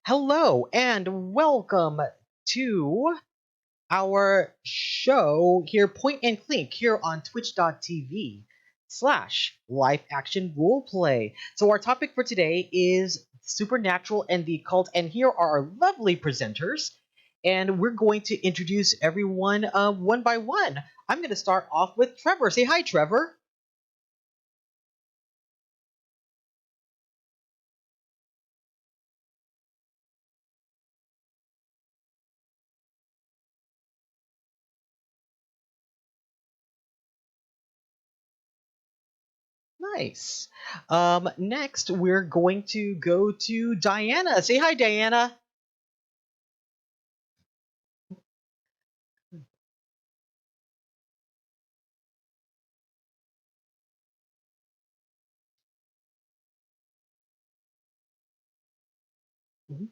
Hello and welcome to our show here, Point and Clink, here on twitch.tv/live action roleplay. So, our topic for today is supernatural and the occult, and here are our lovely presenters. And we're going to introduce everyone one by one. I'm going to start off with Trevor. Say hi, Trevor. Nice. Next, we're going to go to Diana. Say hi, Diana. Mhm.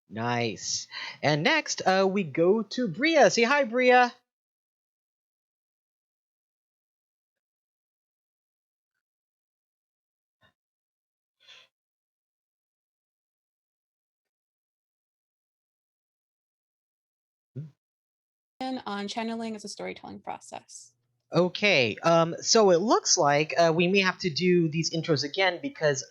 Nice. And next, we go to Bria. Say hi, Bria. On channeling as a storytelling process. Okay, so it looks like we may have to do these intros again because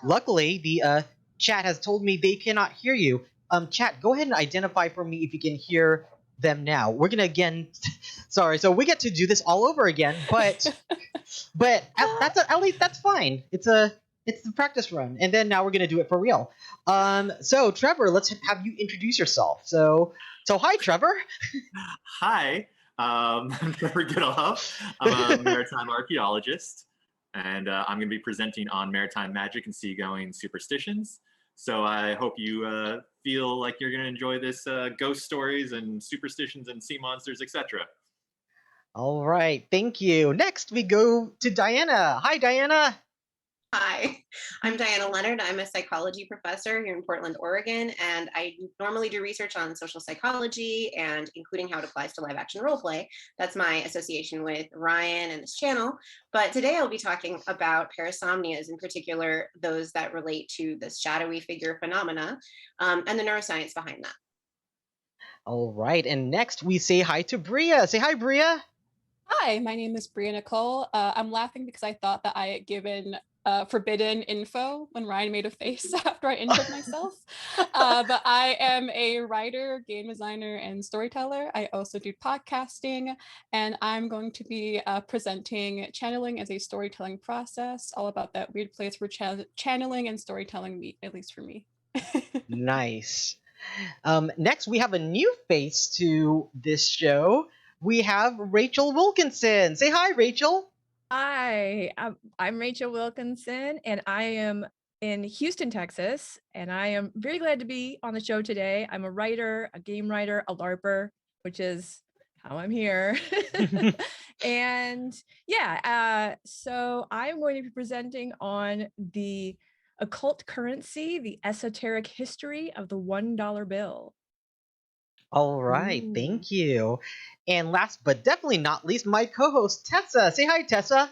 luckily the chat has told me they cannot hear you. Chat, go ahead and identify for me if you can hear them now. We're gonna again, sorry, so we get to do this all over again, at least that's fine. It's the practice run, and then now we're gonna do it for real. So Trevor, let's have you introduce yourself. So hi, Trevor. Hi, I'm Trevor Goodall. I'm a maritime archaeologist, and I'm going to be presenting on maritime magic and seagoing superstitions. So I hope you feel like you're going to enjoy this ghost stories and superstitions and sea monsters, etc. All right, thank you. Next, we go to Diana. Hi, Diana. Hi, I'm Diana Leonard. I'm a psychology professor here in Portland, Oregon, and I normally do research on social psychology and including how it applies to live action roleplay. That's my association with Ryan and this channel. But today I'll be talking about parasomnias, in particular, those that relate to the shadowy figure phenomena and the neuroscience behind that. All right, and next we say hi to Bria. Say hi, Bria. Hi, my name is Bria Nicole. I'm laughing because I thought that I had given forbidden info when Ryan made a face after I introed myself. But I am a writer, game designer, and storyteller. I also do podcasting, and I'm going to be presenting channeling as a storytelling process, all about that weird place where channeling and storytelling meet, at least for me. Nice. Next, we have a new face to this show. We have Rachel Wilkinson. Say hi, Rachel. Hi, I'm Rachel Wilkinson, and I am in Houston, Texas, and I am very glad to be on the show today. I'm a writer, a game writer, a LARPer, which is how I'm here. And yeah, so I'm going to be presenting on the occult currency, the esoteric history of the $1 bill. All right, Ooh. thank you. And last but definitely not least, my co-host Tessa. Say hi, Tessa.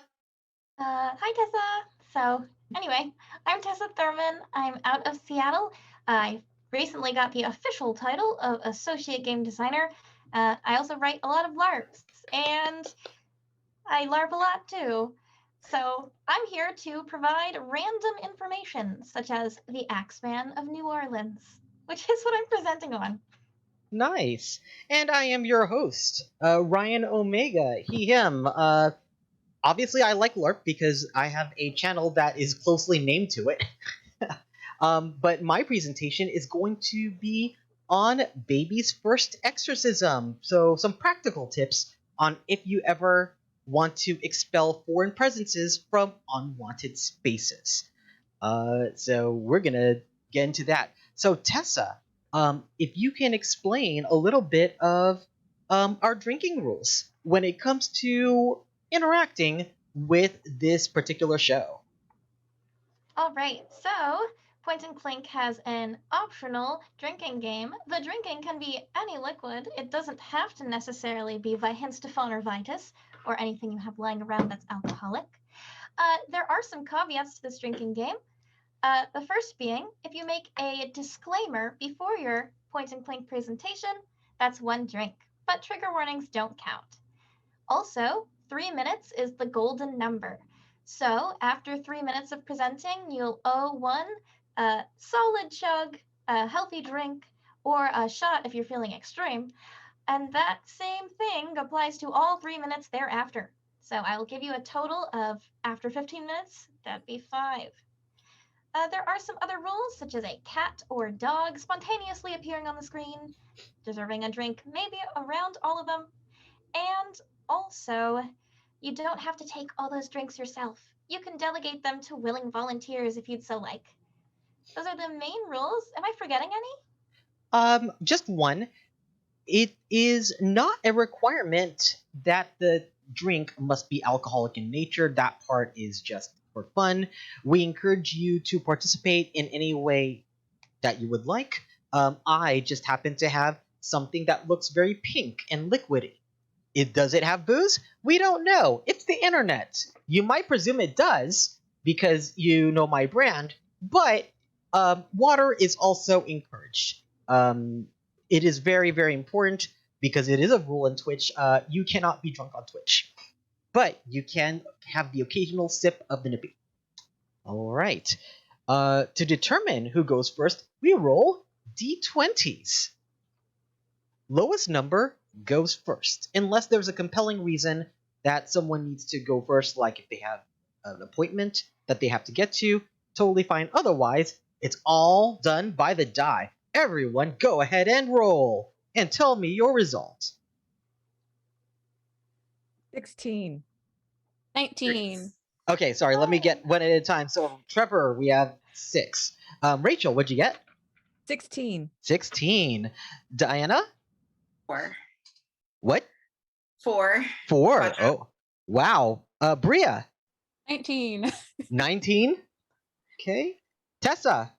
Hi, Tessa. So, anyway, I'm Tessa Thurman. I'm out of Seattle. I recently got the official title of Associate Game Designer. I also write a lot of LARPs, and I LARP a lot too. So, I'm here to provide random information, such as the Axeman of New Orleans, which is what I'm presenting on. Nice. And I am your host, Ryan Omega. He, him. Obviously, I like LARP because I have a channel that is closely named to it. But my presentation is going to be on baby's first exorcism. So, some practical tips on if you ever want to expel foreign presences from unwanted spaces. So, we're going to get into that. So, Tessa, if you can explain a little bit of our drinking rules when it comes to interacting with this particular show. All right, so Point and Clink has an optional drinking game. The drinking can be any liquid. It doesn't have to necessarily be Vihinstafon or Vitus. or anything you have lying around that's alcoholic. There are some caveats to this drinking game. The first being, if you make a disclaimer before your point and clink presentation, that's 1 drink, but trigger warnings don't count. Also, 3 minutes is the golden number. So after 3 minutes of presenting, you'll owe 1 solid chug, a healthy drink, or a shot if you're feeling extreme. And that same thing applies to all 3 minutes thereafter. So I will give you a total of, after 15 minutes, that'd be 5. There are some other rules, such as a cat or dog spontaneously appearing on the screen, deserving a drink maybe around all of them, and also, you don't have to take all those drinks yourself. You can delegate them to willing volunteers if you'd so like. Those are the main rules. Am I forgetting any? Just one. It is not a requirement that the drink must be alcoholic in nature. That part is just for fun. We encourage you to participate in any way that you would like. I just happen to have something that looks very pink and liquidy. Does it have booze? We don't know. It's the internet. You might presume it does because you know my brand, but water is also encouraged. It is very, very important because it is a rule in Twitch. You cannot be drunk on Twitch, but you can have the occasional sip of the nippy. All right. To determine who goes first, we roll d20s. Lowest number goes first, unless there's a compelling reason that someone needs to go first, like if they have an appointment that they have to get to, totally fine. Otherwise, it's all done by the die. Everyone, go ahead and roll, and tell me your result. 16. 19. Okay, sorry, let me get one at a time. So, Trevor, we have 6. Rachel, what'd you get? 16. 16. Diana? 4. What? 4. 4. Gotcha. Oh, wow. Bria? 19. 19. Okay. Tessa?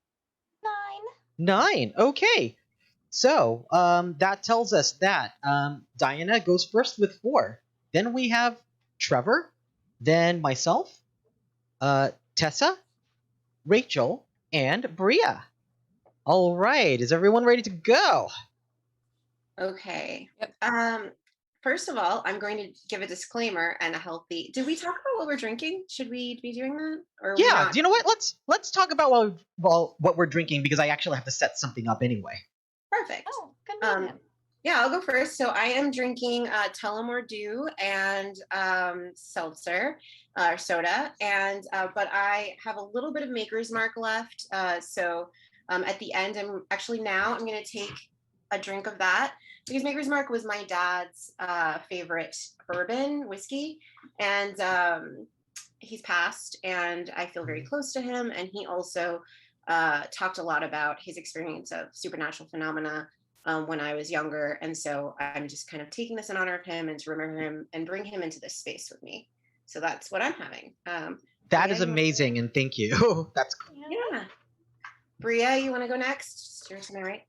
9. 9. Okay. So, that tells us that Diana goes first with 4. Then we have Trevor, then myself, Tessa, Rachel, and Bria. All right. Is everyone ready to go? Okay. Yep. First of all, I'm going to give a disclaimer and a healthy. Did we talk about what we're drinking? Should we be doing that, or are we Yeah. not? Do you know what? Let's talk about what we're drinking because I actually have to set something up anyway. Perfect. Oh, convenient. Yeah, I'll go first. So I am drinking Tullamore Dew and seltzer or soda, and but I have a little bit of Maker's Mark left. So at the end, I'm going to take a drink of that because Maker's Mark was my dad's favorite bourbon whiskey, and he's passed, and I feel very close to him. And he also talked a lot about his experience of supernatural phenomena when I was younger. And so I'm just kind of taking this in honor of him and to remember him and bring him into this space with me. So that's what I'm having. That Bria, is amazing, and thank you. That's cool. Yeah. Bria, you want to go next? Yours to my right.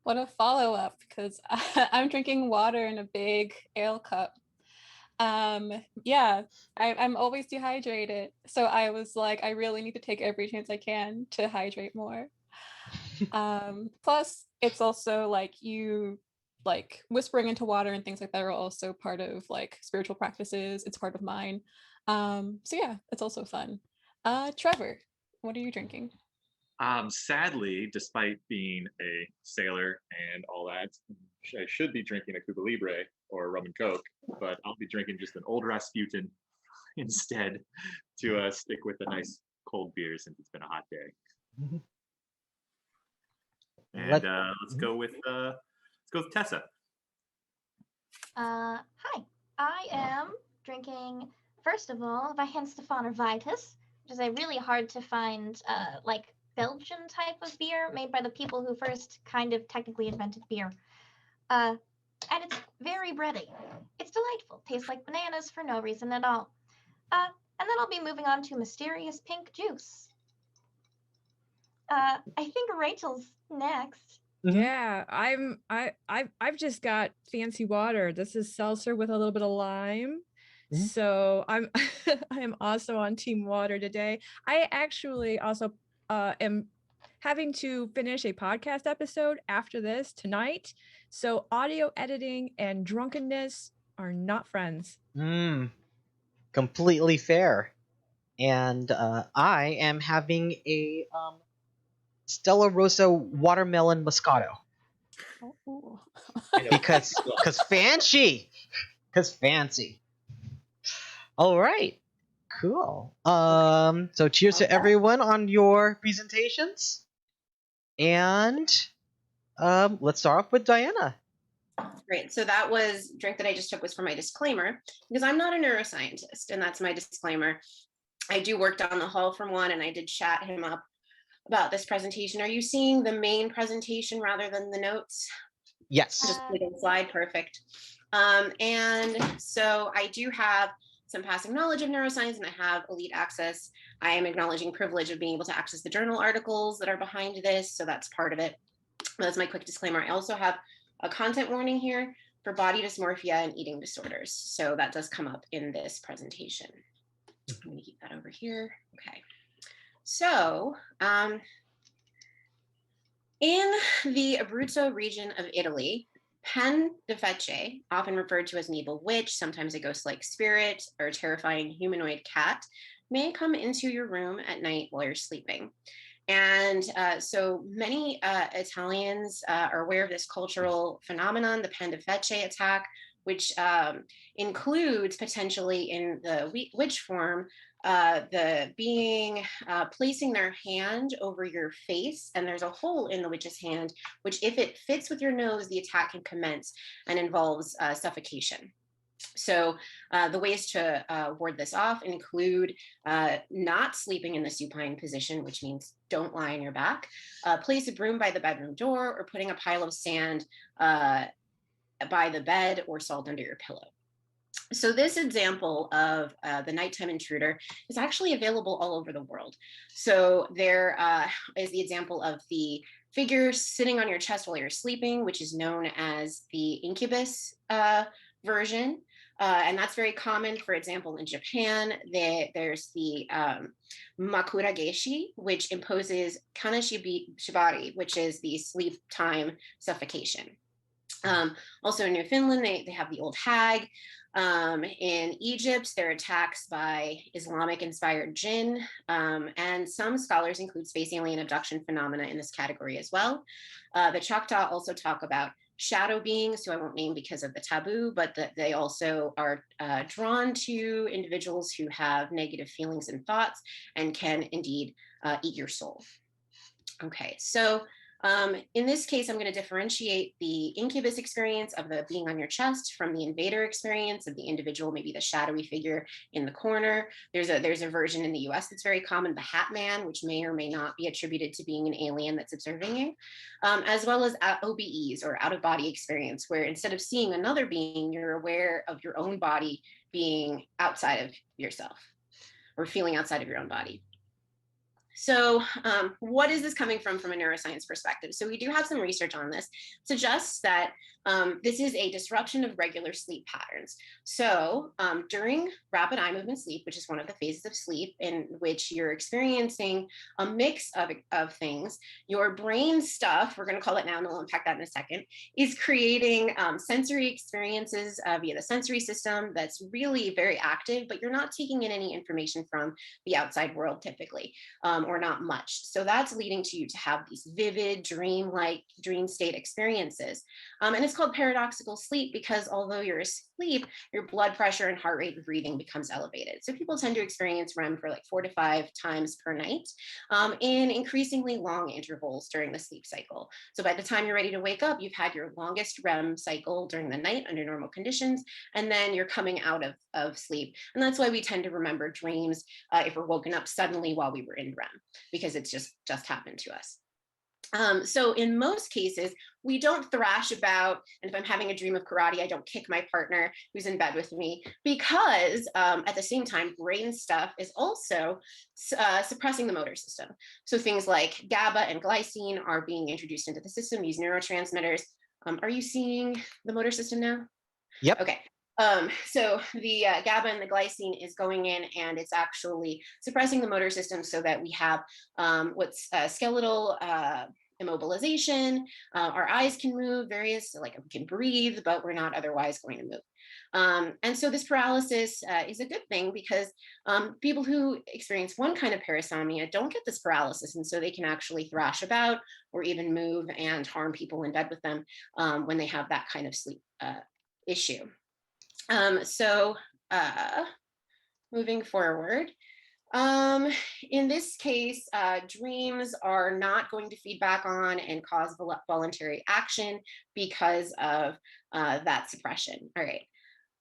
What a follow-up, because I'm drinking water in a big ale cup. Yeah, I'm always dehydrated. So I was like, I really need to take every chance I can to hydrate more. Plus, it's also like you like whispering into water and things like that are also part of like spiritual practices. It's part of mine. So yeah, it's also fun. Trevor, what are you drinking? Sadly, despite being a sailor and all that, I should be drinking a Cuba Libre or rum and coke, but I'll be drinking just an old Rasputin instead to stick with a nice cold beer since it's been a hot day. And let's go with Tessa. Hi. I am drinking, first of all, Weihenstephaner Vitus, which is a really hard to find, like Belgian type of beer made by the people who first kind of technically invented beer. And it's very bready. It's delightful. Tastes like bananas for no reason at all. And then I'll be moving on to Mysterious Pink Juice. I think Rachel's next. Yeah, I've just got fancy water. This is seltzer with a little bit of lime. Mhm. So I'm I am also on Team Water today. I actually also am having to finish a podcast episode after this tonight. So audio editing and drunkenness are not friends. Completely fair. And I am having a Stella Rosa watermelon Moscato Oh. I know. because fancy, because fancy. All right, cool. So cheers to Okay. everyone on your presentations, and let's start off with Diana. Great. So that drink that I just took was for my disclaimer, because I'm not a neuroscientist, and that's my disclaimer. I do work down the hall from one, and I did chat him up about this presentation. Are you seeing the main presentation rather than the notes? Yes. Just click and slide, perfect. And so I do have some passing knowledge of neuroscience, and I have elite access. I am acknowledging privilege of being able to access the journal articles that are behind this, so that's part of it. That's my quick disclaimer. I also have a content warning here for body dysmorphia and eating disorders. So that does come up in this presentation. I'm going to keep that over here. Okay. So in the Abruzzo region of Italy, Pen de Fece, often referred to as an evil witch, sometimes a ghost-like spirit, or a terrifying humanoid cat, may come into your room at night while you're sleeping. And so many Italians are aware of this cultural phenomenon, the Pen de Fece attack, which includes potentially in the witch form, the being placing their hand over your face, and there's a hole in the witch's hand, which if it fits with your nose, the attack can commence and involves suffocation. So the ways to ward this off include not sleeping in the supine position, which means don't lie on your back, place a broom by the bedroom door, or putting a pile of sand by the bed or salt under your pillow. So this example of the nighttime intruder is actually available all over the world. So there is the example of the figure sitting on your chest while you're sleeping, which is known as the incubus version. And that's very common. For example, in Japan, there's the makura geshi, which imposes kanashibari, which is the sleep time suffocation. Also in New Finland, they have the old hag. In Egypt, there are attacks by Islamic-inspired jinn, and some scholars include space alien abduction phenomena in this category as well. The Choctaw also talk about shadow beings, who I won't name because of the taboo, but that they also are drawn to individuals who have negative feelings and thoughts and can indeed eat your soul. Okay, so in this case, I'm going to differentiate the incubus experience of the being on your chest from the invader experience of the individual, maybe the shadowy figure in the corner. There's a version in the US that's very common, the Hat Man, which may or may not be attributed to being an alien that's observing you, as well as OBEs, or out-of-body experience, where instead of seeing another being, you're aware of your own body being outside of yourself, or feeling outside of your own body. So what is this coming from a neuroscience perspective? So we do have some research on this, suggests that this is a disruption of regular sleep patterns. So during rapid eye movement sleep, which is one of the phases of sleep in which you're experiencing a mix of things, your brain stuff, we're going to call it now, and we'll unpack that in a second, is creating sensory experiences via the sensory system that's really very active, but you're not taking in any information from the outside world typically. Or not much. So that's leading to you to have these vivid, dream-like, dream state experiences. And it's called paradoxical sleep because although you're asleep, your blood pressure and heart rate and breathing becomes elevated. So people tend to experience REM for like 4 to 5 times per night in increasingly long intervals during the sleep cycle. So by the time you're ready to wake up, you've had your longest REM cycle during the night under normal conditions, and then you're coming out of sleep. And that's why we tend to remember dreams if we're woken up suddenly while we were in REM, because it's just happened to us. So in most cases, we don't thrash about, and if I'm having a dream of karate, I don't kick my partner who's in bed with me, because at the same time, brain stuff is also suppressing the motor system. So things like GABA and glycine are being introduced into the system, these neurotransmitters. Are you seeing the motor system now? Yep. Okay. So the GABA and the glycine is going in and it's actually suppressing the motor system so that we have what's skeletal immobilization. Our eyes can move, various, like we can breathe, but we're not otherwise going to move. And so this paralysis is a good thing because people who experience one kind of parasomnia don't get this paralysis. And so they can actually thrash about or even move and harm people in bed with them when they have that kind of sleep issue. Moving forward, in this case, dreams are not going to feed back on and cause voluntary action because of that suppression. All right,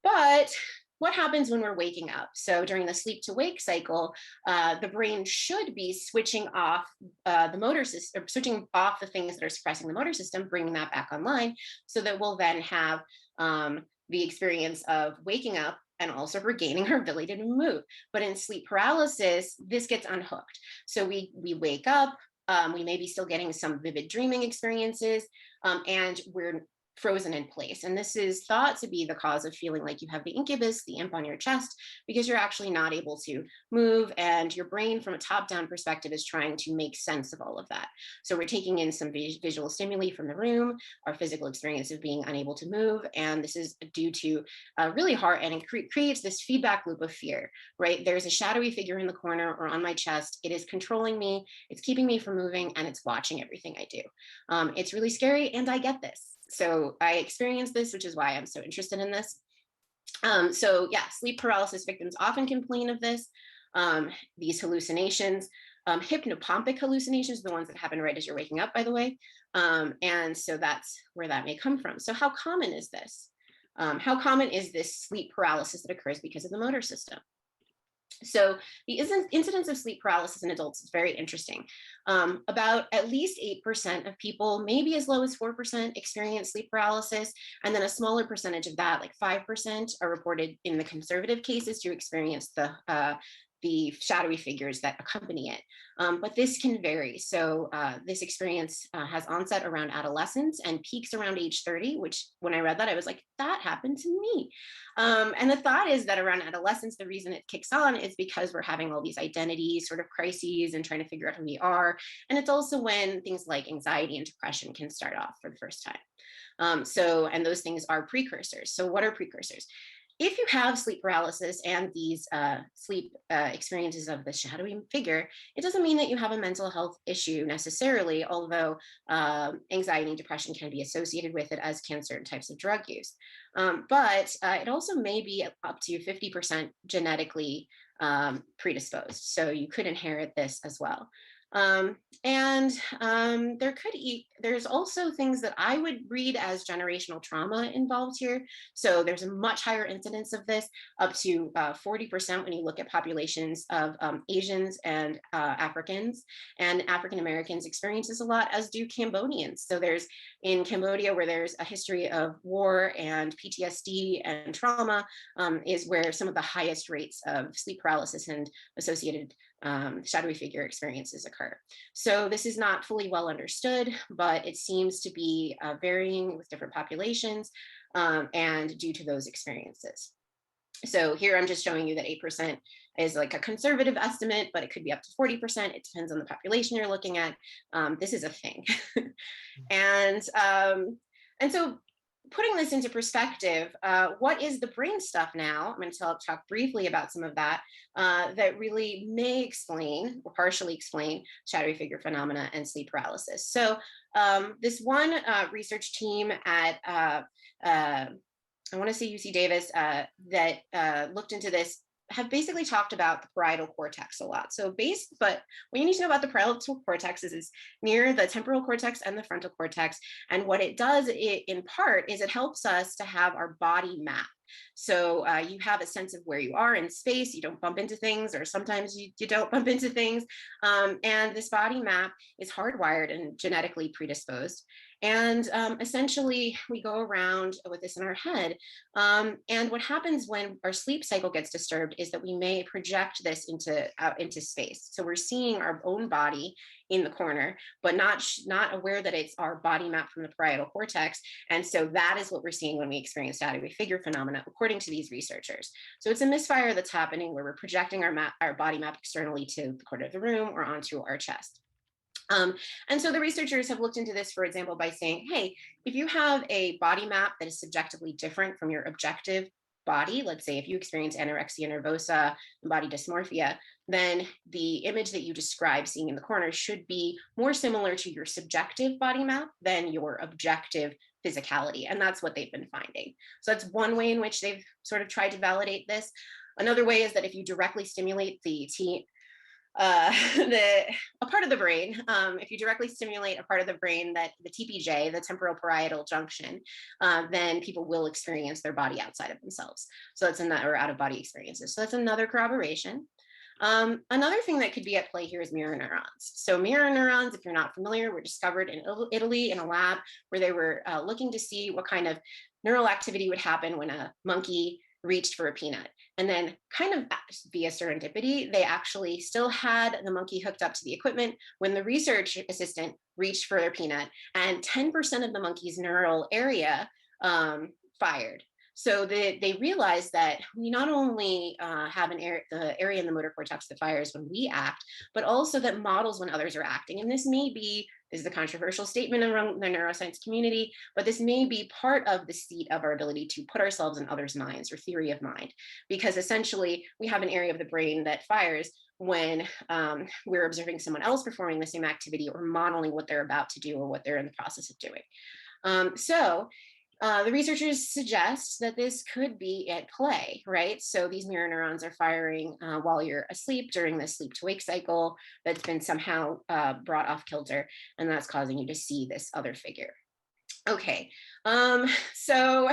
but what happens when we're waking up? So during the sleep to wake cycle, the brain should be switching off the motor system, switching off the things that are suppressing the motor system, bringing that back online, so that we'll then have the experience of waking up and also regaining our ability to move. But in sleep paralysis, this gets unhooked. So we wake up, we may be still getting some vivid dreaming experiences, and we're frozen in place. And this is thought to be the cause of feeling like you have the incubus, the imp on your chest, because you're actually not able to move, and your brain from a top-down perspective is trying to make sense of all of that. So we're taking in some visual stimuli from the room, our physical experience of being unable to move, and this is due to really hard, and it creates this feedback loop of fear, right? There's a shadowy figure in the corner or on my chest. It is controlling me, it's keeping me from moving, and it's watching everything I do. It's really scary, and I get this. So I experienced this, which is why I'm so interested in this. So yeah, sleep paralysis victims often complain of this, these hallucinations. Hypnopompic hallucinations, the ones that happen right as you're waking up, by the way. And so that's where that may come from. So how common is this? How common is this sleep paralysis that occurs because of the motor system? So the incidence of sleep paralysis in adults is very interesting. About at least 8% of people, maybe as low as 4%, experience sleep paralysis. And then a smaller percentage of that, like 5%, are reported in the conservative cases to experience the shadowy figures that accompany it. But this can vary. So this experience has onset around adolescence and peaks around age 30, which when I read that, I was like, that happened to me. And the thought is that around adolescence, the reason it kicks on is because we're having all these identity sort of crises and trying to figure out who we are. And it's also when things like anxiety and depression can start off for the first time. And those things are precursors. So what are precursors? If you have sleep paralysis and these sleep experiences of the shadowy figure, it doesn't mean that you have a mental health issue necessarily, although anxiety and depression can be associated with it, as can certain types of drug use. But it also may be up to 50% genetically predisposed. So you could inherit this as well. There's also things that I would read as generational trauma involved here. So there's a much higher incidence of this, up to 40% when you look at populations of Asians and Africans, and African Americans experience this a lot, as do Cambodians. So there's in Cambodia, where there's a history of war and PTSD and trauma, is where some of the highest rates of sleep paralysis and associated shadowy figure experiences occur. So this is not fully well understood, but it seems to be varying with different populations and due to those experiences. So here I'm just showing you that 8% is like a conservative estimate, but it could be up to 40%. It depends on the population you're looking at. This is a thing. And so putting this into perspective, what is the brain stuff now? I'm going to talk briefly about some of that that really may explain or partially explain shadowy figure phenomena and sleep paralysis. So this one research team at I want to say UC Davis that looked into this have basically talked about the parietal cortex a lot. But what you need to know about the parietal cortex is it's near the temporal cortex and the frontal cortex. And what it does in part is it helps us to have our body map. So you have a sense of where you are in space, you don't bump into things, or sometimes you don't bump into things. And this body map is hardwired and genetically predisposed. And essentially, we go around with this in our head. And what happens when our sleep cycle gets disturbed is that we may project this out into space. So we're seeing our own body in the corner, but not aware that it's our body map from the parietal cortex. And so that is what we're seeing when we experience shadowy figure phenomena, according to these researchers. So it's a misfire that's happening where we're projecting our body map externally to the corner of the room or onto our chest. And so the researchers have looked into this, for example, by saying, hey, if you have a body map that is subjectively different from your objective body, let's say if you experience anorexia nervosa and body dysmorphia, then the image that you describe seeing in the corner should be more similar to your subjective body map than your objective physicality. And that's what they've been finding. So that's one way in which they've sort of tried to validate this. Another way is that if you directly stimulate a part of the brain, if you directly stimulate a part of the brain that the TPJ, the temporal parietal junction, then people will experience their body outside of themselves. So that's or out of body experiences. So that's another corroboration. Another thing that could be at play here is mirror neurons. So mirror neurons, if you're not familiar, were discovered in Italy in a lab where they were looking to see what kind of neural activity would happen when a monkey reached for a peanut. And then kind of via serendipity, they actually still had the monkey hooked up to the equipment when the research assistant reached for their peanut, and 10% of the monkey's neural area fired. So they realized that we not only have the area in the motor cortex that fires when we act, but also that models when others are acting. And this is a controversial statement around the neuroscience community, but this may be part of the seat of our ability to put ourselves in others' minds, or theory of mind, because essentially we have an area of the brain that fires when we're observing someone else performing the same activity or modeling what they're about to do or what they're in the process of doing. The researchers suggest that this could be at play, right? So these mirror neurons are firing while you're asleep during the sleep to wake cycle that's been somehow brought off kilter, and that's causing you to see this other figure. Okay, so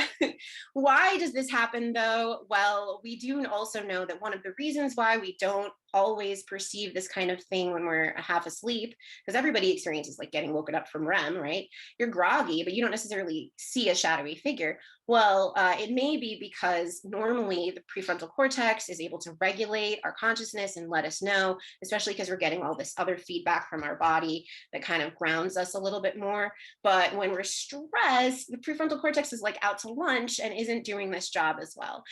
why does this happen though? Well, we do also know that one of the reasons why we don't always perceive this kind of thing when we're half asleep, because everybody experiences like getting woken up from REM, right? You're groggy, but you don't necessarily see a shadowy figure. Well, it may be because normally the prefrontal cortex is able to regulate our consciousness and let us know, especially because we're getting all this other feedback from our body that kind of grounds us a little bit more. But when we're stressed, the prefrontal cortex is like out to lunch and isn't doing this job as well,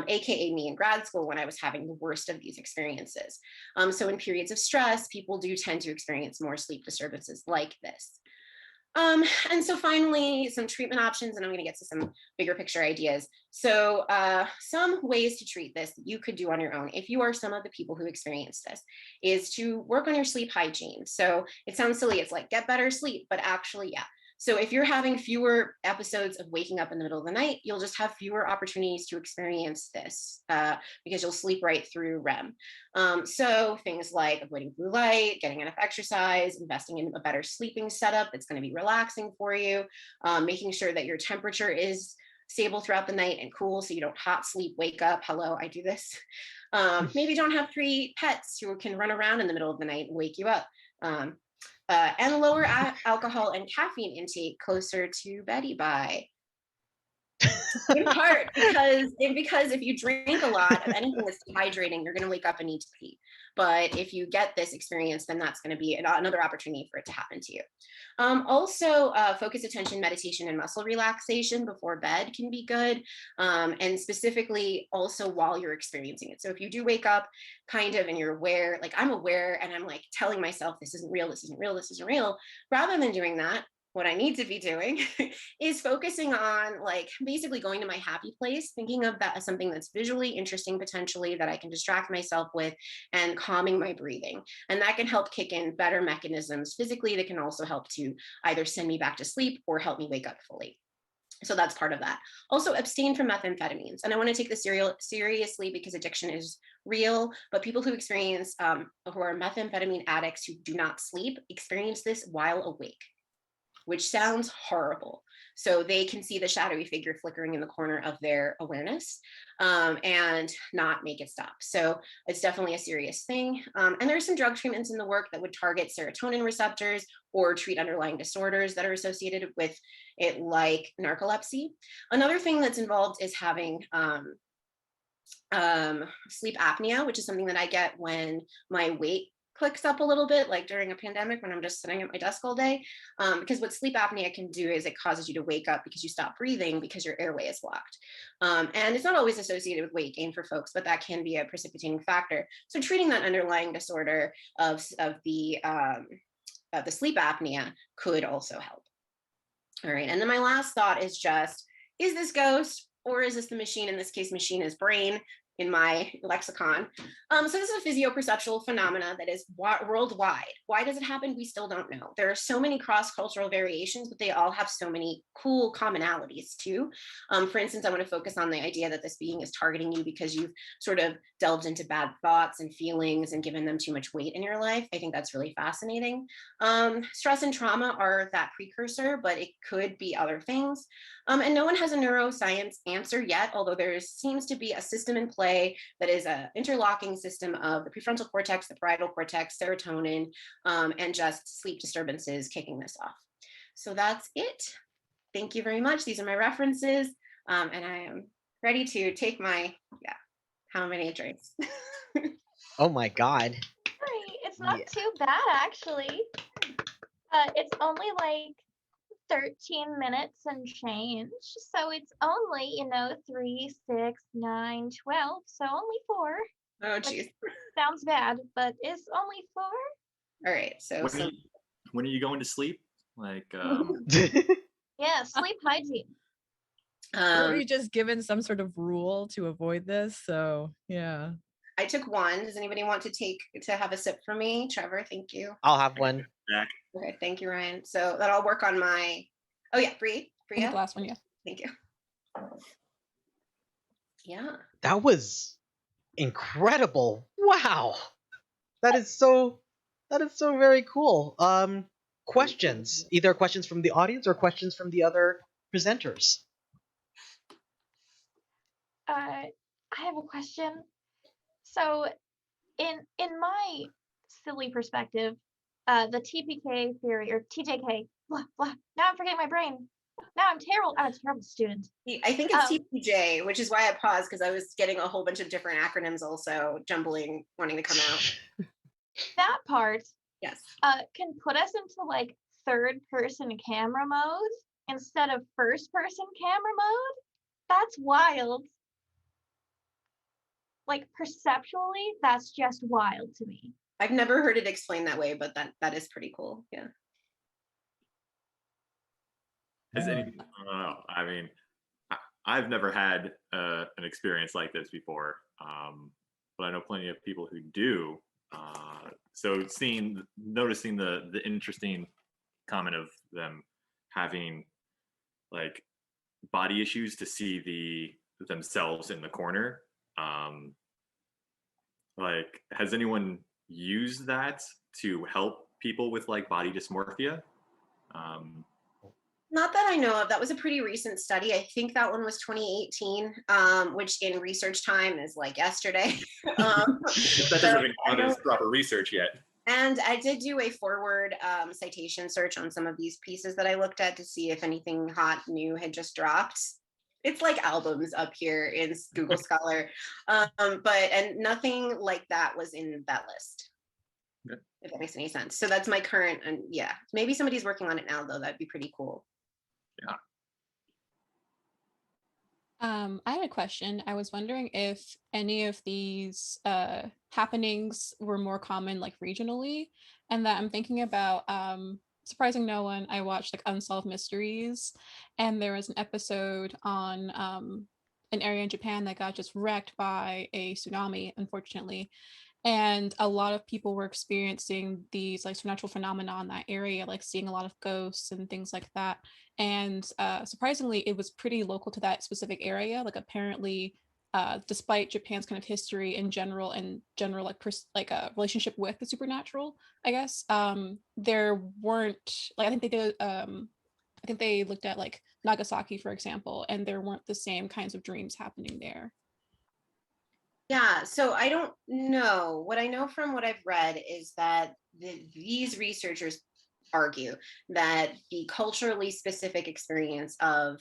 AKA me in grad school when I was having the worst of these experiences. So in periods of stress, people do tend to experience more sleep disturbances like this. And so finally, some treatment options, and I'm going to get to some bigger picture ideas. So some ways to treat this that you could do on your own, if you are some of the people who experience this, is to work on your sleep hygiene. So it sounds silly, it's like get better sleep, but actually, yeah. So if you're having fewer episodes of waking up in the middle of the night, you'll just have fewer opportunities to experience this because you'll sleep right through REM. So things like avoiding blue light, getting enough exercise, investing in a better sleeping setup that's going to be relaxing for you, making sure that your temperature is stable throughout the night and cool so you don't hot sleep, wake up. Hello, I do this. Maybe don't have 3 pets who can run around in the middle of the night and wake you up. And lower alcohol and caffeine intake closer to Betty by. In part because if you drink a lot of anything that's dehydrating, you're going to wake up and need to pee. But if you get this experience, then that's going to be another opportunity for it to happen to you. Also, focus attention, meditation, and muscle relaxation before bed can be good. And specifically also while you're experiencing it. So if you do wake up kind of and you're aware, like I'm aware and I'm like telling myself, this isn't real, this isn't real, this isn't real, rather than doing that, what I need to be doing is focusing on like basically going to my happy place, thinking of that as something that's visually interesting potentially that I can distract myself with, and calming my breathing. And that can help kick in better mechanisms physically that can also help to either send me back to sleep or help me wake up fully. So that's part of that. Also abstain from methamphetamines. And I want to take this seriously because addiction is real, but people who experience, who are methamphetamine addicts who do not sleep experience this while awake, which sounds horrible. So they can see the shadowy figure flickering in the corner of their awareness and not make it stop. So it's definitely a serious thing. And there's some drug treatments in the work that would target serotonin receptors or treat underlying disorders that are associated with it, like narcolepsy. Another thing that's involved is having sleep apnea, which is something that I get when my weight clicks up a little bit, like during a pandemic when I'm just sitting at my desk all day. Because what sleep apnea can do is it causes you to wake up because you stop breathing because your airway is blocked. And it's not always associated with weight gain for folks, but that can be a precipitating factor. So treating that underlying disorder of the sleep apnea could also help. All right, and then my last thought is just, is this ghost or is this the machine? In this case, machine is brain in my lexicon. So this is a physioperceptual phenomena that is worldwide. Why does it happen? We still don't know. There are so many cross-cultural variations, but they all have so many cool commonalities too. For instance, I want to focus on the idea that this being is targeting you because you've sort of delved into bad thoughts and feelings and given them too much weight in your life. I think that's really fascinating. Stress and trauma are that precursor, but it could be other things. And no one has a neuroscience answer yet, although there seems to be a system in play that is an interlocking system of the prefrontal cortex, the parietal cortex, serotonin, and just sleep disturbances kicking this off. So that's it. Thank you very much. These are my references. And I am ready to take my, how many drinks? Oh my God. Right, it's not Yeah. too bad actually. It's only like 13 minutes and change. So it's only, 3, 6, 9, 12. So only 4. Oh, geez. Sounds bad, but it's only 4. All right. So, when are you going to sleep? Like, Yeah, sleep hygiene. Were you just given some sort of rule to avoid this? So yeah. I took one. Does anybody want to have a sip for me? Trevor, thank you. I'll have one. Jack. Okay, thank you, Ryan. So that'll work on my, oh yeah, I think Bria. the last one, yeah. Thank you. Yeah. That was incredible. Wow. That is so very cool. Questions. Either questions from the audience or questions from the other presenters. I have a question. So in my silly perspective, the TPK theory, or TJK, blah, blah, now I'm forgetting my brain. Now I'm terrible. I'm a terrible student. I think it's TPJ, which is why I paused, because I was getting a whole bunch of different acronyms also jumbling, wanting to come out. That part, Yes. can put us into like third person camera mode instead of first person camera mode. That's wild. Like perceptually, that's just wild to me. I've never heard it explained that way, but that is pretty cool. Yeah. Has anything? I mean, I've never had an experience like this before, but I know plenty of people who do. So noticing the interesting comment of them having like body issues to see themselves in the corner. Like, has anyone used that to help people with like body dysmorphia? Not that I know of. That was a pretty recent study. I think that one was 2018, which in research time is like yesterday. That doesn't even count as proper research yet. And I did do a forward citation search on some of these pieces that I looked at to see if anything hot new had just dropped. It's like albums up here in Google Scholar, and nothing like that was in that list. Okay. If that makes any sense. So that's my current, and yeah, maybe somebody's working on it now though. That'd be pretty cool. Yeah. I had a question. I was wondering if any of these happenings were more common like regionally, and that I'm thinking about surprising no one, I watched like Unsolved Mysteries, and there was an episode on an area in Japan that got just wrecked by a tsunami, unfortunately. And a lot of people were experiencing these like supernatural phenomena in that area, like seeing a lot of ghosts and things like that. And surprisingly, it was pretty local to that specific area. Like apparently, despite Japan's kind of history in general and general like a relationship with the supernatural, I guess there weren't like I think they did I think they looked at like Nagasaki, for example, and there weren't the same kinds of dreams happening there. Yeah, so I don't know. What I know from what I've read is that these researchers argue that the culturally specific experience of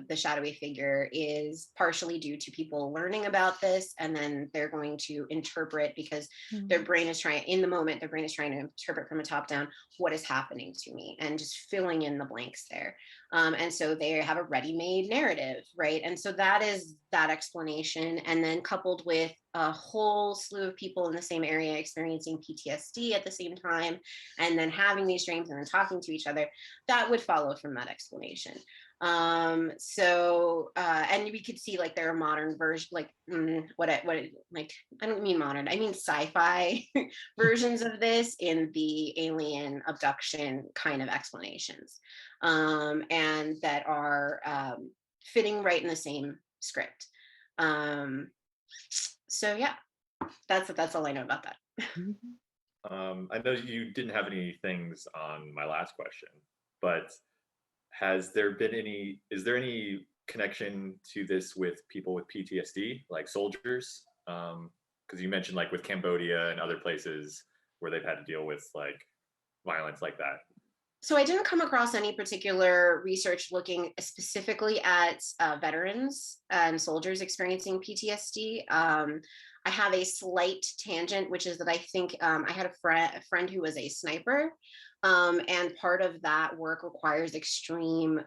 the shadowy figure is partially due to people learning about this, and then they're going to interpret, because their brain is trying, in the moment, their brain is trying to interpret from a top down what is happening to me and just filling in the blanks there. And so they have a ready-made narrative, right? And so that is that explanation. And then coupled with a whole slew of people in the same area experiencing PTSD at the same time, and then having these dreams and then talking to each other, that would follow from that explanation. And we could see like there are modern versions, like like I don't mean modern, I mean sci-fi versions of this in the alien abduction kind of explanations, and that are fitting right in the same script. So yeah, that's all I know about that. I know you didn't have any things on my last question, but is there any connection to this with people with PTSD, like soldiers? Because you mentioned like with Cambodia and other places where they've had to deal with like violence like that. So I didn't come across any particular research looking specifically at veterans and soldiers experiencing PTSD. I have a slight tangent, which is that I think I had a friend who was a sniper, and part of that work requires extreme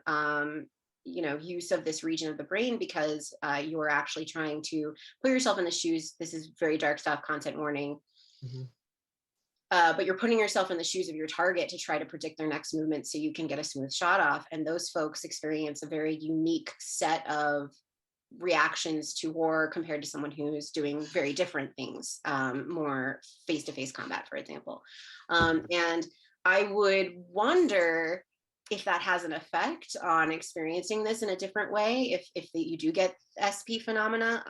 use of this region of the brain, because you are actually trying to put yourself in the shoes. This is very dark stuff, content warning. Mm-hmm. But you're putting yourself in the shoes of your target to try to predict their next movement so you can get a smooth shot off. And those folks experience a very unique set of reactions to war compared to someone who's doing very different things, more face-to-face combat, for example. And I would wonder if that has an effect on experiencing this in a different way, if you do get SP phenomena.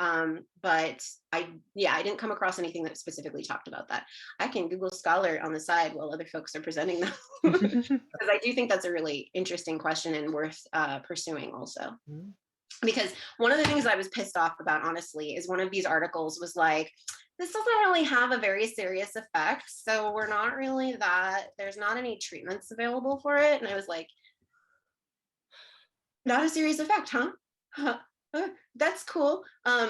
But I didn't come across anything that specifically talked about that. I can Google Scholar on the side while other folks are presenting them, because I do think that's a really interesting question and worth pursuing also. Because one of the things I was pissed off about, honestly, is one of these articles was like, this doesn't really have a very serious effect, so we're not really there's not any treatments available for it. And I was like, not a serious effect, huh? That's cool.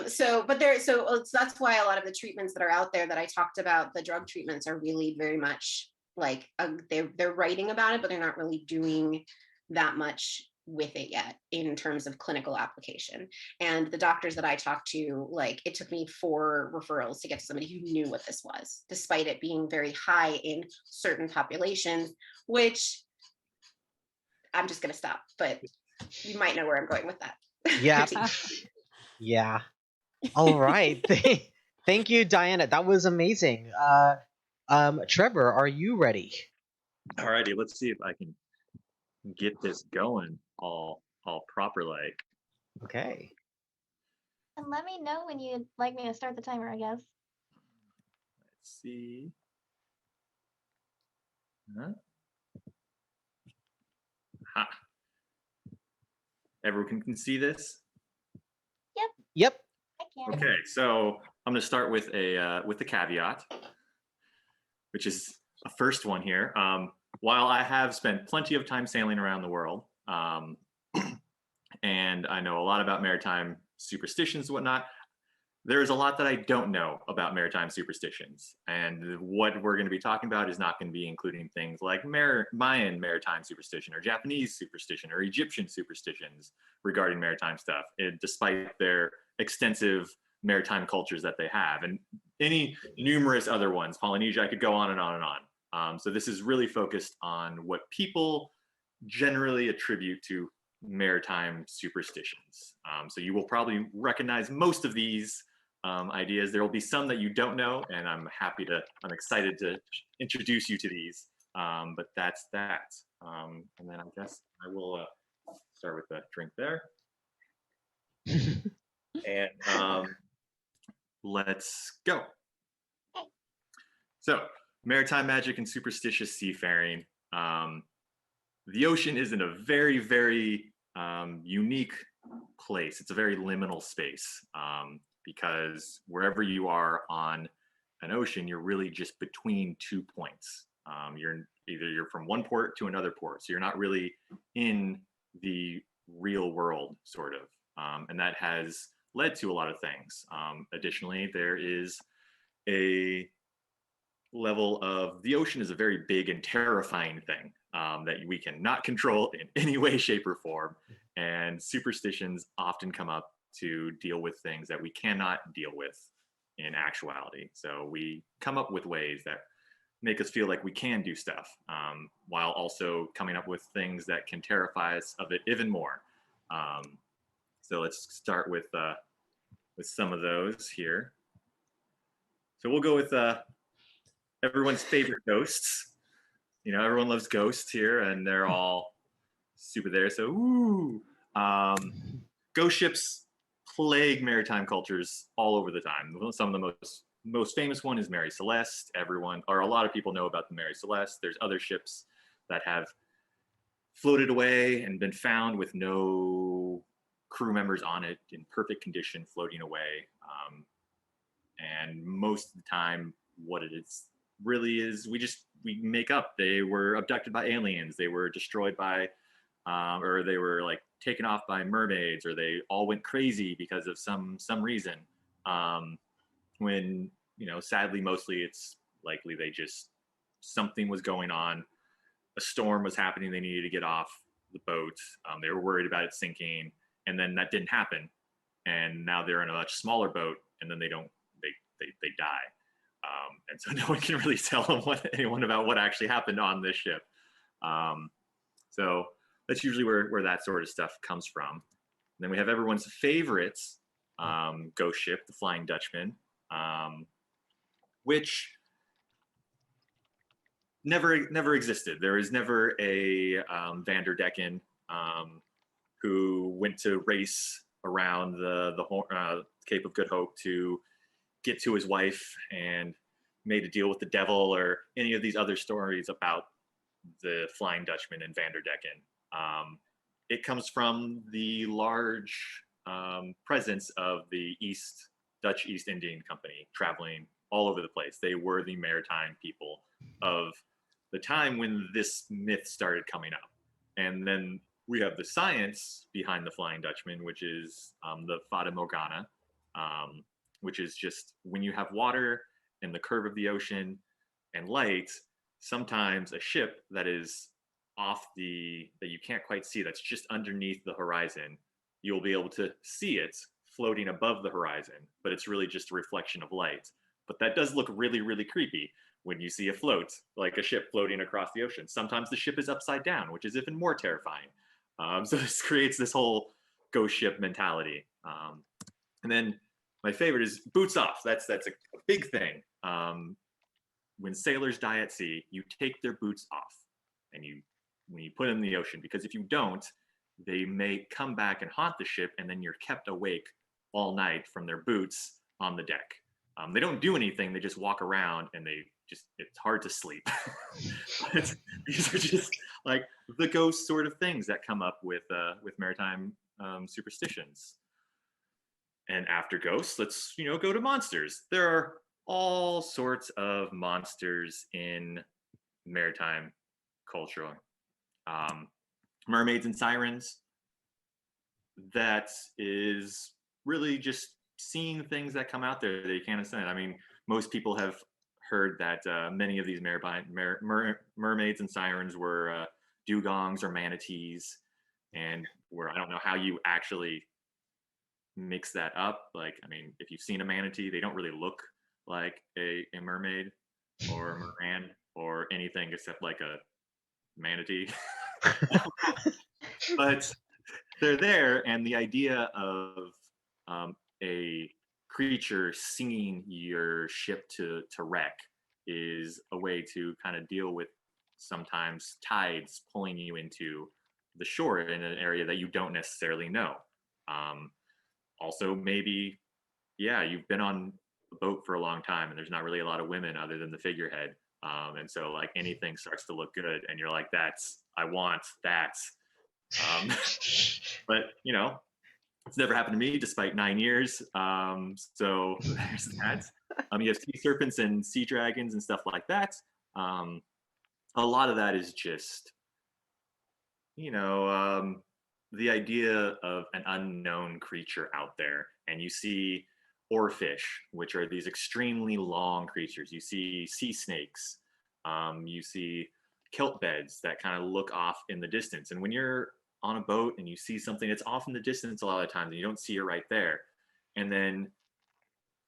So that's why a lot of the treatments that are out there that I talked about, the drug treatments, are really very much like they're writing about it, but they're not really doing that much with it yet in terms of clinical application. And the doctors that I talked to, like, it took me 4 referrals to get to somebody who knew what this was, despite it being very high in certain populations, which I'm just going to stop, but you might know where I'm going with that. Yeah. Yeah. All right. Thank you, Diana. That was amazing. Trevor, are you ready? All righty, let's see if I can get this going all proper like. Okay. And let me know when you'd like me to start the timer, I guess. Let's see. Huh? Ha. Everyone can see this? Yep. I can. Okay, so I'm going to start with the caveat, which is a first one here. While I have spent plenty of time sailing around the world, and I know a lot about maritime superstitions and whatnot, there's a lot that I don't know about maritime superstitions. And what we're going to be talking about is not going to be including things like Mayan maritime superstition or Japanese superstition or Egyptian superstitions regarding maritime stuff, despite their extensive maritime cultures that they have, and any numerous other ones. Polynesia, I could go on and on and on. So this is really focused on what people generally attribute to maritime superstitions. So you will probably recognize most of these ideas. There will be some that you don't know, and I'm excited to introduce you to these. But that's that. And then I guess I will start with the drink there. And let's go. So, maritime magic and superstitious seafaring. the ocean is in a very, very unique place. It's a very liminal space because wherever you are on an ocean, you're really just between 2 points. You're from one port to another port, so you're not really in the real world, sort of, and that has led to a lot of things. Additionally, there is a level of the ocean is a very big and terrifying thing that we cannot control in any way, shape, or form. And superstitions often come up to deal with things that we cannot deal with in actuality. So we come up with ways that make us feel like we can do stuff, while also coming up with things that can terrify us of it even more. So let's start with some of those here. So we'll go with everyone's favorite ghosts. You know, everyone loves ghosts here, and they're all super there. So, ghost ships plague maritime cultures all over the time. Some of the most famous one is Mary Celeste. Everyone, or a lot of people know about the Mary Celeste. There's other ships that have floated away and been found with no crew members on it, in perfect condition, floating away. And most of the time, what it is really is, we make up. They were abducted by aliens. They were destroyed by, or they were like taken off by mermaids, or they all went crazy because of some reason. When, you know, sadly, mostly it's likely something was going on. A storm was happening. They needed to get off the boat. They were worried about it sinking, and then that didn't happen. And now they're in a much smaller boat, and then they die. And so no one can really tell anyone about what actually happened on this ship. So that's usually where that sort of stuff comes from. And then we have everyone's favorite ghost ship, the Flying Dutchman, which never existed. There was never a Vanderdecken who went to race around the Cape of Good Hope to get to his wife and made a deal with the devil, or any of these other stories about the Flying Dutchman and Vanderdecken. It comes from the large presence of the Dutch East Indian Company traveling all over the place. They were the maritime people of the time when this myth started coming up. And then we have the science behind the Flying Dutchman, which is the Fata Morgana, which is just when you have water and the curve of the ocean and light, sometimes a ship that is that you can't quite see, that's just underneath the horizon, you'll be able to see it floating above the horizon, but it's really just a reflection of light. But that does look really, really creepy when you see a float, like a ship floating across the ocean. Sometimes the ship is upside down, which is even more terrifying. So this creates this whole ghost ship mentality. And then my favorite is boots off. That's a big thing. When sailors die at sea, you take their boots off, and when you put them in the ocean, because if you don't, they may come back and haunt the ship, and then you're kept awake all night from their boots on the deck. They don't do anything. They just walk around, and it's hard to sleep. But these are just like the ghost sort of things that come up with maritime superstitions. And after ghosts, let's go to monsters. There are all sorts of monsters in maritime culture. Mermaids and sirens. That is really just seeing things that come out there that you can't understand. I mean, most people have heard that many of these mermaids and sirens were dugongs or manatees, and I don't know how you actually mix that up. Like, I mean, if you've seen a manatee, they don't really look like a mermaid or a merman or anything except like a manatee. But they're there, and the idea of a creature singing your ship to wreck is a way to kind of deal with sometimes tides pulling you into the shore in an area that you don't necessarily know. Also, maybe, you've been on a boat for a long time and there's not really a lot of women other than the figurehead. And so like anything starts to look good and you're like, I want that. But you know, it's never happened to me despite 9 years. So there's that. You have sea serpents and sea dragons and stuff like that. A lot of that is just, you know, the idea of an unknown creature out there. And you see oarfish, which are these extremely long creatures. You see sea snakes. You see kelp beds that kind of look off in the distance. And when you're on a boat and you see something, it's off in the distance a lot of times and you don't see it right there. And then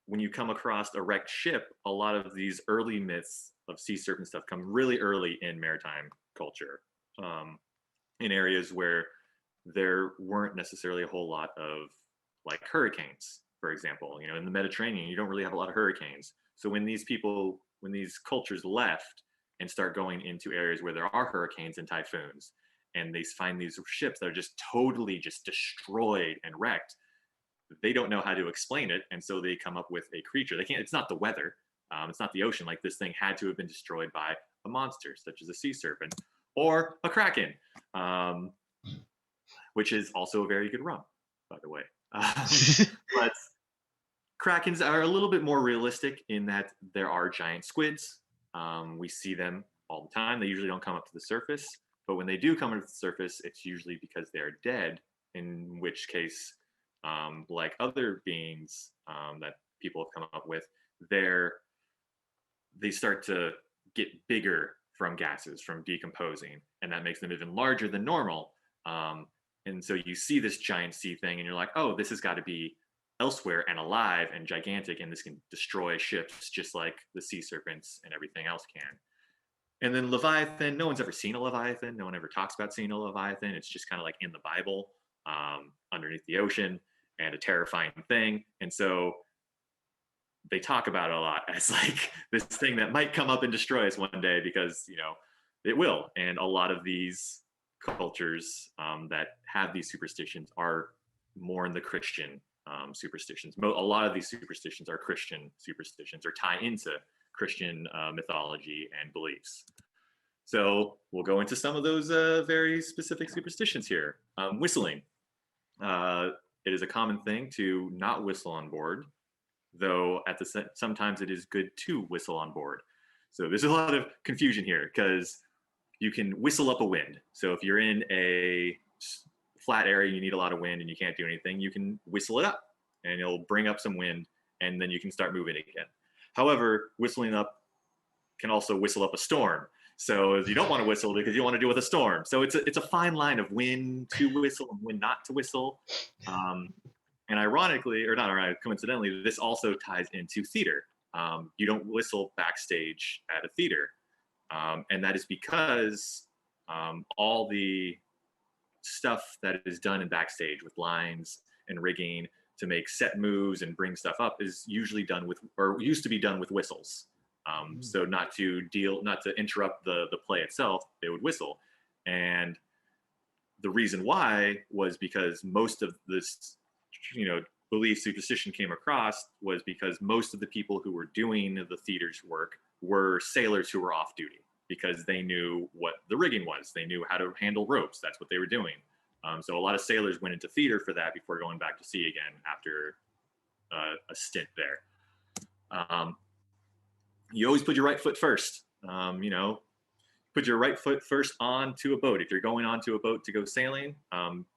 when you come across a wrecked ship, a lot of these early myths of sea serpent stuff come really early in maritime culture, in areas where there weren't necessarily a whole lot of like hurricanes, for example. You know, in the Mediterranean, you don't really have a lot of hurricanes. So when these cultures left and start going into areas where there are hurricanes and typhoons, and they find these ships that are just totally just destroyed and wrecked, they don't know how to explain it, and so they come up with a creature. They can't. It's not the weather. It's not the ocean. Like this thing had to have been destroyed by a monster, such as a sea serpent or a kraken, which is also a very good rum, by the way. But krakens are a little bit more realistic in that there are giant squids. We see them all the time. They usually don't come up to the surface, but when they do come up to the surface, it's usually because they are dead. In which case, like other beings that people have come up with, they start to get bigger from gases, from decomposing, and that makes them even larger than normal. And so you see this giant sea thing, and you're like, oh, this has got to be elsewhere and alive and gigantic, and this can destroy ships just like the sea serpents and everything else can. And then Leviathan, no one's ever seen a Leviathan. No one ever talks about seeing a Leviathan. It's just kind of like in the Bible, underneath the ocean, and a terrifying thing. And so they talk about it a lot as like this thing that might come up and destroy us one day, because, you know, it will. And a lot of these cultures that have these superstitions are more in the Christian superstitions. A lot of these superstitions are Christian superstitions or tie into Christian mythology and beliefs. So we'll go into some of those very specific superstitions here. Whistling. It is a common thing to not whistle on board, though sometimes it is good to whistle on board. So there's a lot of confusion here because you can whistle up a wind. So if you're in a flat area, you need a lot of wind and you can't do anything, you can whistle it up and it'll bring up some wind and then you can start moving again. However, whistling up can also whistle up a storm. So you don't want to whistle because you want to deal with a storm. So it's a fine line of when to whistle and when not to whistle. And ironically, or not ironically, coincidentally, this also ties into theater. You don't whistle backstage at a theater. And that is because all the stuff that is done in backstage with lines and rigging to make set moves and bring stuff up is usually done with, or used to be done with whistles. So not to interrupt the play itself, they would whistle. And the reason why was because most of this, you know, belief superstition came across was because most of the people who were doing the theater's work were sailors who were off duty, because they knew what the rigging was. They knew how to handle ropes. That's what they were doing. So a lot of sailors went into theater for that before going back to sea again after a stint there. You always put your right foot first. You know, put your right foot first onto a boat. If you're going onto a boat to go sailing,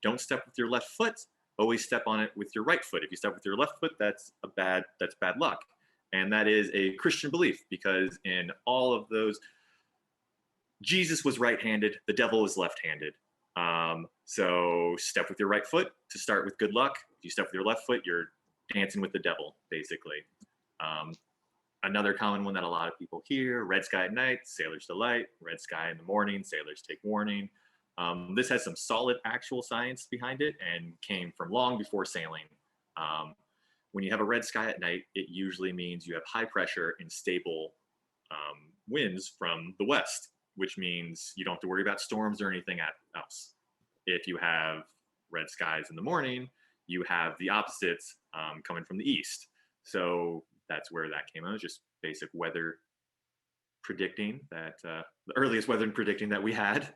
don't step with your left foot. Always step on it with your right foot. If you step with your left foot, that's bad luck. And that is a Christian belief, because in all of those, Jesus was right-handed, the devil was left-handed. So step with your right foot to start with good luck. If you step with your left foot, you're dancing with the devil, basically. Another common one that a lot of people hear: red sky at night, sailors delight; red sky in the morning, sailors take warning. This has some solid actual science behind it and came from long before sailing. When you have a red sky at night, it usually means you have high pressure and stable winds from the west, which means you don't have to worry about storms or anything else. If you have red skies in the morning, you have the opposites coming from the east. So that's where that came out. It's just basic weather predicting that, the earliest weather predicting that we had.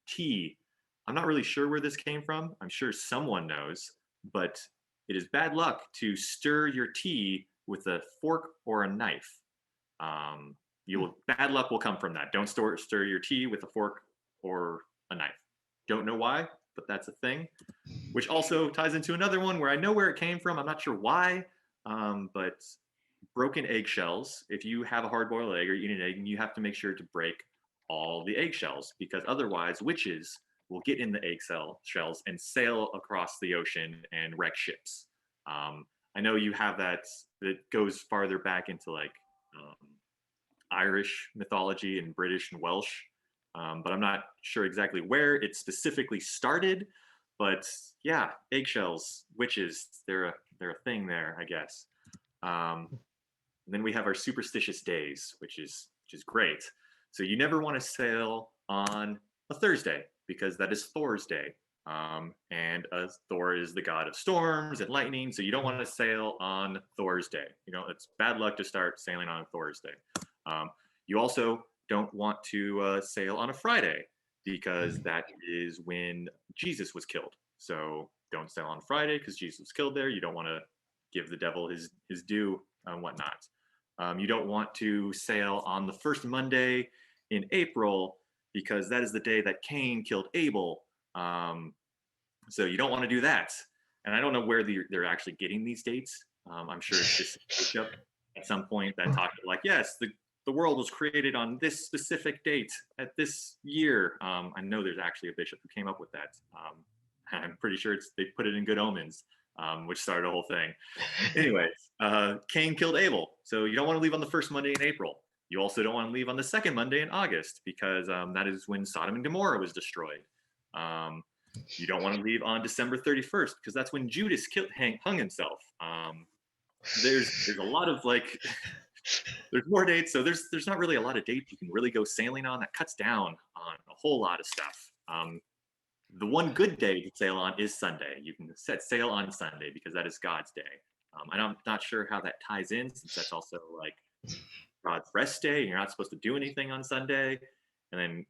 Tea. I'm not really sure where this came from. I'm sure someone knows, but it is bad luck to stir your tea with a fork or a knife. Bad luck will come from that. Don't stir your tea with a fork or a knife. Don't know why, but that's a thing. Which also ties into another one where I know where it came from. I'm not sure why, but broken eggshells. If you have a hard-boiled egg or you eat an egg, you have to make sure to break all the eggshells, because otherwise witches will get in the shells and sail across the ocean and wreck ships. I know you have that goes farther back into like Irish mythology and British and Welsh, but I'm not sure exactly where it specifically started. But yeah, eggshells, witches, they're a thing there, I guess. Then we have our superstitious days, which is great. So you never want to sail on a Thursday, because that is Thor's day. And Thor is the god of storms and lightning, so you don't want to sail on Thor's day. It's bad luck to start sailing on a Thor's day. You also don't want to sail on a Friday, because that is when Jesus was killed. So don't sail on Friday because Jesus was killed there. You don't want to give the devil his due and whatnot. You don't want to sail on the first Monday in April, because that is the day that Cain killed Abel. So you don't want to do that. And I don't know where they're actually getting these dates. I'm sure it's just a makeup at some point that talked like, yes, the world was created on this specific date at this year. I know there's actually a bishop who came up with that. I'm pretty sure they put it in Good Omens, which started a whole thing. Anyways, Cain killed Abel. So you don't want to leave on the first Monday in April. You also don't want to leave on the second Monday in August, because that is when Sodom and Gomorrah was destroyed. You don't want to leave on December 31st, because that's when Judas hung himself. There's a lot of like, there's more dates. So there's not really a lot of dates you can really go sailing on. That cuts down on a whole lot of stuff. The one good day to sail on is Sunday. You can set sail on Sunday, because that is God's day. I'm not sure how that ties in, since that's also like God's rest day, and you're not supposed to do anything on Sunday. And then,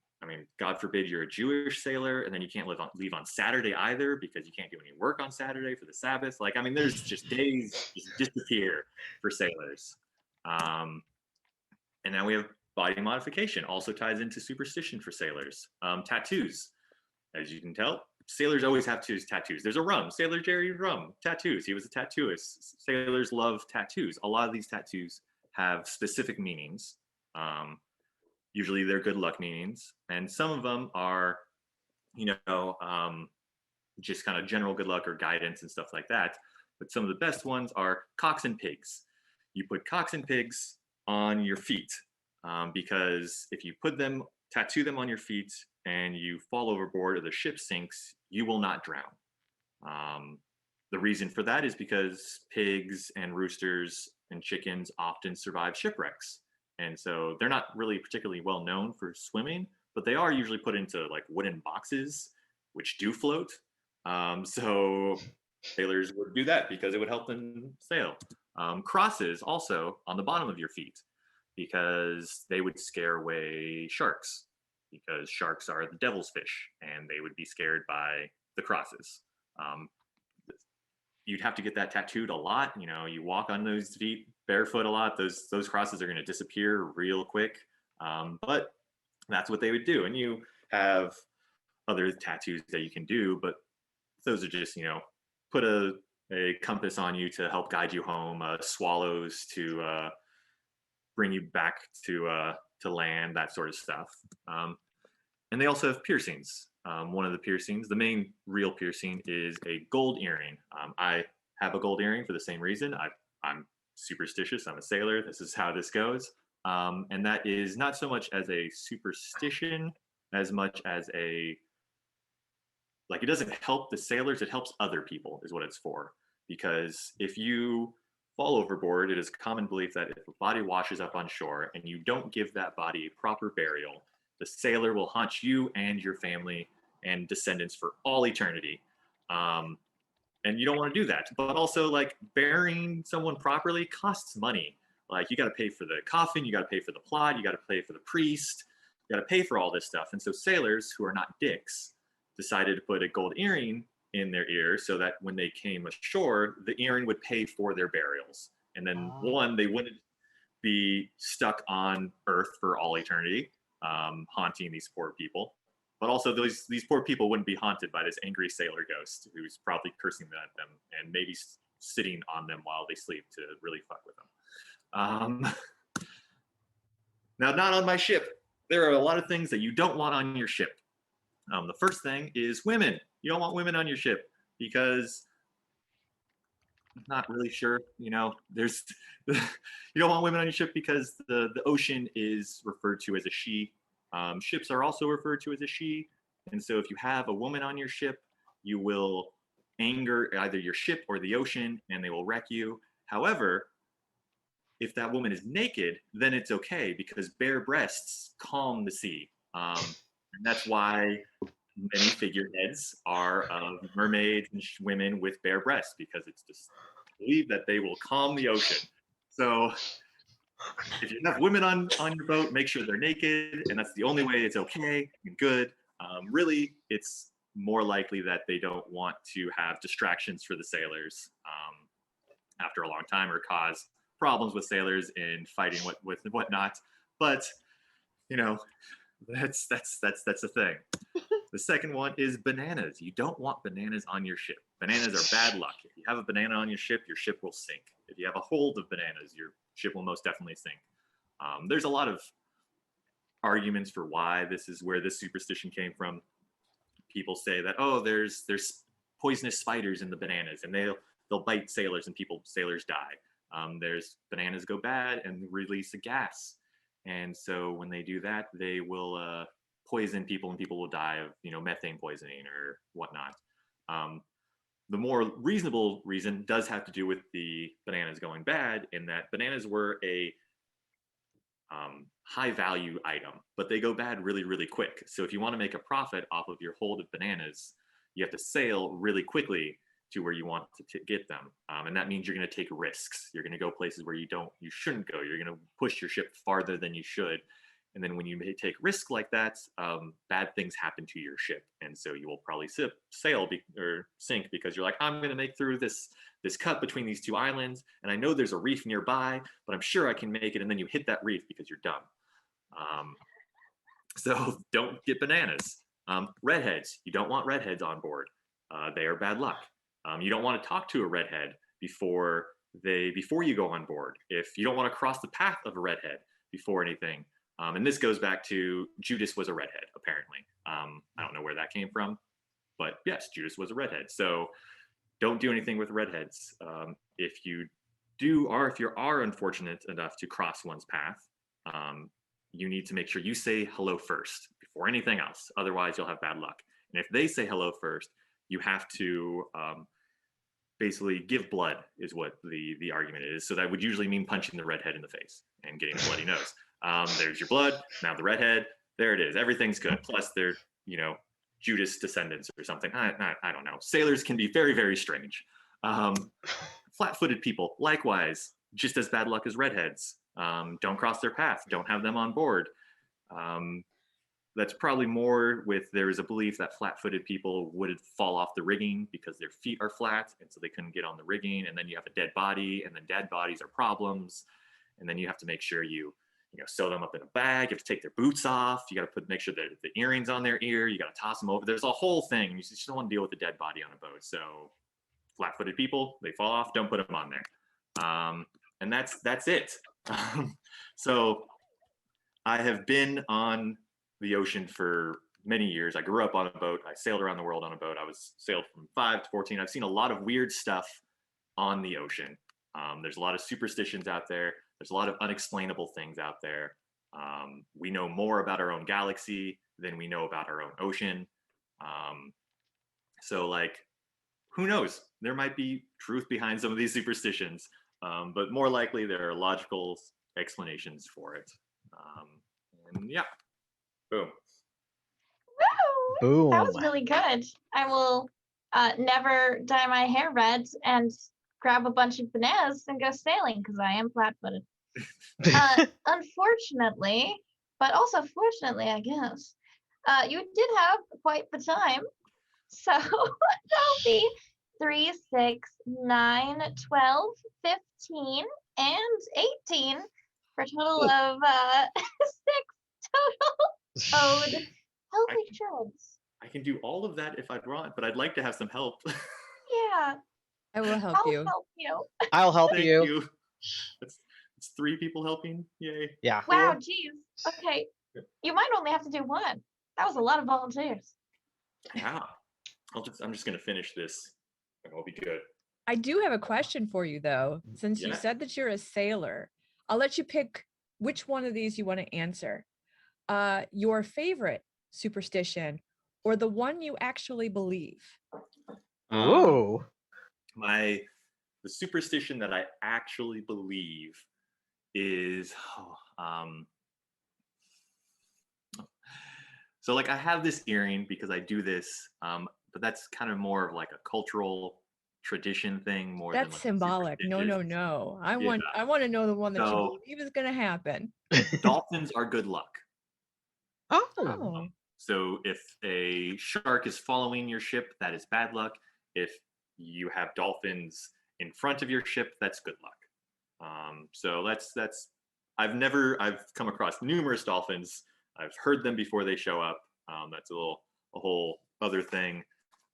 God forbid you're a Jewish sailor, and then you can't leave on Saturday either, because you can't do any work on Saturday for the Sabbath. There's just days just disappear for sailors. And now we have body modification, also ties into superstition for sailors. Tattoos. As you can tell, sailors always have tattoos. There's a Rum, Sailor Jerry Rum, tattoos. He was a tattooist. Sailors love tattoos. A lot of these tattoos have specific meanings. Usually they're good luck meanings. And some of them are, just kind of general good luck or guidance and stuff like that. But some of the best ones are cocks and pigs. You put cocks and pigs on your feet, because if you tattoo them on your feet, and you fall overboard or the ship sinks, you will not drown. The reason for that is because pigs and roosters and chickens often survive shipwrecks. And so they're not really particularly well known for swimming, but they are usually put into like wooden boxes, which do float. So sailors would do that because it would help them sail. Crosses also on the bottom of your feet, because they would scare away sharks, because sharks are the devil's fish, and they would be scared by the crosses. You'd have to get that tattooed a lot. You walk on those feet barefoot a lot. Those crosses are going to disappear real quick. But that's what they would do. And you have other tattoos that you can do, but those are just, put a compass on you to help guide you home, swallows to bring you back to land, that sort of stuff. And they also have piercings. One of the piercings, the main real piercing, is a gold earring. I have a gold earring for the same reason. I'm superstitious. I'm a sailor. This is how this goes. And that is not so much as a superstition as much as it doesn't help the sailors, it helps other people is what it's for. Because if you fall overboard, it is a common belief that if a body washes up on shore and you don't give that body a proper burial, the sailor will haunt you and your family and descendants for all eternity. And you don't want to do that. But also, burying someone properly costs money. Like, you got to pay for the coffin, you got to pay for the plot, you got to pay for the priest, you got to pay for all this stuff. And so sailors who are not dicks decided to put a gold earring in their ear so that when they came ashore, the earring would pay for their burials. And then they wouldn't be stuck on Earth for all eternity, haunting these poor people. But also these poor people wouldn't be haunted by this angry sailor ghost who's probably cursing at them and maybe sitting on them while they sleep to really fuck with them. Now, not on my ship. There are a lot of things that you don't want on your ship. The first thing is women. You don't want women on your ship because I'm not really sure. There's you don't want women on your ship because the ocean is referred to as a she. Ships are also referred to as a she, and so if you have a woman on your ship, you will anger either your ship or the ocean, and they will wreck you. However, if that woman is naked, then it's okay because bare breasts calm the sea. And that's why many figureheads are of mermaids and women with bare breasts, because it's just believed that they will calm the ocean. So if you have women on your boat, make sure they're naked, and that's the only way it's okay and good. Really, it's more likely that they don't want to have distractions for the sailors after a long time, or cause problems with sailors in fighting with whatnot. But that's the thing. The second one is bananas. You don't want bananas on your ship. Bananas are bad luck. If you have a banana on your ship will sink. If you have a hold of bananas, your ship will most definitely sink. There's a lot of arguments for why this is where this superstition came from. People say that, there's poisonous spiders in the bananas, and they'll bite sailors, and sailors die. There's bananas go bad and release a gas, and so when they do that, they will poison people, and people will die of methane poisoning or whatnot. The more reasonable reason does have to do with the bananas going bad, in that bananas were a high value item, but they go bad really, really quick. So if you want to make a profit off of your hold of bananas, you have to sail really quickly to where you want to get them. And that means you're going to take risks. You're going to go places where you shouldn't go. You're going to push your ship farther than you should. And then when you take risk like that, bad things happen to your ship. And so you will probably sail or sink because you're like, I'm going to make through this cut between these two islands, and I know there's a reef nearby, but I'm sure I can make it. And then you hit that reef because you're dumb. So don't get bananas. Redheads, you don't want redheads on board. They are bad luck. You don't want to talk to a redhead before you go on board. If you don't want to cross the path of a redhead before anything. And this goes back to Judas was a redhead, apparently. I don't know where that came from, but yes, Judas was a redhead. So don't do anything with redheads. If you are unfortunate enough to cross one's path, you need to make sure you say hello first before anything else. Otherwise, you'll have bad luck. And if they say hello first, you have to basically give blood, is what the argument is. So that would usually mean punching the redhead in the face and getting a bloody nose. There's your blood. Now the redhead, there it is. Everything's good. Plus they're, Judas descendants or something. I don't know. Sailors can be very, very strange. Flat-footed people, likewise, just as bad luck as redheads. Don't cross their path. Don't have them on board. That's probably more there is a belief that flat-footed people would fall off the rigging because their feet are flat, and so they couldn't get on the rigging. And then you have a dead body, and then dead bodies are problems. And then you have to make sure you sew them up in a bag. You have to take their boots off. You got to make sure that the earrings on their ear. You got to toss them over. There's a whole thing. You just don't want to deal with a dead body on a boat. So flat-footed people, they fall off. Don't put them on there. And that's it. So I have been on the ocean for many years. I grew up on a boat. I sailed around the world on a boat. I sailed from 5 to 14. I've seen a lot of weird stuff on the ocean. There's a lot of superstitions out there. There's a lot of unexplainable things out there. We know more about our own galaxy than we know about our own ocean. So who knows? There might be truth behind some of these superstitions, but more likely there are logical explanations for it. And yeah, boom. Woo! Boom. That was really good. I will never dye my hair red and grab a bunch of bananas and go sailing because I am flat-footed. Unfortunately, but also fortunately, I guess, you did have quite the time. So that'll be 3, 6, 9, 12, 15, and 18 for a total of 6 total owed healthy shreds. I can do all of that if I'd want, but I'd like to have some help. Yeah, I will help I'll you. help you. I'll help Thank you. you. It's 3 people helping. Yay. Yeah. Wow, Cool. geez. Okay, you might only have to do one. That was a lot of volunteers. Yeah. I'm just gonna finish this, and we'll be good. I do have a question for you though. Since you Yeah. said that you're a sailor, I'll let you pick which one of these you want to answer. Your favorite superstition or the one you actually believe? Ooh. The superstition that I actually believe is so like I have this earring because I do this, but that's kind of more of like a cultural tradition thing more than That's like symbolic. No, no, superstitious. no. I Yeah. want to know the one that you So- believe is going to happen. Dolphins are good luck. Oh. Oh, So if a shark is following your ship, that is bad luck. If you have dolphins in front of your ship, that's good luck. So that's I've come across numerous dolphins. I've heard them before they show up. That's a whole other thing.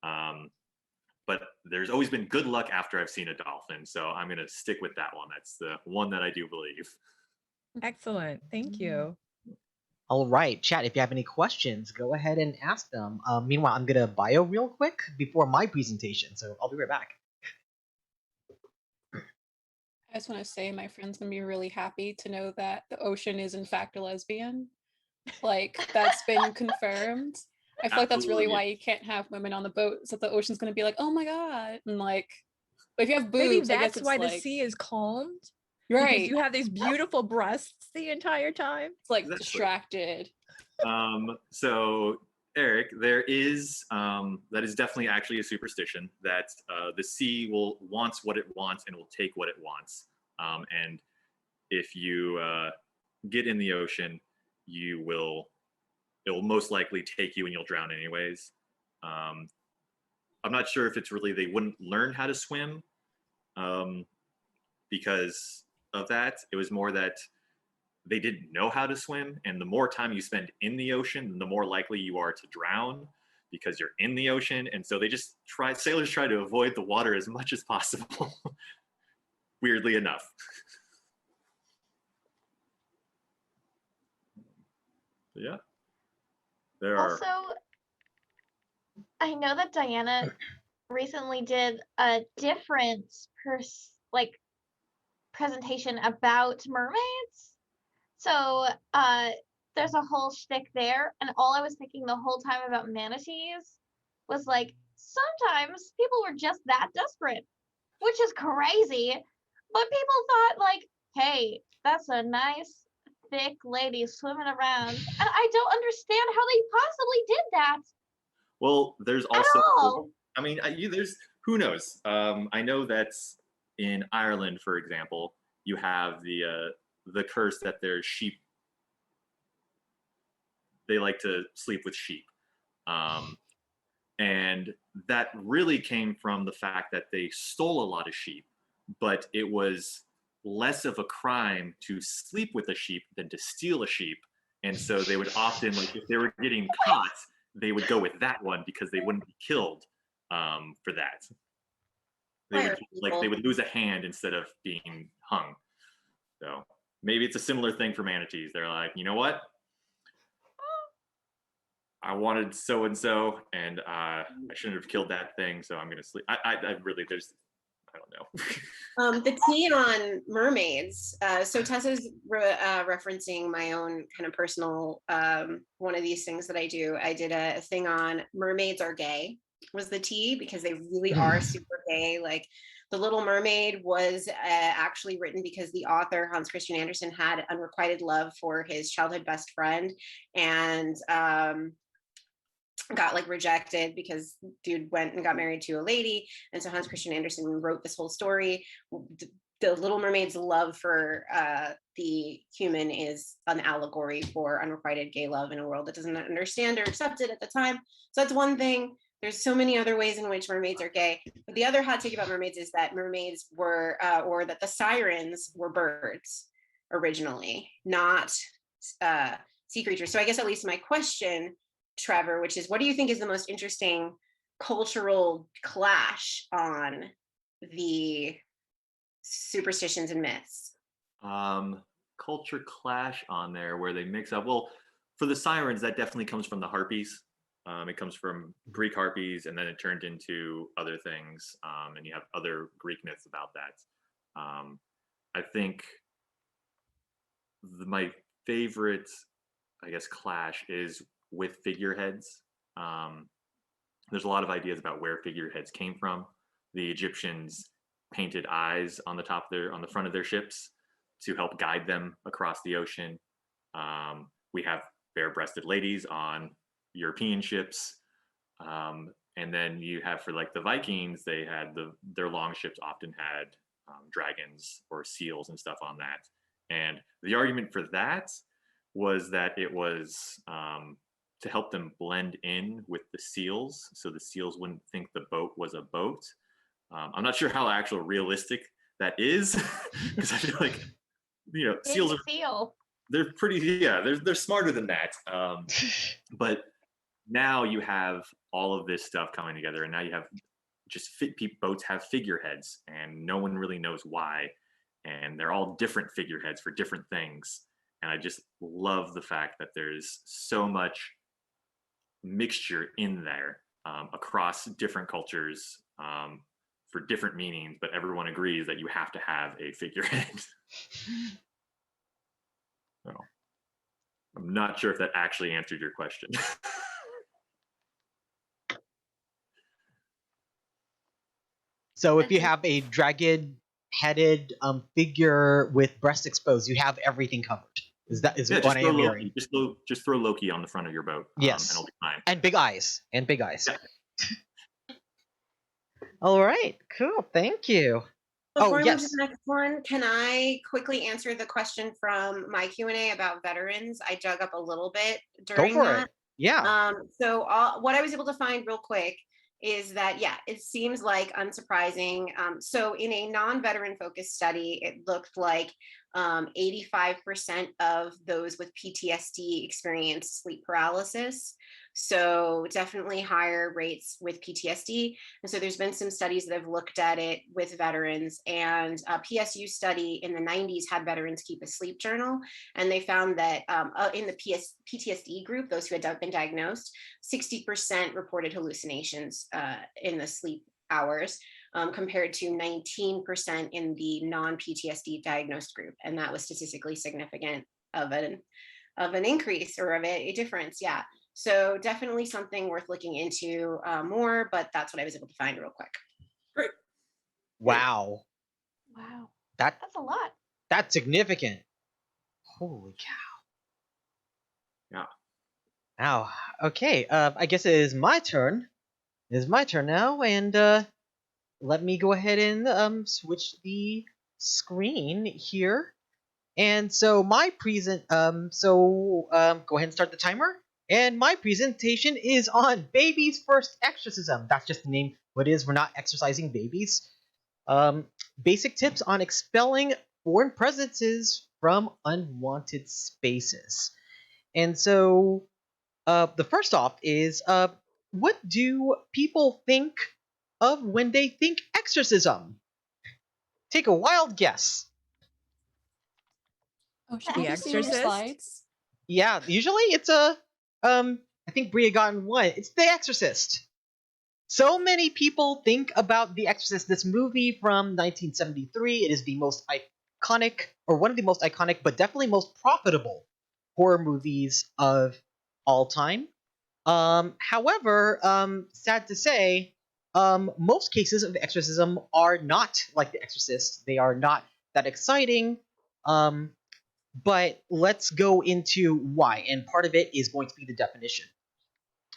But there's always been good luck after I've seen a dolphin. So I'm gonna stick with that one. That's the one that I do believe. excellent. Thank you. All right, chat. If you have any questions, go ahead and ask them. Meanwhile, I'm gonna bio real quick before my presentation, so I'll be right back. I just want to say my friend's gonna be really happy to know that the ocean is in fact a lesbian. Like that's been confirmed. I feel like that's really Absolutely. why you can't have women on the boat. So the ocean's gonna be like, oh my god, and like, but if you have Maybe boobs, I guess that's it's why the like, sea is calmed. Because right. you have these beautiful breasts the entire time. It's like Exactly. distracted. So Eric, there is that is definitely actually a superstition that the sea wants what it wants and will take what it wants. And if you get in the ocean, it will most likely take you and you'll drown anyways. I'm not sure if it's really they wouldn't learn how to swim because of that. It was more that they didn't know how to swim, and the more time you spend in the ocean, the more likely you are to drown because you're in the ocean. And so sailors try to avoid the water as much as possible. Weirdly enough. Yeah. There are. Also, I know that Diana recently did a different presentation about mermaids. So there's a whole shtick there, and all I was thinking the whole time about manatees was like, sometimes people were just that desperate, which is crazy. But people thought like, hey, that's a nice thick lady swimming around, and I don't understand how they possibly did that. Well, there's At also. all. I mean, there's who knows. I know that's in Ireland, for example, you have the curse that there's sheep. They like to sleep with sheep, and that really came from the fact that they stole a lot of sheep, but it was less of a crime to sleep with a sheep than to steal a sheep, and so they would often like if they were getting caught, they would go with that one because they wouldn't be killed for that. They would lose a hand instead of being hung. So maybe it's a similar thing for manatees. They're like, you know what? I wanted so and so, and I shouldn't have killed that thing, so I'm gonna sleep. I really I don't know. The tea on mermaids. So Tessa's referencing my own kind of personal one of these things that I do. I did a thing on mermaids are gay was the tea because they really are super gay. Like The Little Mermaid was actually written because the author Hans Christian Andersen had unrequited love for his childhood best friend, and got like rejected because dude went and got married to a lady. And so Hans Christian Andersen wrote this whole story. the Little Mermaid's love for the human is an allegory for unrequited gay love in a world that doesn't understand or accept it at the time. So that's one thing. There's so many other ways in which mermaids are gay. But the other hot take about mermaids is that mermaids were, or that the sirens were birds originally, not sea creatures. So I guess at least my question, Trevor, which is, what do you think is the most interesting cultural clash on the superstitions and myths? Culture clash on there where they mix up. Well, for the sirens, that definitely comes from the harpies. It comes from Greek harpies, and then it turned into other things. And you have other Greek myths about that. I think my favorite, I guess, clash is with figureheads. There's a lot of ideas about where figureheads came from. The Egyptians painted eyes on the front of their ships to help guide them across the ocean. We have bare-breasted ladies on European ships. And then you have, for like the Vikings, they had their long ships often had dragons or seals and stuff on that. And the argument for that was that it was to help them blend in with the seals, so the seals wouldn't think the boat was a boat. I'm not sure how actual realistic that is, because I feel like, seals they're pretty, they're smarter than that. But now you have all of this stuff coming together, and now you have boats have figureheads, and no one really knows why, and they're all different figureheads for different things. And I just love the fact that there's so much mixture in there across different cultures for different meanings, but everyone agrees that you have to have a figurehead. So, I'm not sure if that actually answered your question. So if you have a dragon-headed figure with breast exposed, you have everything covered. Is what I am hearing? Just throw Loki on the front of your boat. Yes, and it'll be fine. And big eyes. Yeah. All right, cool. Thank you. Before we move to the next one, can I quickly answer the question from my Q&A about veterans? I dug up a little bit during that. Yeah. So what I was able to find real quick is that, it seems like unsurprising. So in a non-veteran focused study, it looked like 85% of those with PTSD experienced sleep paralysis. So definitely higher rates with PTSD. And so there's been some studies that have looked at it with veterans, and a PSU study in the 90s had veterans keep a sleep journal. And they found that in the PTSD group, those who had been diagnosed, 60% reported hallucinations in the sleep hours, compared to 19% in the non-PTSD diagnosed group. And that was statistically significant of an increase or of a difference. Yeah. So definitely something worth looking into more, but that's what I was able to find real quick. Great. Wow. That's a lot. That's significant. Holy cow. Yeah. Wow. Okay. I guess it is my turn. It is my turn now, and let me go ahead and switch the screen here. And so my go ahead and start the timer. And my presentation is on baby's first exorcism. That's just the name. What it is, we're not exorcising babies. Basic tips on expelling foreign presences from unwanted spaces. And so the first off is what do people think of when they think exorcism? Take a wild guess. Oh, should The we see your Exorcist? slides? Yeah, usually it's I think Bria got in one. It's The Exorcist. So many people think about The Exorcist, this movie from 1973. It is the most iconic, or one of the most iconic, but definitely most profitable horror movies of all time. However, sad to say, most cases of exorcism are not like The Exorcist. They are not that exciting. But let's go into why, and part of it is going to be the definition.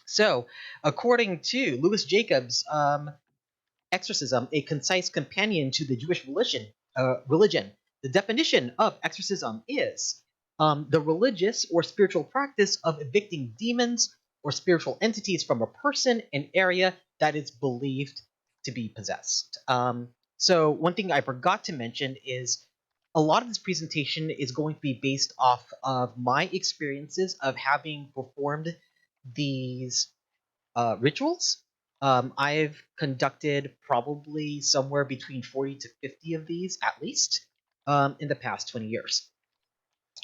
So, according to Louis Jacobs, exorcism, a concise companion to the Jewish religion, religion. The definition of exorcism is the religious or spiritual practice of evicting demons or spiritual entities from a person, an area that is believed to be possessed. So one thing I forgot to mention is a lot of this presentation is going to be based off of my experiences of having performed these rituals. I've conducted probably somewhere between 40 to 50 of these at least in the past 20 years.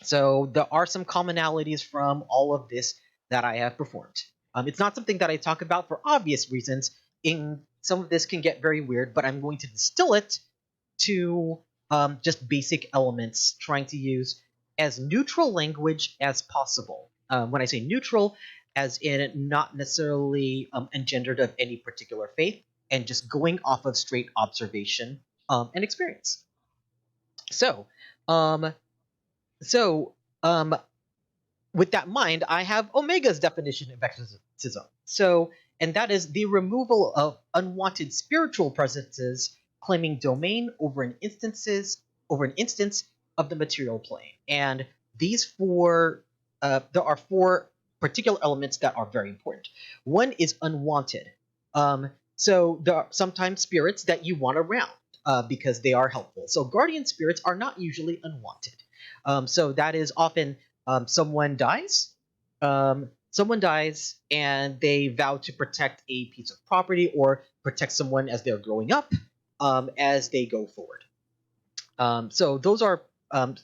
So there are some commonalities from all of this that I have performed. It's not something that I talk about for obvious reasons. In some of this can get very weird, but I'm going to distill it to just basic elements, trying to use as neutral language as possible. When I say neutral, as in not necessarily engendered of any particular faith, and just going off of straight observation and experience. So, um, so with that in mind, I have Omega's definition of exorcism. So, and that is the removal of unwanted spiritual presences claiming domain over an instance of the material plane. And these there are four particular elements that are very important. One is unwanted. So there are sometimes spirits that you want around because they are helpful. So guardian spirits are not usually unwanted. So that is often someone dies. Someone dies and they vow to protect a piece of property or protect someone as they're growing up as they go forward. So those are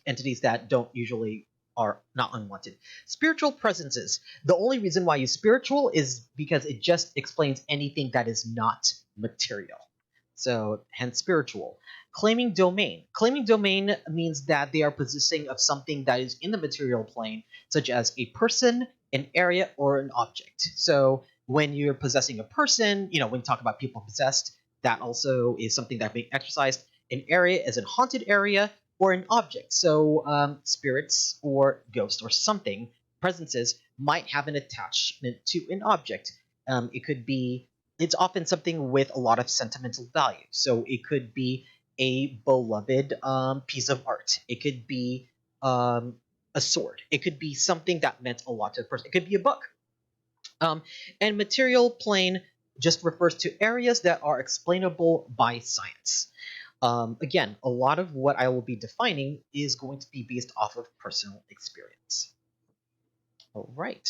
entities that don't usually are not unwanted. Spiritual presences. The only reason why I use spiritual is because it just explains anything that is not material. So hence spiritual. Claiming domain. Claiming domain means that they are possessing of something that is in the material plane, such as a person, an area, or an object. So when you're possessing a person, when you talk about people possessed, that also is something that being exercised. An area is a haunted area or an object. So spirits or ghosts or something, presences, might have an attachment to an object. It's often something with a lot of sentimental value. So it could be a beloved piece of art. It could be a sword. It could be something that meant a lot to the person. It could be a book. And material plane just refers to areas that are explainable by science. Again, a lot of what I will be defining is going to be based off of personal experience. All right.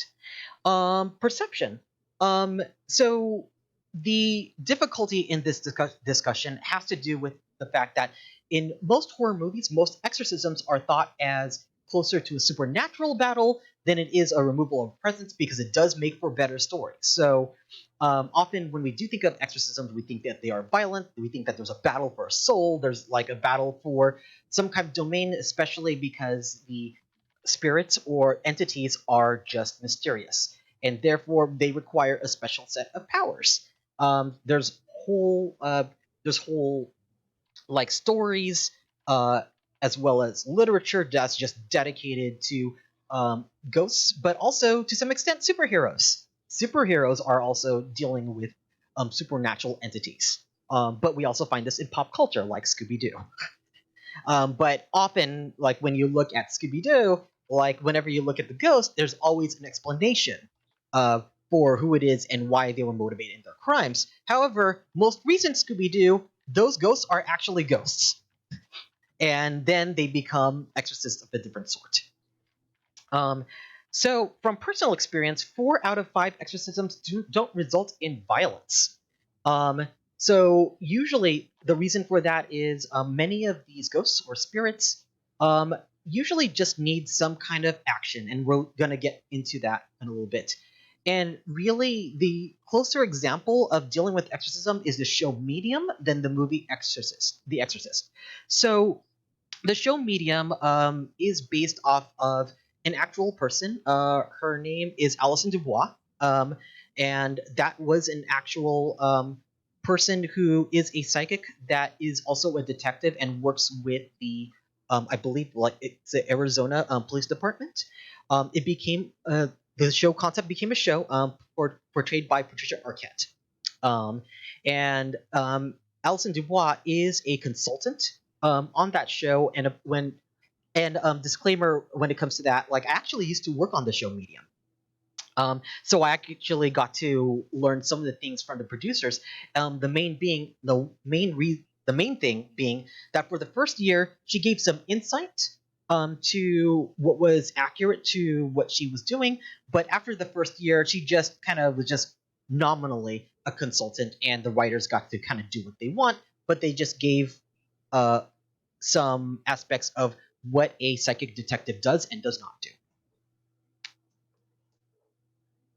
Perception. So the difficulty in this discussion has to do with the fact that in most horror movies, most exorcisms are thought as closer to a supernatural battle than it is a removal of presence because it does make for better stories. So often when we do think of exorcisms, we think that they are violent. We think that there's a battle for a soul. There's like a battle for some kind of domain, especially because the spirits or entities are just mysterious, and therefore they require a special set of powers. There's whole like stories as well as literature that's just dedicated to ghosts, but also to some extent superheroes. Superheroes are also dealing with supernatural entities. But we also find this in pop culture, like Scooby Doo. But often, like when you look at Scooby Doo, like whenever you look at the ghost, there's always an explanation for who it is and why they were motivated in their crimes. However, most recent Scooby Doo, those ghosts are actually ghosts. And then they become exorcists of a different sort. So, from personal experience, 4 out of 5 exorcisms don't result in violence. So usually the reason for that is many of these ghosts or spirits usually just need some kind of action, and we're going to get into that in a little bit. And really, the closer example of dealing with exorcism is the show Medium than the movie The Exorcist. So the show Medium is based off of an actual person. Her name is Alison Dubois, and that was an actual person who is a psychic that is also a detective and works with the I believe like it's the Arizona Police Department. It became the show concept became a show portrayed by Patricia Arquette, and Alison Dubois is a consultant on that show, and disclaimer when it comes to that, like I actually used to work on the show Medium. So I actually got to learn some of the things from the producers. The main thing being that for the first year she gave some insight to what was accurate to what she was doing, but after the first year she just kind of was just nominally a consultant, and the writers got to kind of do what they want, but they just gave uh, some aspects of what a psychic detective does and does not do.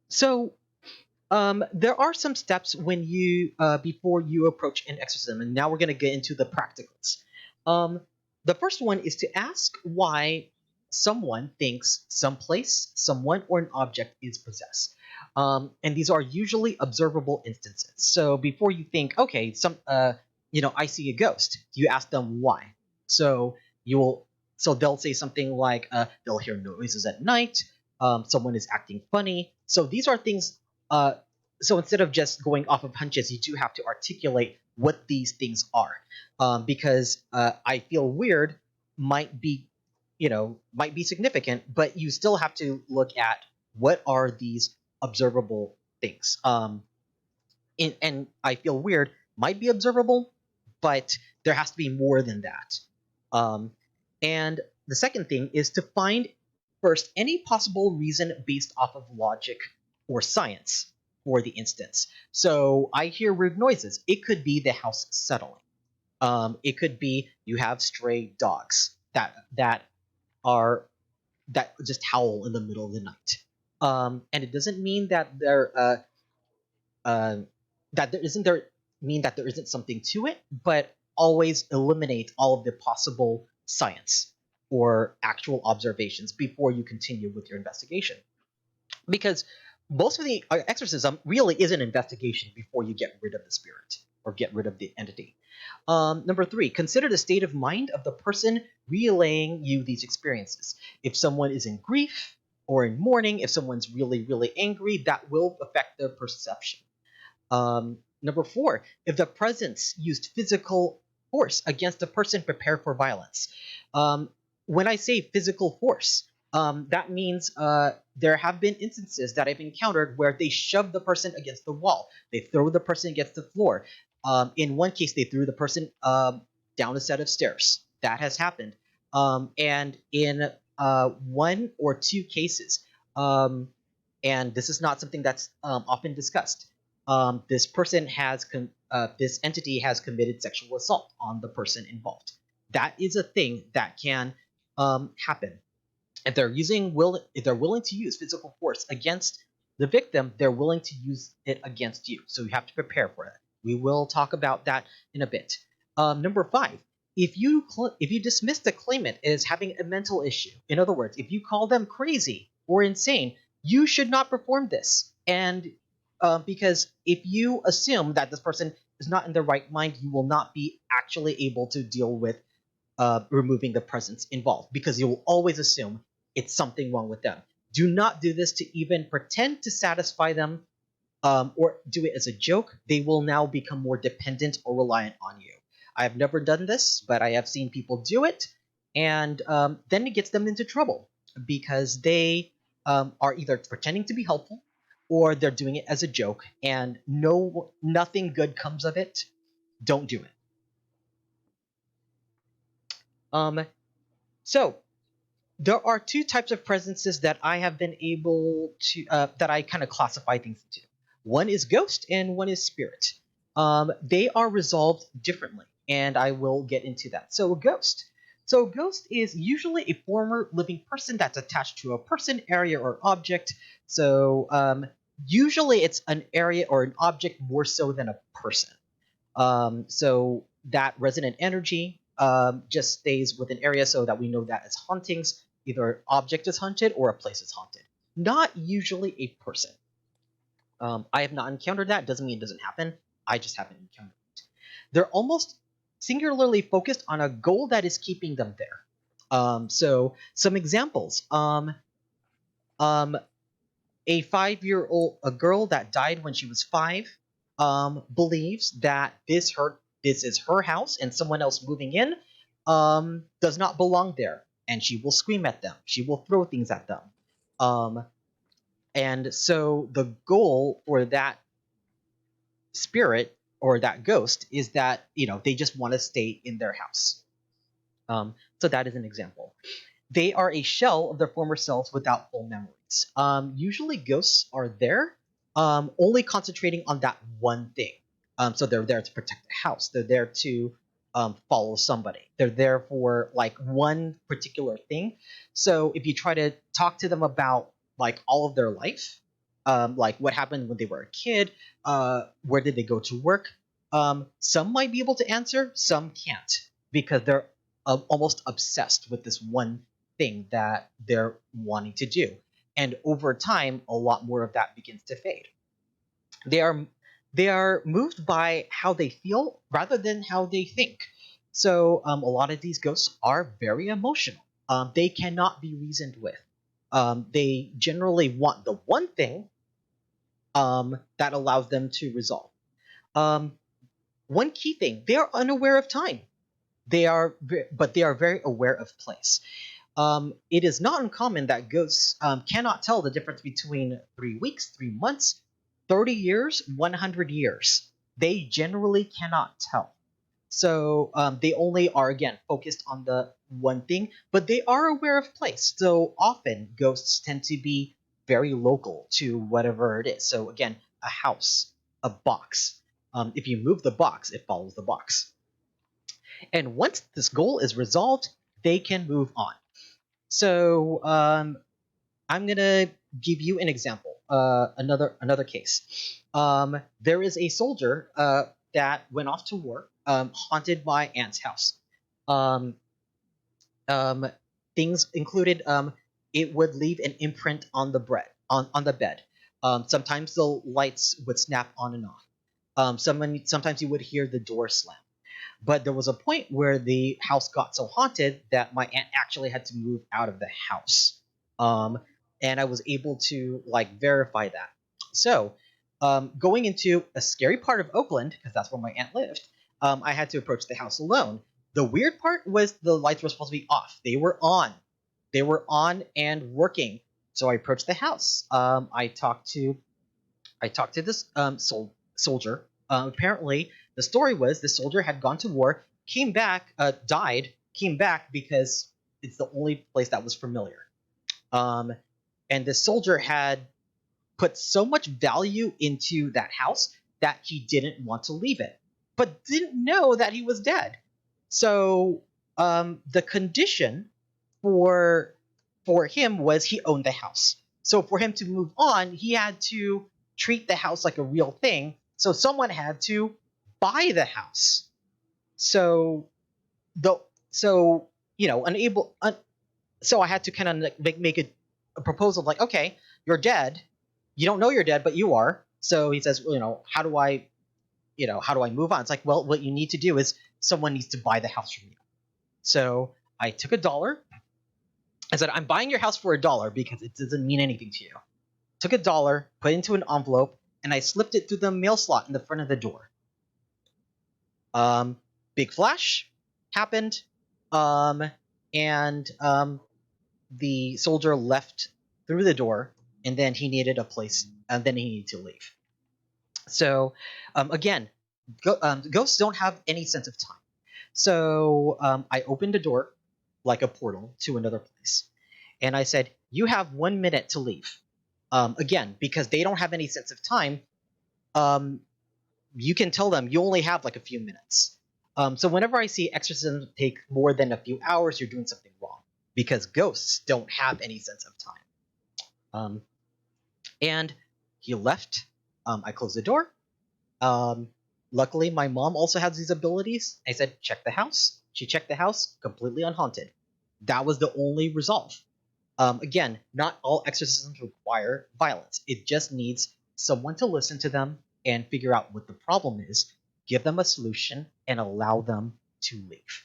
So there are some steps when you before you approach an exorcism, and now we're going to get into the practicals. The first one is to ask why someone thinks some place, someone, or an object is possessed. And these are usually observable instances. So before you think, okay, I see a ghost, you ask them why. So you will, so they'll say something like, they'll hear noises at night. Someone is acting funny. So these are things. So instead of just going off of hunches, you do have to articulate what these things are, because I feel weird might be, might be significant, but you still have to look at what are these observable things. And I feel weird might be observable, but there has to be more than that. And the second thing is to find first any possible reason based off of logic or science for the instance. So I hear weird noises. It could be the house settling. It could be you have stray dogs that are that just howl in the middle of the night. And it doesn't mean that uh, there mean that there isn't something to it, but always eliminate all of the possible science or actual observations before you continue with your investigation. Because most of the exorcism really is an investigation before you get rid of the spirit or get rid of the entity. Number 3, consider the state of mind of the person relaying you these experiences. If someone is in grief or in mourning, if someone's really, really angry, that will affect their perception. Number 4, if the presence used physical force against a person prepared for violence. When I say physical force, that means there have been instances that I've encountered where they shove the person against the wall, they throw the person against the floor. In one case, they threw the person down a set of stairs. That has happened. And in 1 or 2 cases, and this is not something that's often discussed, this entity has committed sexual assault on the person involved. That is a thing that can happen. If they're willing to use physical force against the victim, they're willing to use it against you. So you have to prepare for that. We will talk about that in a bit. Number 5, if you dismiss the claimant as having a mental issue, in other words, if you call them crazy or insane, you should not perform this. And because if you assume that this person is not in their right mind, you will not be actually able to deal with removing the presence involved, because you will always assume it's something wrong with them. Do not do this to even pretend to satisfy them, or do it as a joke. They will now become more dependent or reliant on you. I have never done this, but I have seen people do it, and then it gets them into trouble because they are either pretending to be helpful or they're doing it as a joke, and nothing good comes of it. Don't do it. So there are 2 types of presences that I have been able to that I kind of classify things into. One is ghost and one is spirit. They are resolved differently, and I will get into that. So a ghost is usually a former living person that's attached to a person, area, or object. So usually it's an area or an object more so than a person. So that resonant energy just stays with an area, so that we know that as hauntings, either an object is haunted or a place is haunted. Not usually a person. I have not encountered that. Doesn't mean it doesn't happen. I just haven't encountered it. They're almost singularly focused on a goal that is keeping them there. So some examples. A 5-year-old, a girl that died when she was 5, believes that this is her house and someone else moving in does not belong there, and she will scream at them. She will throw things at them. And so the goal for that spirit or that ghost is that they just want to stay in their house. So that is an example. They are a shell of their former selves without full memories. Usually ghosts are there, only concentrating on that one thing. So they're there to protect the house. They're there to follow somebody. They're there for like one particular thing. So if you try to talk to them about like all of their life, like what happened when they were a kid, where did they go to work, some might be able to answer, some can't, because they're almost obsessed with this one thing that they're wanting to do. And over time, a lot more of that begins to fade. They are moved by how they feel rather than how they think. So a lot of these ghosts are very emotional. They cannot be reasoned with. They generally want the one thing that allows them to resolve. One key thing: they are unaware of time. But they are very aware of place. It is not uncommon that ghosts cannot tell the difference between 3 weeks, 3 months, 30 years, 100 years. They generally cannot tell. So they only are, again, focused on the one thing, but they are aware of place. So often ghosts tend to be very local to whatever it is. So again, a house, a box. If you move the box, it follows the box. And once this goal is resolved, they can move on. So I'm gonna give you an example. Another case. There is a soldier that went off to war, haunted by Aunt's house. Um, Things included, it would leave an imprint on the bed. Sometimes the lights would snap on and off. Sometimes you would hear the door slam. But there was a point where the house got so haunted that my aunt actually had to move out of the house. And I was able to like verify that. So going into a scary part of Oakland, because that's where my aunt lived, I had to approach the house alone. The weird part was the lights were supposed to be off. They were on. They were on and working. So I approached the house. I talked to this soldier. Apparently, the story was the soldier had gone to war, came back, died, came back because it's the only place that was familiar. And the soldier had put so much value into that house that he didn't want to leave it, but didn't know that he was dead. So the condition for him was he owned the house. So for him to move on, he had to treat the house like a real thing. So someone had to buy the house. So so I had to kind of make a proposal like, okay, you're dead. You don't know you're dead, but you are. So he says, well, how do I move on? It's like, well, what you need to do is someone needs to buy the house from you. So I took $1. I said, I'm buying your house for $1 because it doesn't mean anything to you. Took $1, put it into an envelope, and I slipped it through the mail slot in the front of the door. Big flash happened, and the soldier left through the door, and then he needed a place, and then he needed to leave. So again, ghosts don't have any sense of time. So I opened a door like a portal to another place, and I said, you have 1 minute to leave. Again, because they don't have any sense of time, you can tell them you only have like a few minutes. So whenever I see exorcisms take more than a few hours, you're doing something wrong, because ghosts don't have any sense of time. And he left. I closed the door. Luckily, my mom also has these abilities. I said, check the house. She checked the house, completely unhaunted. That was the only resolve. Again, not all exorcisms require violence. It just needs someone to listen to them and figure out what the problem is, give them a solution, and allow them to leave.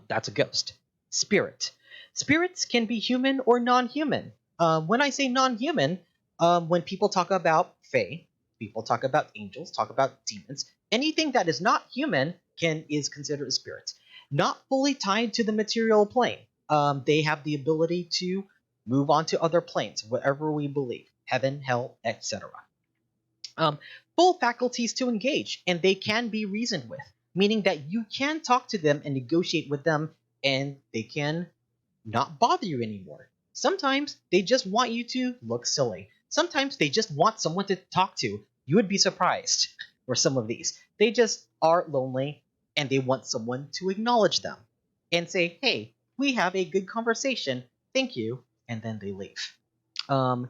That's a ghost. Spirit. Spirits can be human or non-human. When I say non-human, when people talk about fae, people talk about angels, talk about demons, anything that is not human is considered a spirit. not fully tied to the material plane. They have the ability to move on to other planes, whatever we believe, heaven, hell, etc. Um, Full faculties to engage, and they can be reasoned with, meaning that you can talk to them and negotiate with them, and they can not bother you anymore. Sometimes they just want you to look silly. Sometimes they just want someone to talk to. You would be surprised for some of these. They just are lonely and they want someone to acknowledge them and say, hey, we have a good conversation. Thank you. And then they leave. Um,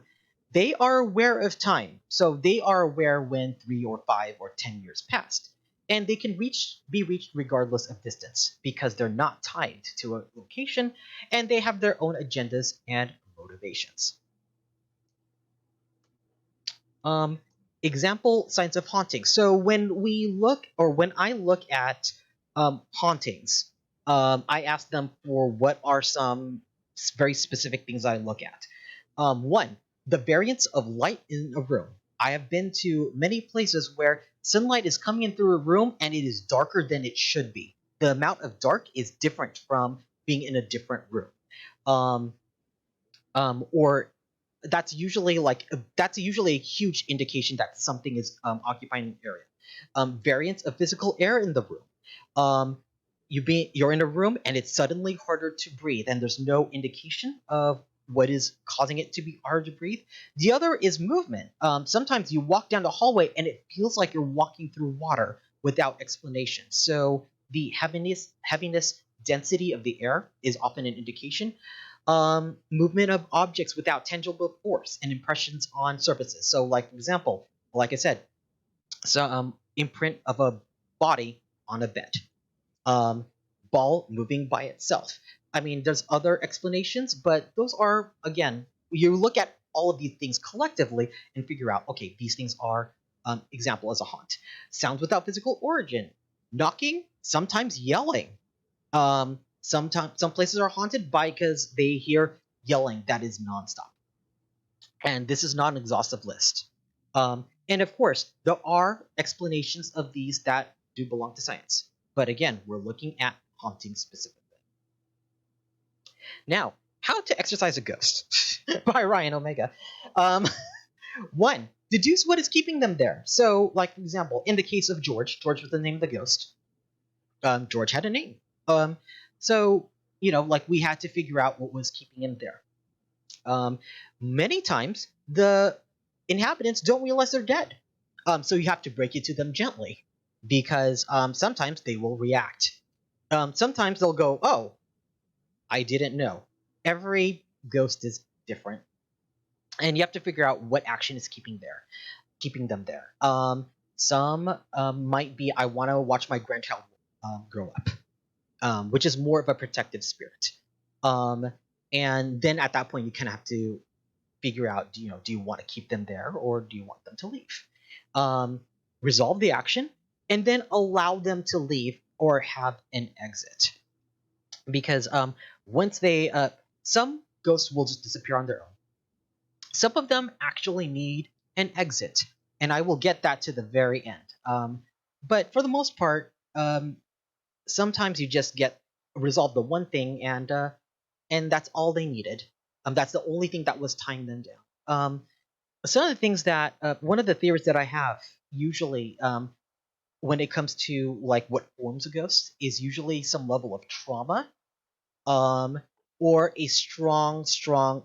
they are aware of time. So they are aware when 3 or 5 or 10 years passed. And they can be reached regardless of distance because they're not tied to a location and they have their own agendas and motivations. Example signs of haunting. So when I look at hauntings, I ask them for what are some very specific things I look at. One, the variance of light in a room. I have been to many places where sunlight is coming in through a room and it is darker than it should be. The amount of dark is different from being in a different room. Or that's usually a huge indication that something is occupying an area. Variance of physical air in the room. You're in a room and it's suddenly harder to breathe, and there's no indication of what is causing it to be hard to breathe. The other is movement. Sometimes you walk down the hallway and it feels like you're walking through water without explanation. So the heaviness, density of the air is often an indication. Movement of objects without tangible force and impressions on surfaces. So, like for example, like I said, imprint of a body on a bed. Ball moving by itself. I mean, there's other explanations, but those are, again, you look at all of these things collectively and figure out, okay, these things are example as a haunt. Sounds without physical origin. Knocking, sometimes yelling. Sometimes some places are haunted because they hear yelling that is nonstop. And this is not an exhaustive list. And of course, there are explanations of these that do belong to science. But again, we're looking at haunting specifically. Now, how to exorcise a ghost by Ryan Omega. One, deduce what is keeping them there. So, like for example, in the case of George was the name of the ghost. George had a name. So, like we had to figure out what was keeping him there. Many times, the inhabitants don't realize they're dead. So you have to break it to them gently because sometimes they will react. Sometimes they'll go, oh, I didn't know. Every ghost is different. And you have to figure out what action is keeping them there. Some might be, I want to watch my grandchild grow up, which is more of a protective spirit. And then at that point, you kind of have to figure out, do you want to keep them there or do you want them to leave? Resolve the action and then allow them to leave or have an exit. Because once some ghosts will just disappear on their own. Some of them actually need an exit, and I will get that to the very end. But for the most part, sometimes you just resolve the one thing, and that's all they needed. That's the only thing that was tying them down. Some of the things that one of the theories that I have usually when it comes to like what forms a ghost is usually some level of trauma, or a strong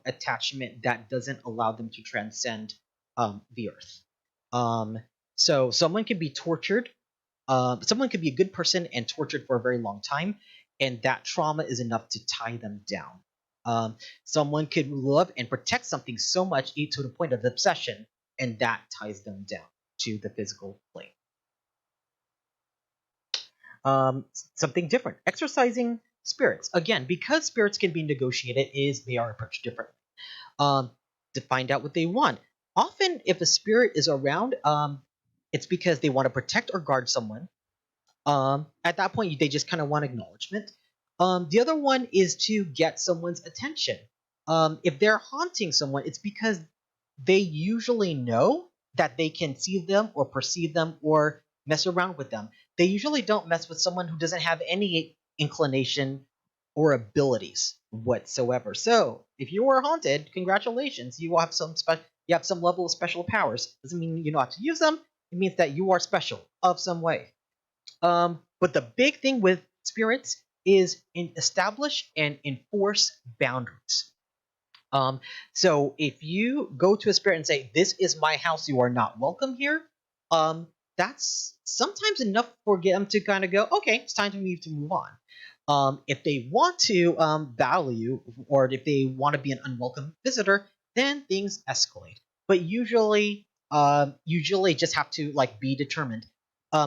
attachment that doesn't allow them to transcend the earth. So someone could be tortured. Someone could be a good person and tortured for a very long time, and that trauma is enough to tie them down. Someone could love and protect something so much to the point of obsession, and that ties them down to the physical plane. Something different. Exorcising spirits. Again, because spirits can be negotiated, they are approached differently. To find out what they want. Often, if a spirit is around, it's because they want to protect or guard someone. At that point, they just kind of want acknowledgement. The other one is to get someone's attention. If they're haunting someone, it's because they usually know that they can see them or perceive them or mess around with them. They usually don't mess with someone who doesn't have any inclination, or abilities whatsoever. So if you are haunted, congratulations, you have you have some level of special powers. Doesn't mean you know how to use them. It means that you are special of some way. But the big thing with spirits is establish and enforce boundaries. Um, so if you go to a spirit and say, "This is my house, you are not welcome here," um, that's sometimes enough for them to kind of go, "Okay, it's time for me to move on." If they want to value, or if they want to be an unwelcome visitor, then things escalate. But usually just have to like be determined.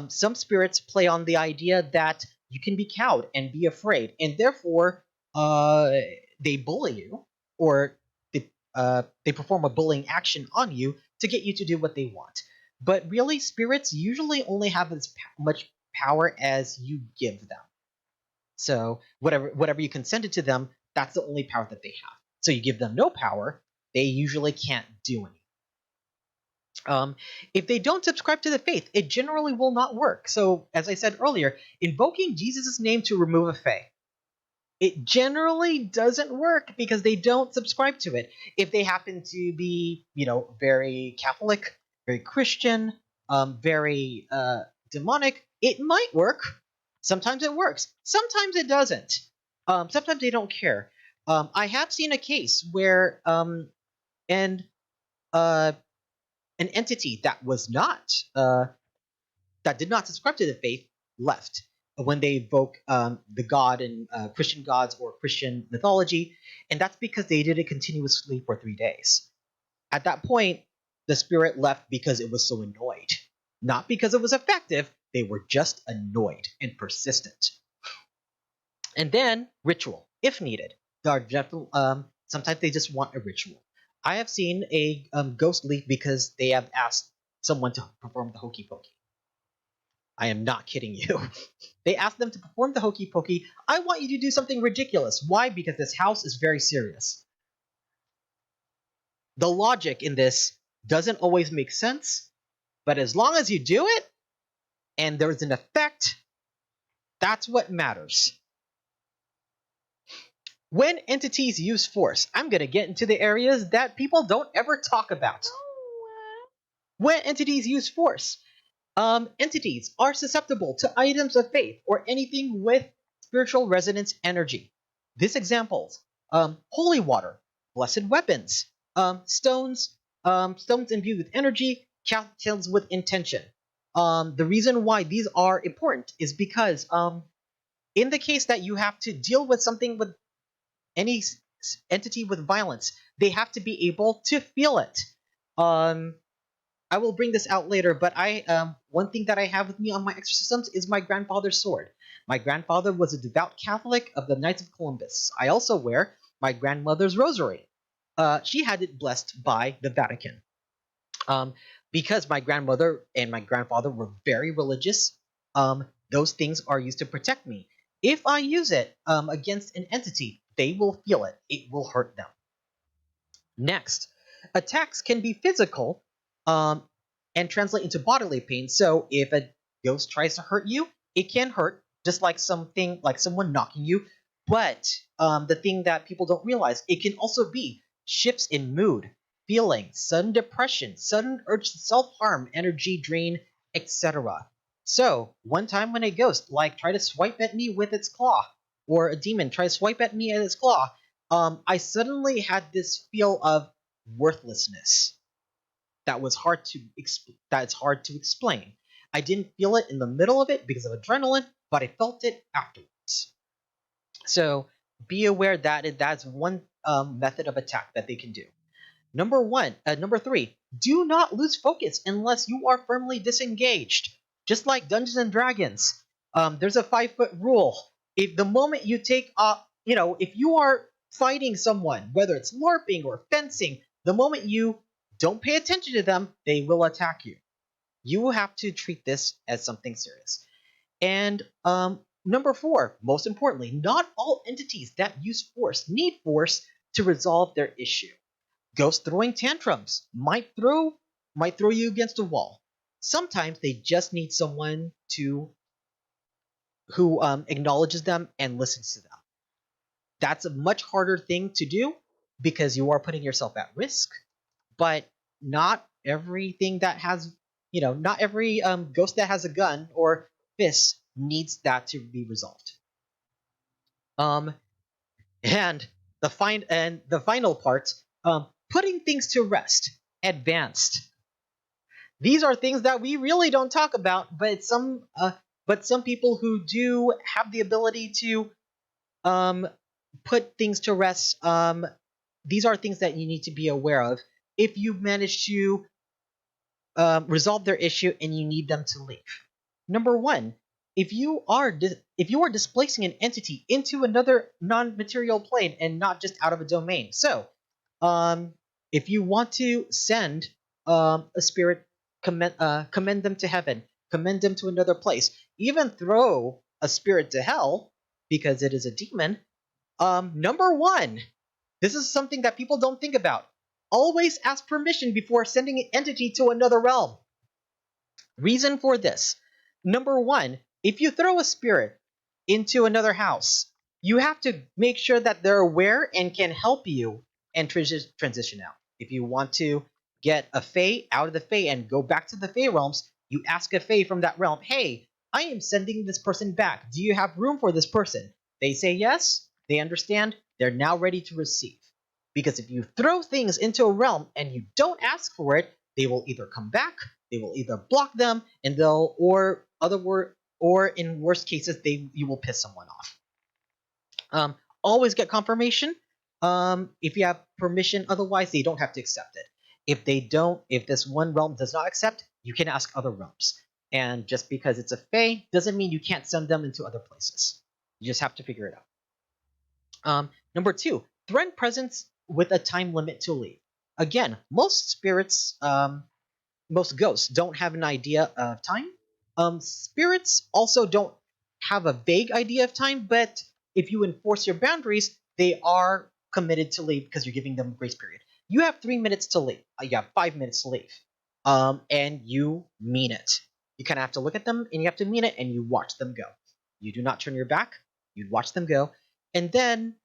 Some spirits play on the idea that you can be cowed and be afraid, and therefore uh, they bully you, or they perform a bullying action on you to get you to do what they want. But really, spirits usually only have as much power as you give them. So whatever you consented to them, that's the only power that they have. So you give them no power, they usually can't do anything. If they don't subscribe to the faith, it generally will not work. So, as I said earlier, invoking Jesus' name to remove a fae, it generally doesn't work because they don't subscribe to it. If they happen to be, very Catholic, very Christian, very demonic, it might work. Sometimes it works. Sometimes it doesn't. Sometimes they don't care. I have seen a case where and uh, an entity that did not subscribe to the faith left when they evoke the god in Christian gods or Christian mythology, and that's because they did it continuously for 3 days. At that point, the spirit left because it was so annoyed, not because it was effective. They were just annoyed and persistent. And then ritual, if needed. Sometimes they just want a ritual. I have seen a ghost leave because they have asked someone to perform the hokey pokey. I am not kidding you. They asked them to perform the hokey pokey. I want you to do something ridiculous. Why? Because this house is very serious. The logic in this doesn't always make sense, but as long as you do it and there's an effect, that's what matters. When entities use force, I'm going to get into the areas that people don't ever talk about. When entities use force, entities are susceptible to items of faith or anything with spiritual resonance energy. These examples: holy water, blessed weapons, stones, stones imbued with energy, cocktails with intention. The reason why these are important is because in the case that you have to deal with something with any entity with violence, they have to be able to feel it. I will bring this out later, but one thing that I have with me on my exorcisms is my grandfather's sword. My grandfather was a devout Catholic of the Knights of Columbus. I also wear my grandmother's rosary. She had it blessed by the Vatican. Because my grandmother and my grandfather were very religious, those things are used to protect me. If I use it against an entity, they will feel it. It will hurt them. Next, attacks can be physical and translate into bodily pain. So if a ghost tries to hurt you, it can hurt, just like something like someone knocking you. But the thing that people don't realize, it can also be shifts in mood, feeling, sudden depression, sudden urge to self-harm, energy drain, etc. So one time when a ghost tried to swipe at me with its claw, or a demon tried to swipe at me with its claw, I suddenly had this feel of worthlessness that was that's hard to explain. I didn't feel it in the middle of it because of adrenaline, but I felt it afterwards. So be aware that that's one method of attack that they can do. Number three, do not lose focus unless you are firmly disengaged. Just like Dungeons and Dragons, there's a 5-foot rule. If the moment you take if you are fighting someone, whether it's LARPing or fencing, the moment you don't pay attention to them, they will attack you. You have to treat this as something serious. And number 4, most importantly, not all entities that use force need force to resolve their issue. Ghosts throwing tantrums might throw you against a wall. Sometimes they just need someone to who acknowledges them and listens to them. That's a much harder thing to do because you are putting yourself at risk, but not everything that has, not every ghost that has a gun or fist needs that to be resolved. Um, and the final part, putting things to rest, advanced. These are things that we really don't talk about, but some people who do have the ability to um, put things to rest. These are things that you need to be aware of if you manage to resolve their issue and you need them to leave. Number one, if you are displacing an entity into another non-material plane and not just out of a domain. So, if you want to send a spirit, commend them to heaven, commend them to another place, even throw a spirit to hell because it is a demon. Number one, this is something that people don't think about. Always ask permission before sending an entity to another realm. Reason for this. Number one, if you throw a spirit into another house, you have to make sure that they're aware and can help you and transition out. If you want to get a Fae out of the Fae and go back to the Fae realms, you ask a Fae from that realm, hey, I am sending this person back. Do you have room for this person? They say yes, they understand, they're now ready to receive. Because if you throw things into a realm and you don't ask for it, they will either come back, they will either block them, and or in worst cases, you will piss someone off. Always get confirmation. If you have permission, otherwise they don't have to accept it. If this one realm does not accept, you can ask other realms. And just because it's a Fae doesn't mean you can't send them into other places. You just have to figure it out. Number two, threaten presence with a time limit to leave. Again, most ghosts don't have an idea of time. Spirits also don't have a vague idea of time, but if you enforce your boundaries, they are committed to leave because you're giving them a grace period. You have 3 minutes to leave. You have 5 minutes to leave. And you mean it. You kind of have to look at them and you have to mean it and you watch them go. You do not turn your back. You watch them go. And then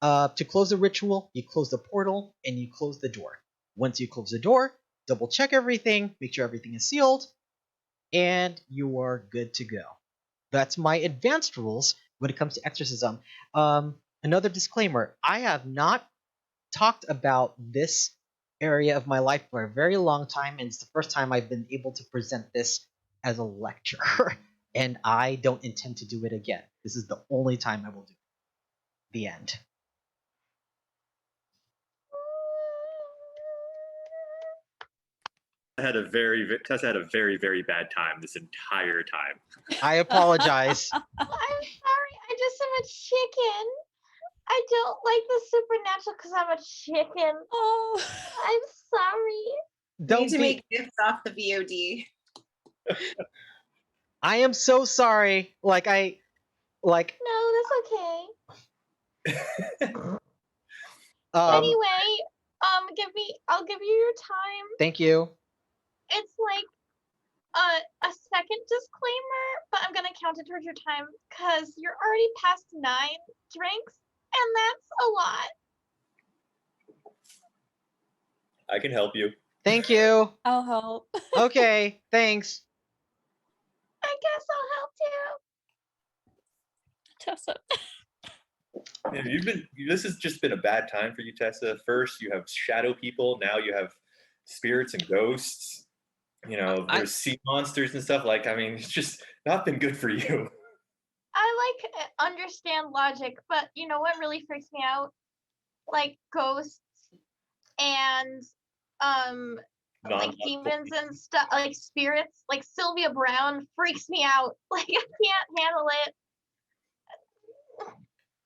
to close the ritual, you close the portal and you close the door. Once you close the door, double check everything, make sure everything is sealed, and you are good to go. That's my advanced rules when it comes to exorcism. Another disclaimer, I have not talked about this area of my life for a very long time, and it's the first time I've been able to present this as a lecture, and I don't intend to do it again. This is the only time I will do it. The end. Tessa had a very, very bad time this entire time. I apologize. I'm sorry. I just am a chicken. I don't like the supernatural because I'm a chicken. Oh, I'm sorry. We Don't need to be. make gifts off the VOD. I am so sorry. No, that's okay. Anyway, I'll give you your time. Thank you. It's like a second disclaimer, but I'm gonna count it towards your time because you're already past 9 drinks, and that's a lot. I can help you. Thank you. I'll help. Okay, thanks. I guess I'll help too. Tessa. Yeah, this has just been a bad time for you, Tessa. First, you have shadow people. Now you have spirits and ghosts. There's sea monsters and stuff. It's just not been good for you. I understand logic, but you know what really freaks me out? Like ghosts and like demons and stuff, like spirits, like Sylvia Brown freaks me out. Like I can't handle it.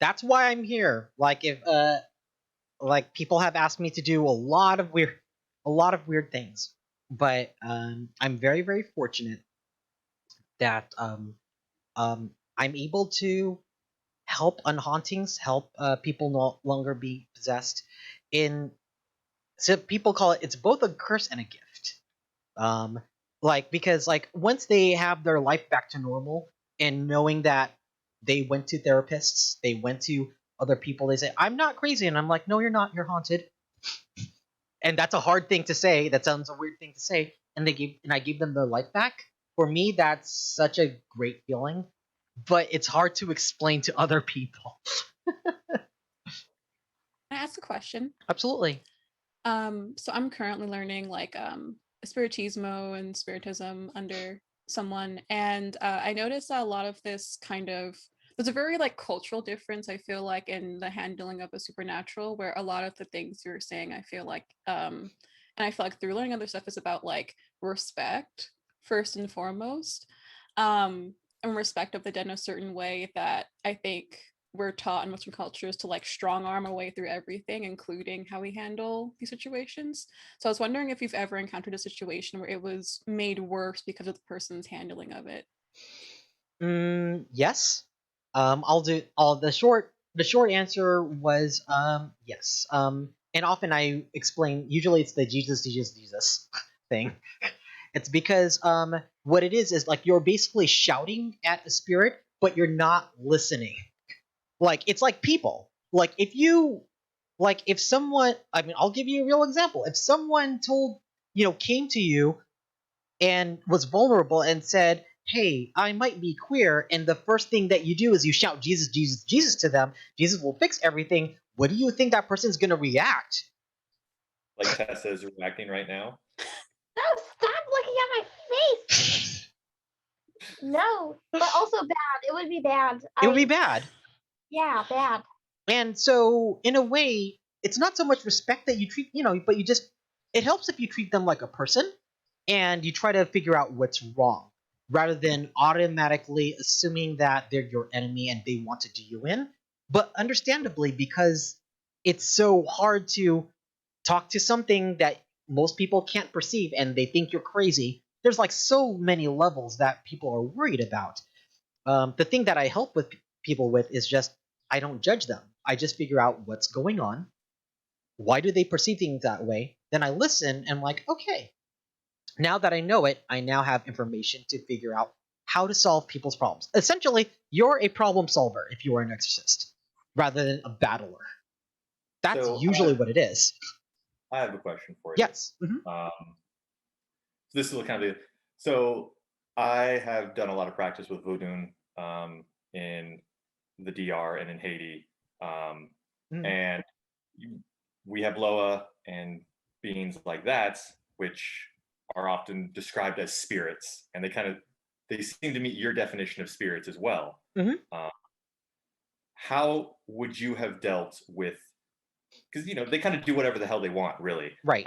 That's why I'm here. If people have asked me to do a lot of weird things, but I'm very, very fortunate that I'm able to help unhauntings, help people no longer be possessed. So people call it's both a curse and a gift. Because once they have their life back to normal and knowing that they went to therapists, they went to other people, they say, I'm not crazy. And I'm like, no, you're not. You're haunted. And that's a hard thing to say. That sounds a weird thing to say. And I gave them their life back. For me, that's such a great feeling, but it's hard to explain to other people. Can I ask a question? Absolutely. So I'm currently learning like spiritismo and spiritism under someone, and I noticed that a lot of this kind of there's a very like cultural difference, I feel like, in the handling of the supernatural, where a lot of the things you're saying, I feel like and I feel like through learning other stuff is about like respect first and foremost, and respect of the dead in a certain way that I think we're taught in Western cultures to like strong arm our way through everything, including how we handle these situations. So I was wondering if you've ever encountered a situation where it was made worse because of the person's handling of it. Yes. I'll do all the short answer was yes. And often I explain, usually it's the Jesus thing. It's because what it is like you're basically shouting at a spirit, but you're not listening. Like it's like people. If someone, I mean, I'll give you a real example. If someone came to you and was vulnerable and said, "Hey, I might be queer," and the first thing that you do is you shout Jesus, Jesus, Jesus to them, Jesus will fix everything. What do you think that person's going to react? Like Tessa is reacting right now. No, stop looking at my face. No, but also bad. It would be bad. It would be bad. Yeah, bad. And so, in a way, it's not so much respect that you treat, but it helps if you treat them like a person and you try to figure out what's wrong rather than automatically assuming that they're your enemy and they want to do you in. But understandably, because it's so hard to talk to something that most people can't perceive and they think you're crazy, there's like so many levels that people are worried about. The thing that I help with people with is just I don't judge them. I just figure out what's going on. Why do they perceive things that way? Then I listen and I'm like, okay, now that I know it, I now have information to figure out how to solve people's problems. Essentially, you're a problem solver if you are an exorcist rather than a battler. That's So, usually what it is. I have a question for you. Yes. So this is kind of so I have done a lot of practice with voodoo in the DR and in Haiti, and we have Loa and beings like that, which are often described as spirits, and they seem to meet your definition of spirits as well. How would you have dealt with? Because they kind of do whatever the hell they want, really. Right.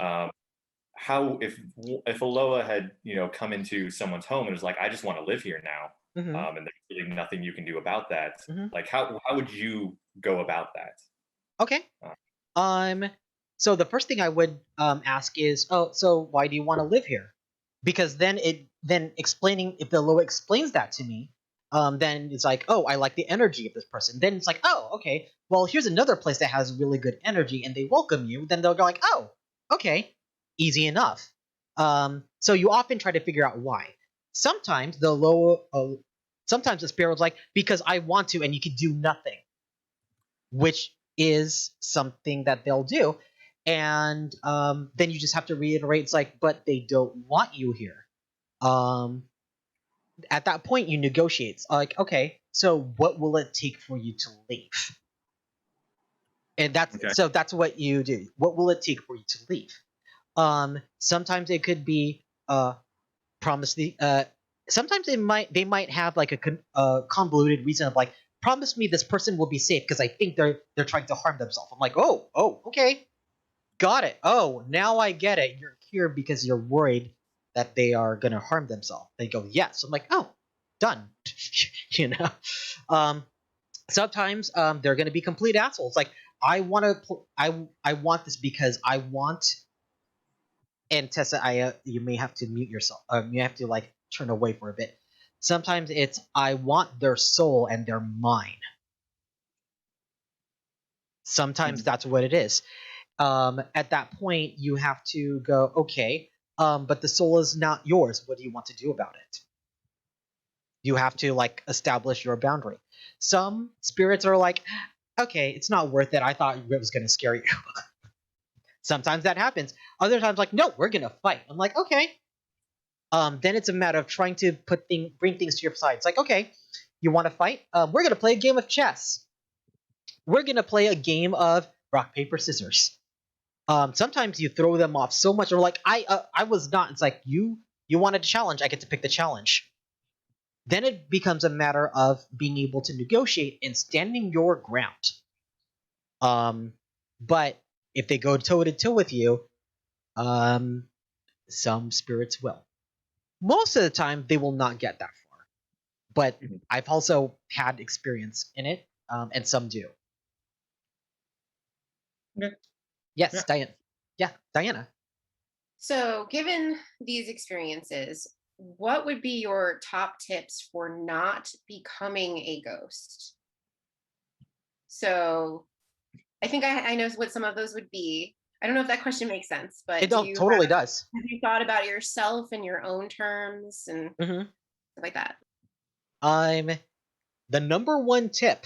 How if a Loa had come into someone's home and was like, I just want to live here now, and there's really nothing you can do about that. Like how would you go about that? Okay. So the first thing I would ask is, oh, so why do you want to live here? Because then explaining, if the Loa explains that to me, then it's like, oh, I like the energy of this person. Then it's like, oh, okay, well, here's another place that has really good energy and they welcome you. Then they'll go like, oh, okay, easy enough. So you often try to figure out why. Sometimes sometimes the spirit was like, because I want to, and you can do nothing, which is something that they'll do. And then you just have to reiterate, it's like, but they don't want you here. At that point, you negotiate. It's like, okay, so what will it take for you to leave? And that's what you do. What will it take for you to leave? Sometimes it could be promise the. Sometimes they might have like a convoluted reason of like, promise me this person will be safe because I think they're trying to harm themselves. I'm like, oh, okay, got it. Oh, now I get it. You're here because you're worried that they are gonna harm themselves. They go, yes. I'm like, oh, done. Sometimes they're gonna be complete assholes. Like, I want this because I want. And Tessa, you may have to mute yourself. You have to like turn away for a bit. Sometimes it's I want their soul and their mind. Sometimes that's what it is. At that point, you have to go, okay, but the soul is not yours. What do you want to do about it? You have to like establish your boundary. Some spirits are like, okay, it's not worth it. I thought it was gonna scare you. Sometimes that happens. Other times, like, no, we're gonna fight. I'm like, okay. Then it's a matter of trying to bring things to your side. It's like, okay, you want to fight? We're gonna play a game of chess. We're gonna play a game of rock paper scissors. Sometimes you throw them off so much, or like, I was not. It's like you wanted a challenge. I get to pick the challenge. Then it becomes a matter of being able to negotiate and standing your ground. But if they go toe to toe with you, some spirits will. Most of the time, they will not get that far. But I've also had experience in it, and some do. Okay. Yes, Yeah. Diana. Yeah, Diana. So, given these experiences, what would be your top tips for not becoming a ghost? So, I think I know what some of those would be. I don't know if that question makes sense, but It totally does. have you thought about yourself in your own terms and stuff like that? The number one tip: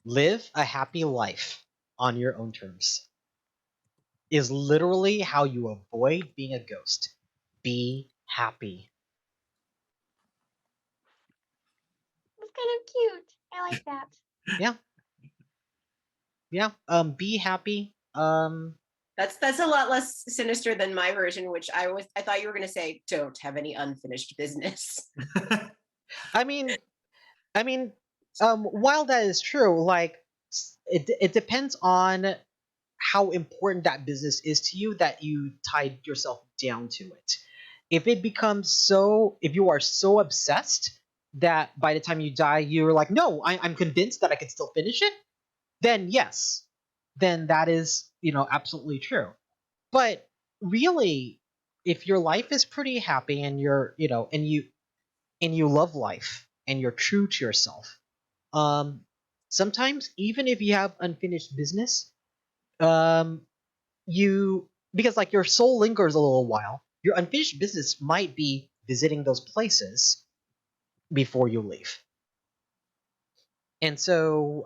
live a happy life on your own terms. Is literally how you avoid being a ghost. Be happy. It's kind of cute. I like that. Yeah. Yeah. Be happy. That's a lot less sinister than my version, which I thought you were going to say don't have any unfinished business. I mean, while that is true, like it depends on how important that business is to you that you tied yourself down to it. If you are so obsessed that by the time you die you're like, no, I'm convinced that I can still finish it, then yes, then that is absolutely true. But really, if your life is pretty happy and you're and you love life and you're true to yourself, sometimes even if you have unfinished business, um, because like your soul lingers a little while, your unfinished business might be visiting those places before you leave. And so,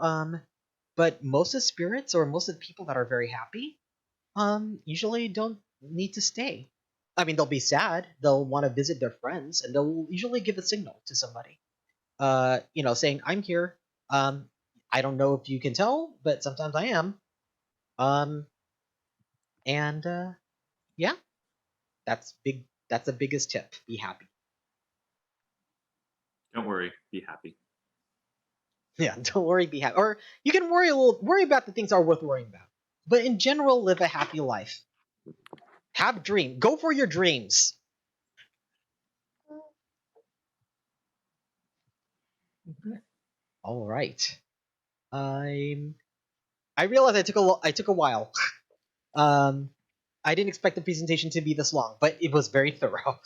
but most of the spirits or most of the people that are very happy, usually don't need to stay. I mean, they'll be sad. They'll want to visit their friends, and they'll usually give a signal to somebody, saying, "I'm here." I don't know if you can tell, but sometimes I am. And yeah, that's big. That's the biggest tip. Be happy. Don't worry, be happy. Yeah, don't worry, be happy. Or you can worry about the things that are worth worrying about. But in general, live a happy life. Have dream. Go for your dreams. Okay. All right. I realized I took a while. I didn't expect the presentation to be this long, but it was very thorough.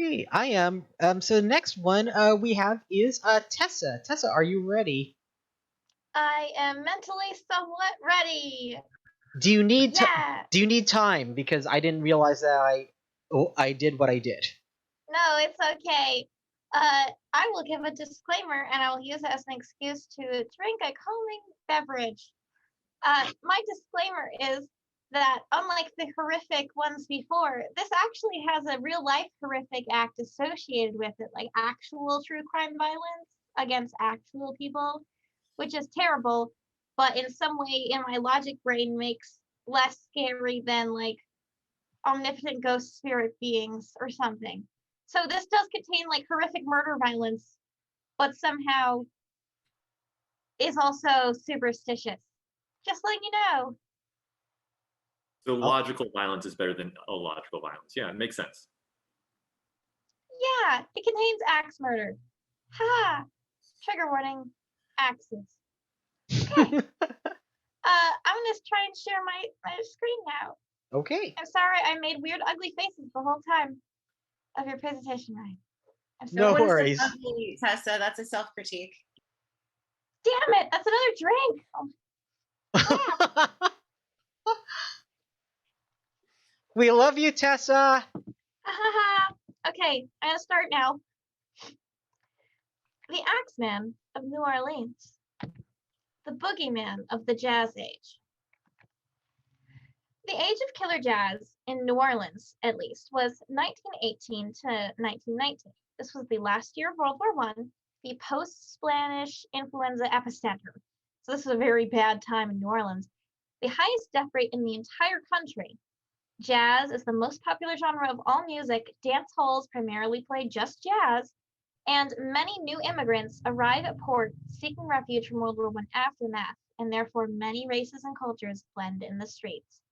Okay, I am. So the next one we have is Tessa. Tessa, are you ready? I am mentally somewhat ready. Do you need Yeah. Do you need time? Because I didn't realize that I did what I did. No, it's okay. I will give a disclaimer and I will use it as an excuse to drink a calming beverage. My disclaimer is that unlike the horrific ones before, this actually has a real life horrific act associated with it, like actual true crime violence against actual people, which is terrible, but in some way in my logic brain makes less scary than like omnipotent ghost spirit beings or something. So this does contain like horrific murder violence, but somehow is also superstitious. Just letting you know. So logical violence is better than illogical violence. Yeah, it makes sense. Yeah, it contains axe murder. Ha! Trigger warning, axes. Okay. I'm gonna try and share my screen now. Okay. I'm sorry I made weird ugly faces the whole time of your presentation, Ryan. I'm so No worries. Ugly, Tessa, that's a self-critique. Damn it, that's another drink. Oh, We love you, Tessa. Okay, I'm gonna start now. The Axeman of New Orleans, the boogeyman of the Jazz Age. The age of killer jazz, in New Orleans at least, was 1918 to 1919. This was the last year of World War I, the post-Spanish influenza epicenter. So this was a very bad time in New Orleans. The highest death rate in the entire country. Jazz is the most popular genre of all music. Dance halls primarily play just jazz, and many new immigrants arrive at port seeking refuge from World War I aftermath, and therefore many races and cultures blend in the streets.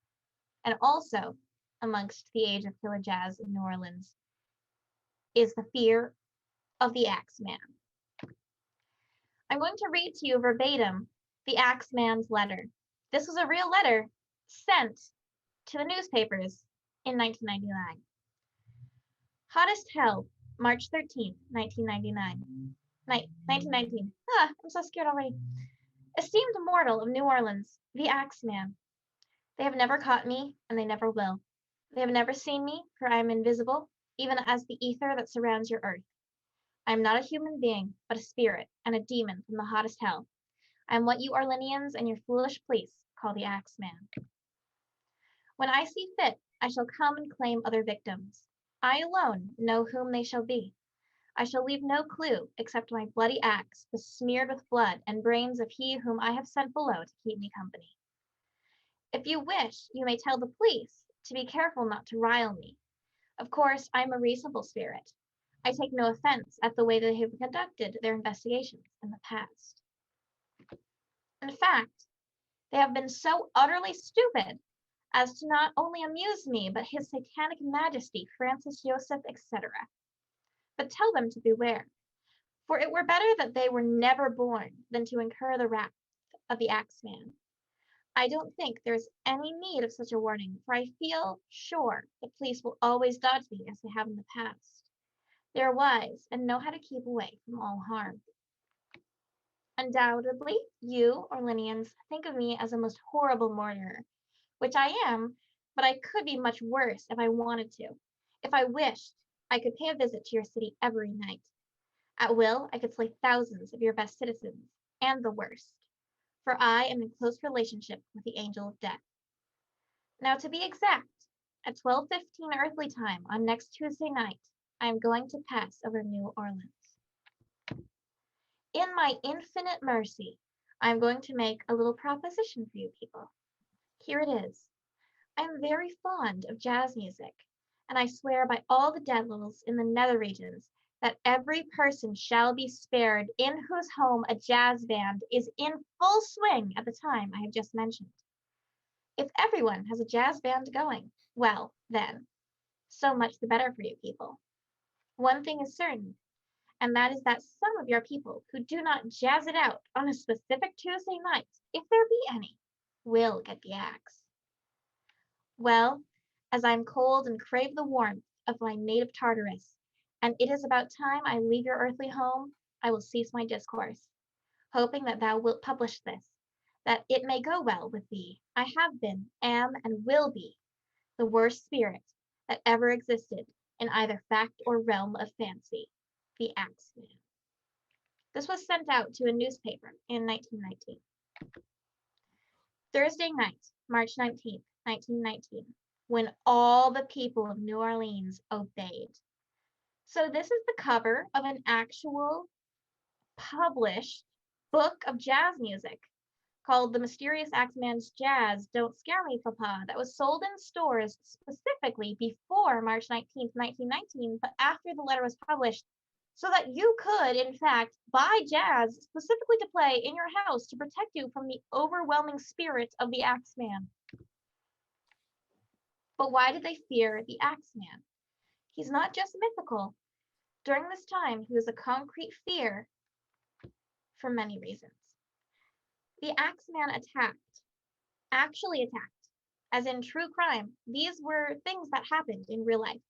And also, amongst the age of killer jazz in New Orleans, is the fear of the Axeman. I'm going to read to you verbatim the Axeman's letter. This was a real letter sent to the newspapers in 1999. Hottest Hell, March 13th, 1999. 1919. I'm so scared already. Esteemed mortal of New Orleans, the Axeman. They have never caught me, and they never will. They have never seen me, for I am invisible, even as the ether that surrounds your earth. I am not a human being, but a spirit and a demon from the hottest hell. I am what you Orleanians and your foolish police call the Axeman. When I see fit, I shall come and claim other victims. I alone know whom they shall be. I shall leave no clue except my bloody axe, besmeared with blood and brains of he whom I have sent below to keep me company. If you wish, you may tell the police to be careful not to rile me. Of course, I am a reasonable spirit. I take no offense at the way they have conducted their investigations in the past. In fact, they have been so utterly stupid as to not only amuse me, but His Satanic Majesty, Francis Joseph, etc. But tell them to beware, for it were better that they were never born than to incur the wrath of the Axeman. I don't think there is any need of such a warning, for I feel sure the police will always dodge me as they have in the past. They are wise and know how to keep away from all harm. Undoubtedly, you, Orleanians, think of me as a most horrible murderer, which I am, but I could be much worse if I wanted to. If I wished, I could pay a visit to your city every night. At will, I could slay thousands of your best citizens, and the worst, for I am in close relationship with the angel of death. Now, to be exact, at 12:15 earthly time on next Tuesday night, I am going to pass over New Orleans. In my infinite mercy, I am going to make a little proposition for you people. Here it is. I am very fond of jazz music, and I swear by all the devils in the nether regions that every person shall be spared in whose home a jazz band is in full swing at the time I have just mentioned. If everyone has a jazz band going, well, then, so much the better for you people. One thing is certain, and that is that some of your people who do not jazz it out on a specific Tuesday night, if there be any, will get the axe. Well, as I am cold and crave the warmth of my native Tartarus, and it is about time I leave your earthly home, I will cease my discourse, hoping that thou wilt publish this, that it may go well with thee. I have been, am, and will be the worst spirit that ever existed in either fact or realm of fancy, the Axeman. This was sent out to a newspaper in 1919. Thursday night, March 19th, 1919, when all the people of New Orleans obeyed. So this is the cover of an actual published book of jazz music called The Mysterious Axeman's Jazz, Don't Scare Me, Papa, that was sold in stores specifically before March 19th, 1919, but after the letter was published, so that you could, in fact, buy jazz specifically to play in your house to protect you from the overwhelming spirit of the Axeman. But why did they fear the Axeman? He's not just mythical. During this time, he was a concrete fear for many reasons. The Axeman actually attacked, as in true crime. These were things that happened in real life.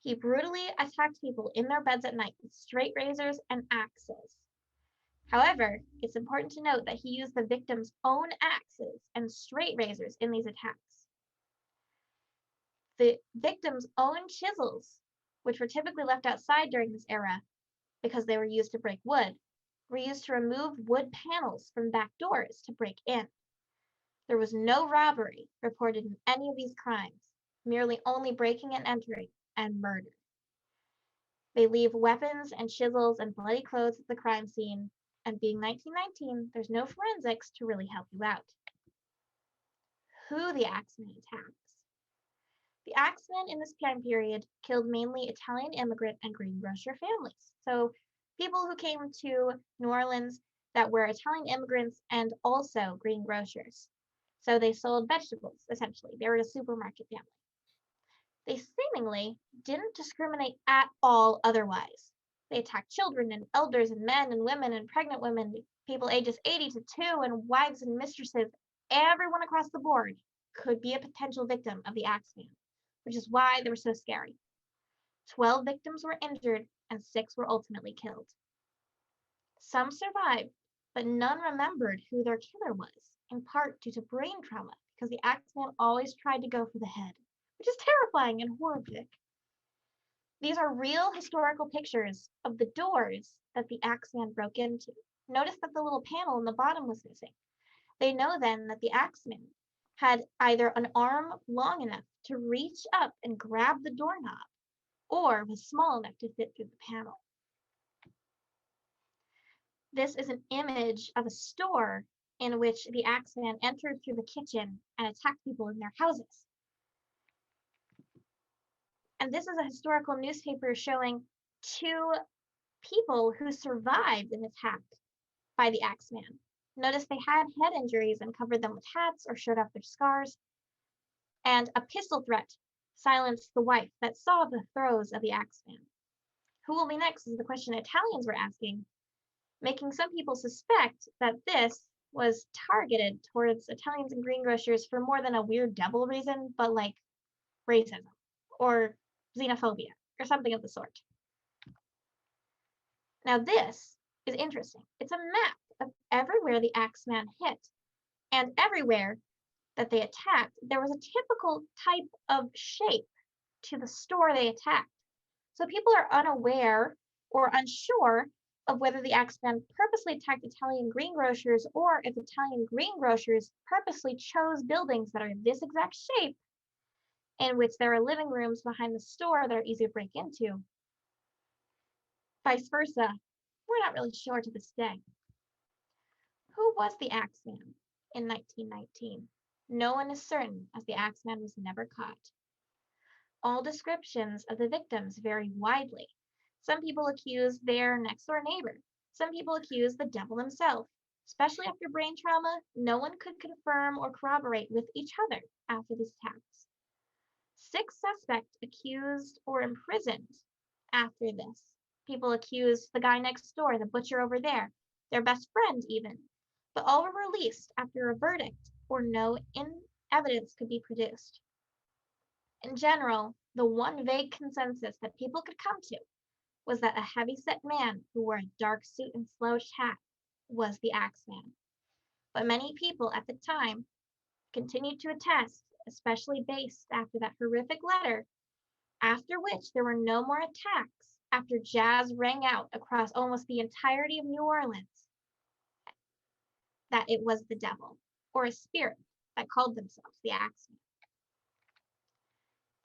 He brutally attacked people in their beds at night with straight razors and axes. However, it's important to note that he used the victim's own axes and straight razors in these attacks. The victim's own chisels which were typically left outside during this era because they were used to break wood, were used to remove wood panels from back doors to break in. There was no robbery reported in any of these crimes, merely only breaking and entering and murder. They leave weapons and chisels and bloody clothes at the crime scene, and being 1919, there's no forensics to really help you out. Who the Axemen attacks. The Axemen in this time period killed mainly Italian immigrant and greengrocer families. So people who came to New Orleans that were Italian immigrants and also greengrocers. So they sold vegetables, essentially. They were a supermarket family. They seemingly didn't discriminate at all otherwise. They attacked children and elders and men and women and pregnant women, people ages 80 to 2, and wives and mistresses. Everyone across the board could be a potential victim of the Axeman, which is why they were so scary. 12 victims were injured and 6 were ultimately killed. Some survived, but none remembered who their killer was, in part due to brain trauma, because the Axeman always tried to go for the head, which is terrifying and horrific. These are real historical pictures of the doors that the Axeman broke into. Notice that the little panel in the bottom was missing. They know then that the Axeman had either an arm long enough to reach up and grab the doorknob, or was small enough to fit through the panel. This is an image of a store in which the Axeman entered through the kitchen and attacked people in their houses. And this is a historical newspaper showing 2 people who survived an attack by the Axeman. Notice they had head injuries and covered them with hats or showed off their scars. And a pistol threat silenced the wife that saw the throes of the Axeman. Who will be next is the question Italians were asking, making some people suspect that this was targeted towards Italians and greengrocers for more than a weird devil reason, but like racism or xenophobia or something of the sort. Now this is interesting. It's a map of everywhere the Axeman hit, and everywhere that they attacked, there was a typical type of shape to the store they attacked. So people are unaware or unsure of whether the Axeman purposely attacked Italian greengrocers or if Italian greengrocers purposely chose buildings that are this exact shape in which there are living rooms behind the store that are easy to break into. Vice versa, we're not really sure to this day. Who was the Axeman in 1919? No one is certain, as the Axeman was never caught. All descriptions of the victims vary widely. Some people accuse their next-door neighbor. Some people accuse the devil himself. Especially after brain trauma, no one could confirm or corroborate with each other after these attacks. 6 suspects accused or imprisoned after this. People accused the guy next door, the butcher over there, their best friend even, but all were released after a verdict or no evidence could be produced. In general, the one vague consensus that people could come to was that a heavy-set man who wore a dark suit and slouched hat was the Axeman. But many people at the time continued to attest, especially based after that horrific letter, after which there were no more attacks after jazz rang out across almost the entirety of New Orleans, that it was the devil, or a spirit that called themselves the Axeman.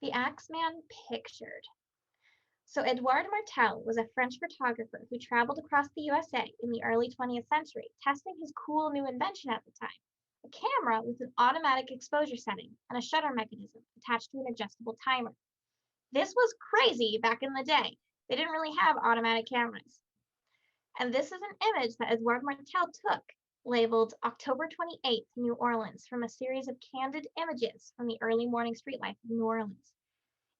The Axeman pictured. So Edouard Martel was a French photographer who traveled across the USA in the early 20th century, testing his cool new invention at the time, a camera with an automatic exposure setting and a shutter mechanism attached to an adjustable timer. This was crazy back in the day. They didn't really have automatic cameras. And this is an image that Edouard Martel took, labeled October 28th, New Orleans, from a series of candid images from the early morning street life of New Orleans.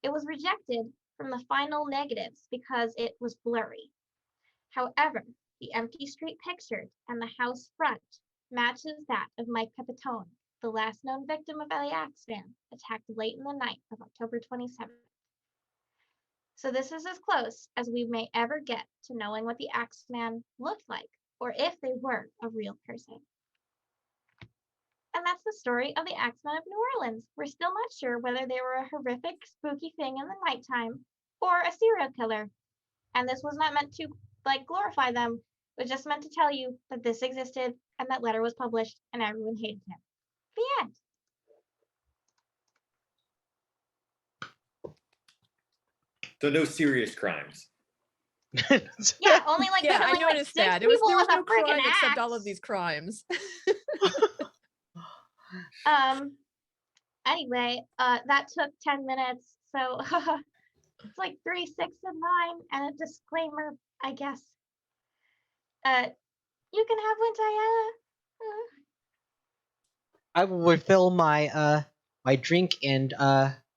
It was rejected from the final negatives because it was blurry. However, the empty street pictured and the house front matches that of Mike Pepitone, the last known victim of the Axeman, attacked late in the night of October 27th. So this is as close as we may ever get to knowing what the Axeman looked like, or if they were a real person. And that's the story of the Axeman of New Orleans. We're still not sure whether they were a horrific, spooky thing in the nighttime, or a serial killer. And this was not meant to like glorify them. It was just meant to tell you that this existed and that letter was published and everyone hated him. The end. So no serious crimes. Yeah, only like Yeah, I killing like noticed 6 that. There was people with no a freaking crime except all of axe. these crimes. Anyway, that took 10 minutes, so it's like 3, 6, and 9, and a disclaimer, I guess. You can have one, Diana. I will refill my my drink and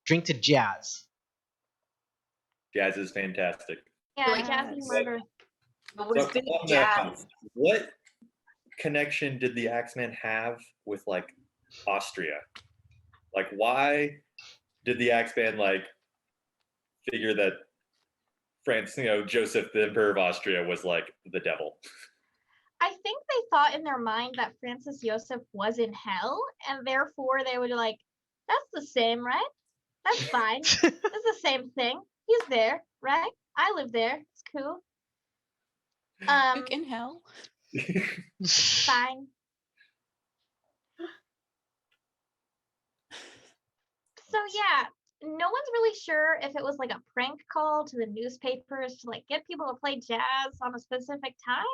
drink to Jazz. Jazz is fantastic. Yeah, Like Jazzy Yes. murder. But was So, Big on that Jazz? note, what connection did the Axeman have with like Austria? Like, why did the Axeman like figure that Joseph, the Emperor of Austria, was like the devil? I think they thought in their mind that Francis Joseph was in hell, and therefore they would like, that's the same, right? That's fine. It's the same thing. He's there, right? I live there. It's cool. Luke in hell. Fine. So yeah, no one's really sure if it was like a prank call to the newspapers to like get people to play jazz on a specific time,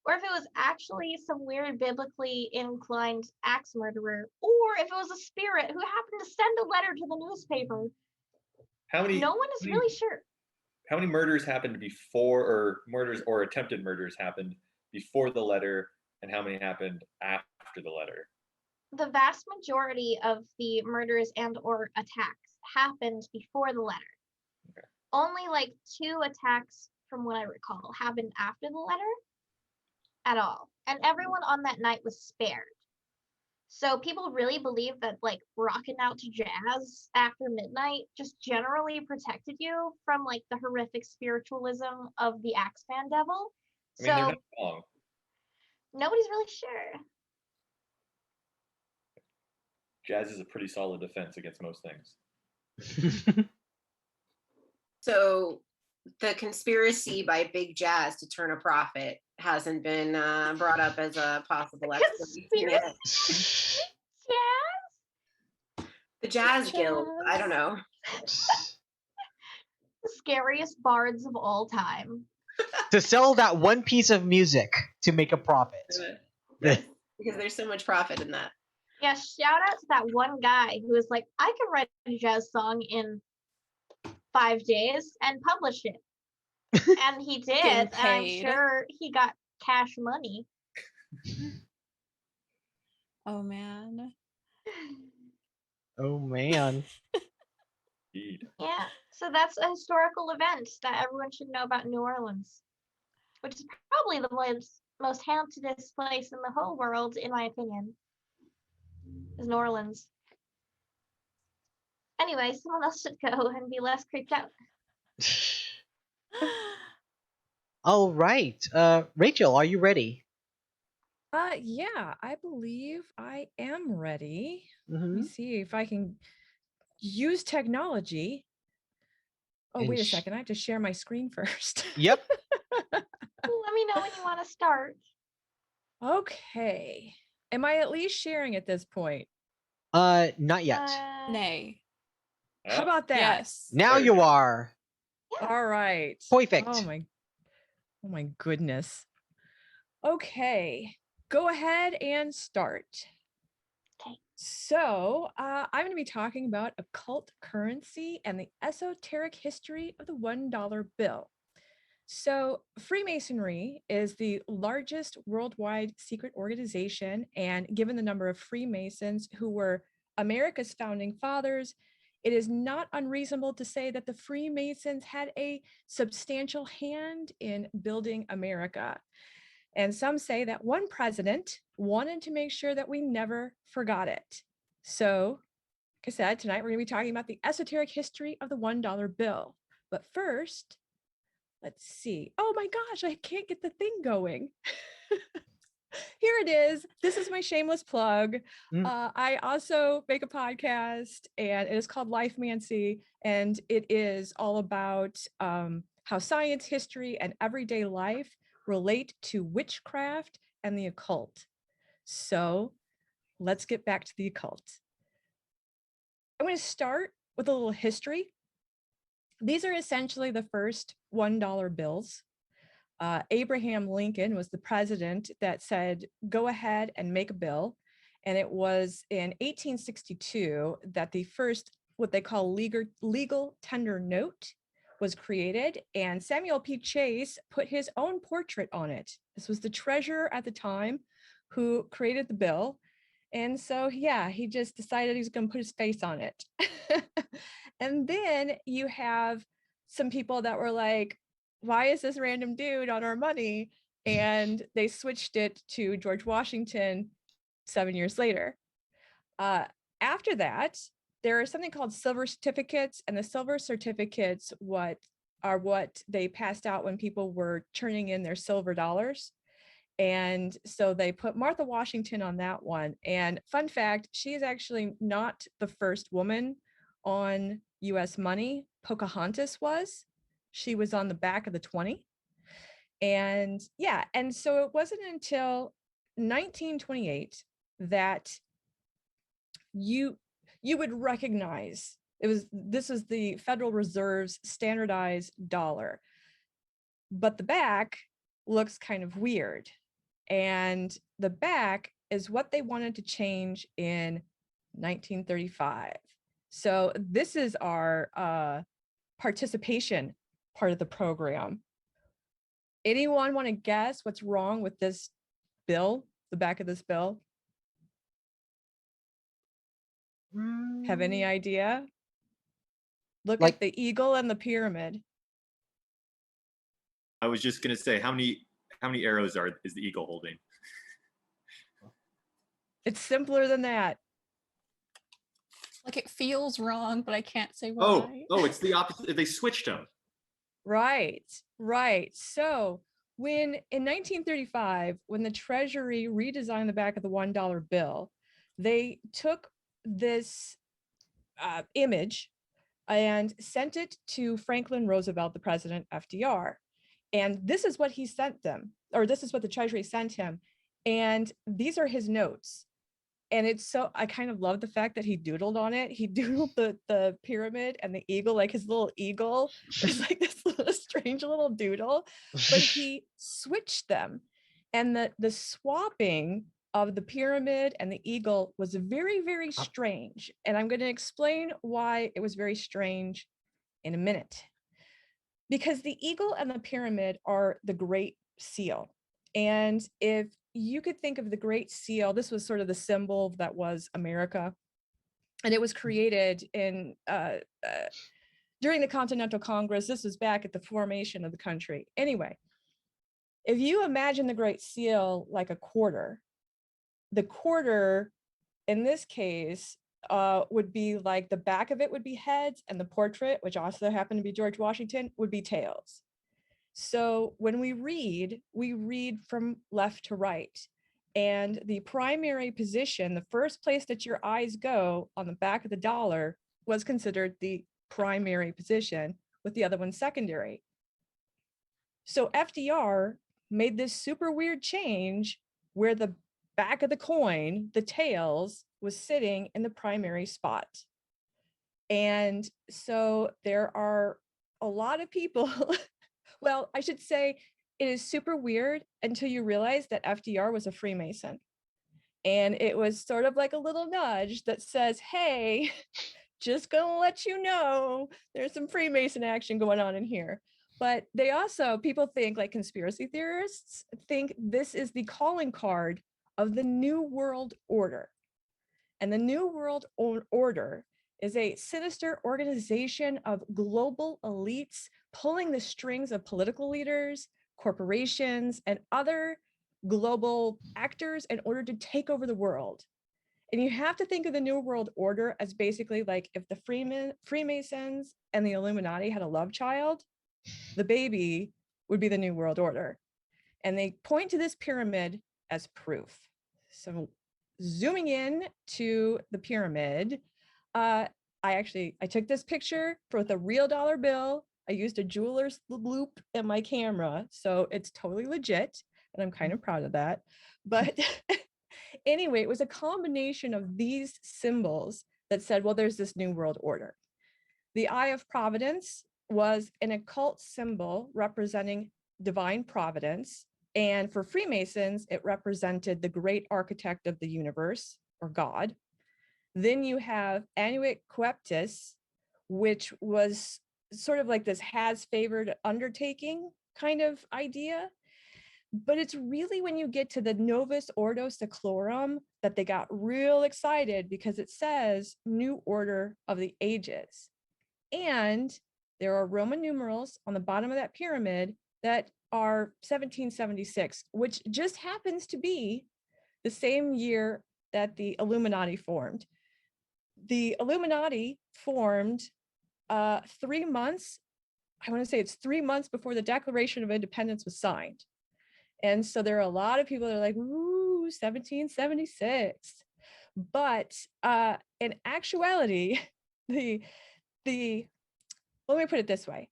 or if it was actually some weird biblically inclined axe murderer, or if it was a spirit who happened to send a letter to the newspaper. How many? No one is really sure. How many murders happened before, or murders or attempted murders happened before the letter, and how many happened after the letter? The vast majority of the murders and or attacks happened before the letter. Okay. Only like 2 attacks, from what I recall, happened after the letter at all. And everyone on that night was spared. So people really believe that like rocking out to jazz after midnight just generally protected you from like the horrific spiritualism of the Axeman devil. I mean, they're So not wrong. nobody's really sure. Jazz is a pretty solid defense against most things. So the conspiracy by Big Jazz to turn a profit hasn't been brought up as a possible explanation yet. Jazz? The Jazz Guild. I don't know. The scariest bards of all time. To sell that one piece of music to make a profit. Yes, because there's so much profit in that. Yeah, shout out to that one guy who was like, I can write a jazz song in 5 days and publish it. And he did, and I'm paid. sure he got cash money. Oh man. Oh man. Indeed. Yeah, so that's a historical event that everyone should know about New Orleans, which is probably the most hauntedest place in the whole world, in my opinion, is New Orleans. Anyway, someone else should go and be less creeped out. All right. Rachel, are you ready? Yeah, I believe I am ready. Let Mhm. me see if I can use technology. Oh, And wait a second. I have to share my screen first. Yep. Let me know when you want to start. Okay. Am I at least sharing at this point? Not yet. Nay. How about that? Yes. Now There we you go. are. All right. Perfect. Oh my goodness. Okay. Go ahead and start. Okay. So I'm going to be talking about occult currency and the esoteric history of the $1 bill. So Freemasonry is the largest worldwide secret organization, and given the number of Freemasons who were America's founding fathers, it is not unreasonable to say that the Freemasons had a substantial hand in building America. And some say that one president wanted to make sure that we never forgot it. So, like I said, tonight we're going to be talking about the esoteric history of the $1 bill. But first, let's see. Oh my gosh, I can't get the thing going. Here it is. This is my shameless plug. Mm. I also make a podcast, and it is called Life Mancy, and it is all about how science, history, and everyday life relate to witchcraft and the occult. So let's get back to the occult. I'm going to start with a little history. These are essentially the first $1 bills. Abraham Lincoln was the president that said, go ahead and make a bill. And it was in 1862 that the first, what they call legal tender note was created. And Samuel P. Chase put his own portrait on it. This was the treasurer at the time who created the bill. And so, yeah, he just decided he was going to put his face on it. And then you have some people that were like, why is this random dude on our money? And they switched it to George Washington 7 years later. After that, there is something called silver certificates, and the silver certificates what they passed out when people were turning in their silver dollars. And so they put Martha Washington on that one. And fun fact, she is actually not the first woman on US money. Pocahontas was. She was on the back of the 20. And yeah, and so it wasn't until 1928 that you would recognize this is the Federal Reserve's standardized dollar. But the back looks kind of weird. And the back is what they wanted to change in 1935. So this is our participation part of the program. Anyone want to guess what's wrong with this bill, the back of this bill? Have any idea? Look Like- at the eagle and the pyramid. I was just gonna say, how many arrows is the eagle holding? It's simpler than that. Like it feels wrong, but I can't say Oh, why. it's the opposite. They switched them. Right. So in 1935, when the Treasury redesigned the back of the $1 bill, they took this image and sent it to Franklin Roosevelt, the president, FDR. And this is what he sent them, or this is what the Treasury sent him. And these are his notes. And it's so, I kind of love the fact that he doodled on it. He doodled the pyramid and the eagle, like his little eagle is like this little strange little doodle, but he switched them. And the swapping of the pyramid and the eagle was very, very strange. And I'm going to explain why it was very strange in a minute. Because the eagle and the pyramid are the Great Seal. And if you could think of the Great Seal, this was sort of the symbol that was America. And it was created in during the Continental Congress. This was back at the formation of the country. Anyway, if you imagine the Great Seal like a quarter, the quarter in this case would be like the back of it would be heads, and the portrait, which also happened to be George Washington, would be tails. So when we read from left to right. And the primary position, the first place that your eyes go on the back of the dollar, was considered the primary position, with the other one secondary. So FDR made this super weird change where the back of the coin, the tails, was sitting in the primary spot. And so there are a lot of people, well, I should say it is super weird until you realize that FDR was a Freemason. And it was sort of like a little nudge that says, hey, just gonna let you know there's some Freemason action going on in here. But they also, people think, like conspiracy theorists think this is the calling card of the New World Order. And the New World Order is a sinister organization of global elites pulling the strings of political leaders, corporations, and other global actors in order to take over the world. And you have to think of the New World Order as basically like if the Freemasons and the Illuminati had a love child, the baby would be the New World Order. And they point to this pyramid as proof. So zooming in to the pyramid, I took this picture with a real dollar bill. I used a jeweler's loop in my camera, so it's totally legit, and I'm kind of proud of that. But anyway, it was a combination of these symbols that said, well, there's this new world order. The Eye of Providence was an occult symbol representing divine providence. And for Freemasons, it represented the great architect of the universe, or God. Then you have Annuit Coeptis, which was sort of like this has favored undertaking kind of idea. But it's really when you get to the Novus Ordo Seclorum that they got real excited, because it says New Order of the Ages. And there are Roman numerals on the bottom of that pyramid that are 1776, which just happens to be the same year that the Illuminati formed. The Illuminati formed 3 months, I want to say it's 3 months before the Declaration of Independence was signed. And so there are a lot of people that are like, ooh, 1776. But in actuality, let me put it this way.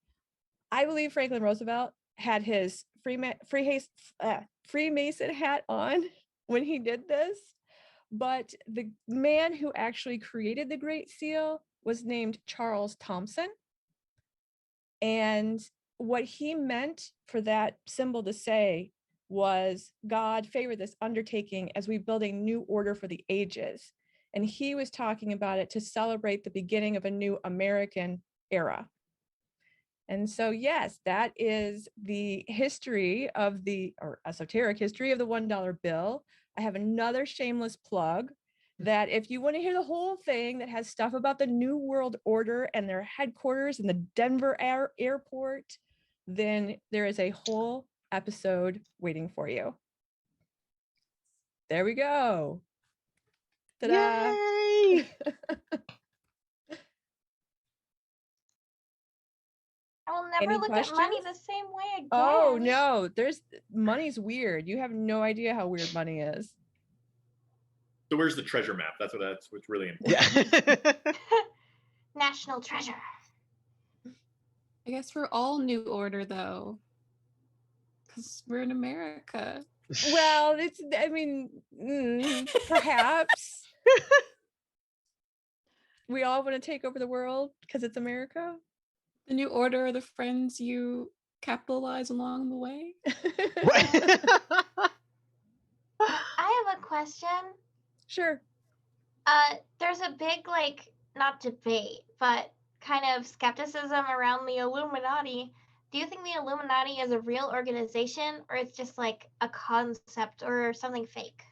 I believe Franklin Roosevelt had his Freemason hat on when he did this, but the man who actually created the Great Seal was named Charles Thompson. And what he meant for that symbol to say was, God favored this undertaking as we build a new order for the ages. And he was talking about it to celebrate the beginning of a new American era. And so, yes, that is the history of or esoteric history of the $1 bill. I have another shameless plug that if you want to hear the whole thing that has stuff about the New World Order and their headquarters in the Denver airport, then there is a whole episode waiting for you. There we go. Ta-da! Yay! I will never Any look at money questions? the same way again. Oh no, money's weird. You have no idea how weird money is. So where's the treasure map? That's what's really important. Yeah. National treasure. I guess we're all New Order though, because we're in America. Well, perhaps we all want to take over the world because it's America. The New Order are the friends you capitalize along the way. I have a question. Sure. There's a big, not debate, but kind of skepticism around the Illuminati. Do you think the Illuminati is a real organization, or it's just like a concept or something fake?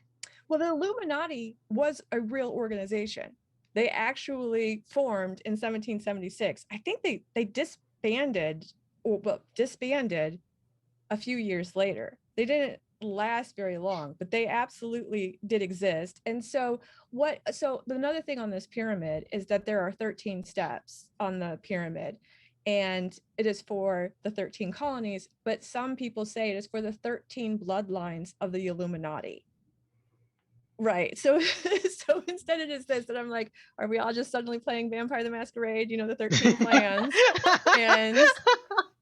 Well, the Illuminati was a real organization. They actually formed in 1776. I think they disbanded a few years later. They didn't last very long, but they absolutely did exist. And so another thing on this pyramid is that there are 13 steps on the pyramid, and it is for the 13 colonies, but some people say it is for the 13 bloodlines of the Illuminati. Right. So instead it is this, and I'm like, are we all just suddenly playing Vampire the Masquerade, the 13 clans? And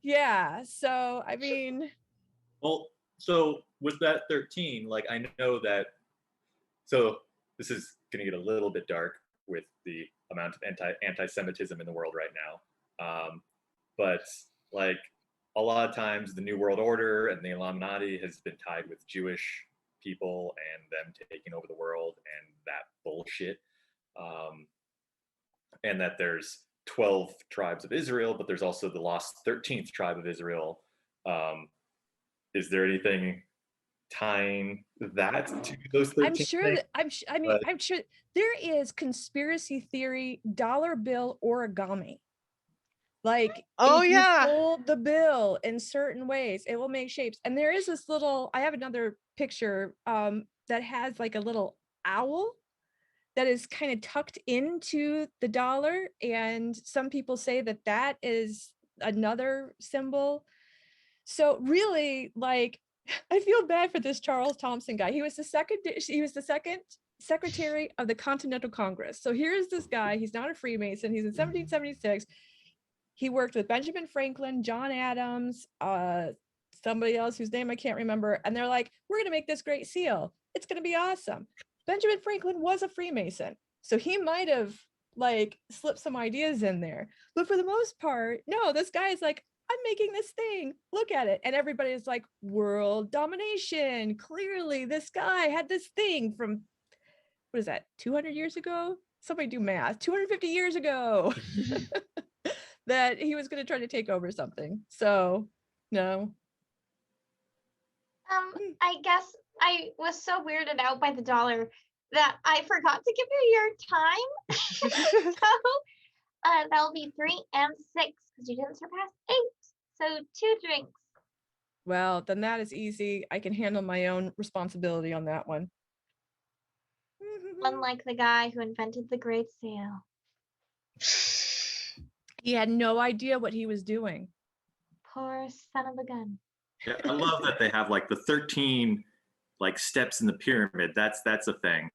yeah, so I mean, Well, so with that 13, I know that, so this is going to get a little bit dark with the amount of anti-Semitism in the world right now. But a lot of times the New World Order and the Illuminati has been tied with Jewish people and them taking over the world and that bullshit. And that there's 12 tribes of Israel, but there's also the lost 13th tribe of Israel. Is there anything tying that to those 13 I'm sure things? that I'm sure there is conspiracy theory dollar bill origami. If you fold the bill in certain ways, it will make shapes. And there is this I have another picture that has a little owl that is kind of tucked into the dollar. And some people say that is another symbol. So really, I feel bad for this Charles Thompson guy. He was the second secretary of the Continental Congress. So here's this guy. He's not a Freemason. He's in 1776. He worked with Benjamin Franklin, John Adams, somebody else whose name I can't remember. And they're like, we're going to make this great seal. It's going to be awesome. Benjamin Franklin was a Freemason. So he might have like slipped some ideas in there. But for the most part, no, this guy is like, I'm making this thing. Look at it. And everybody is like, world domination. Clearly, this guy had this thing from, what is that, 200 years ago? Somebody do math. 250 years ago that he was going to try to take over something. So, no. I guess I was so weirded out by the dollar that I forgot to give you your time. So that'll be 3 and 6 because you didn't surpass 8. So 2 drinks. Well, then that is easy. I can handle my own responsibility on that one. Unlike the guy who invented the Great Seal. He had no idea what he was doing. Poor son of a gun. Yeah, I love that they have like the 13 like steps in the pyramid. That's a thing.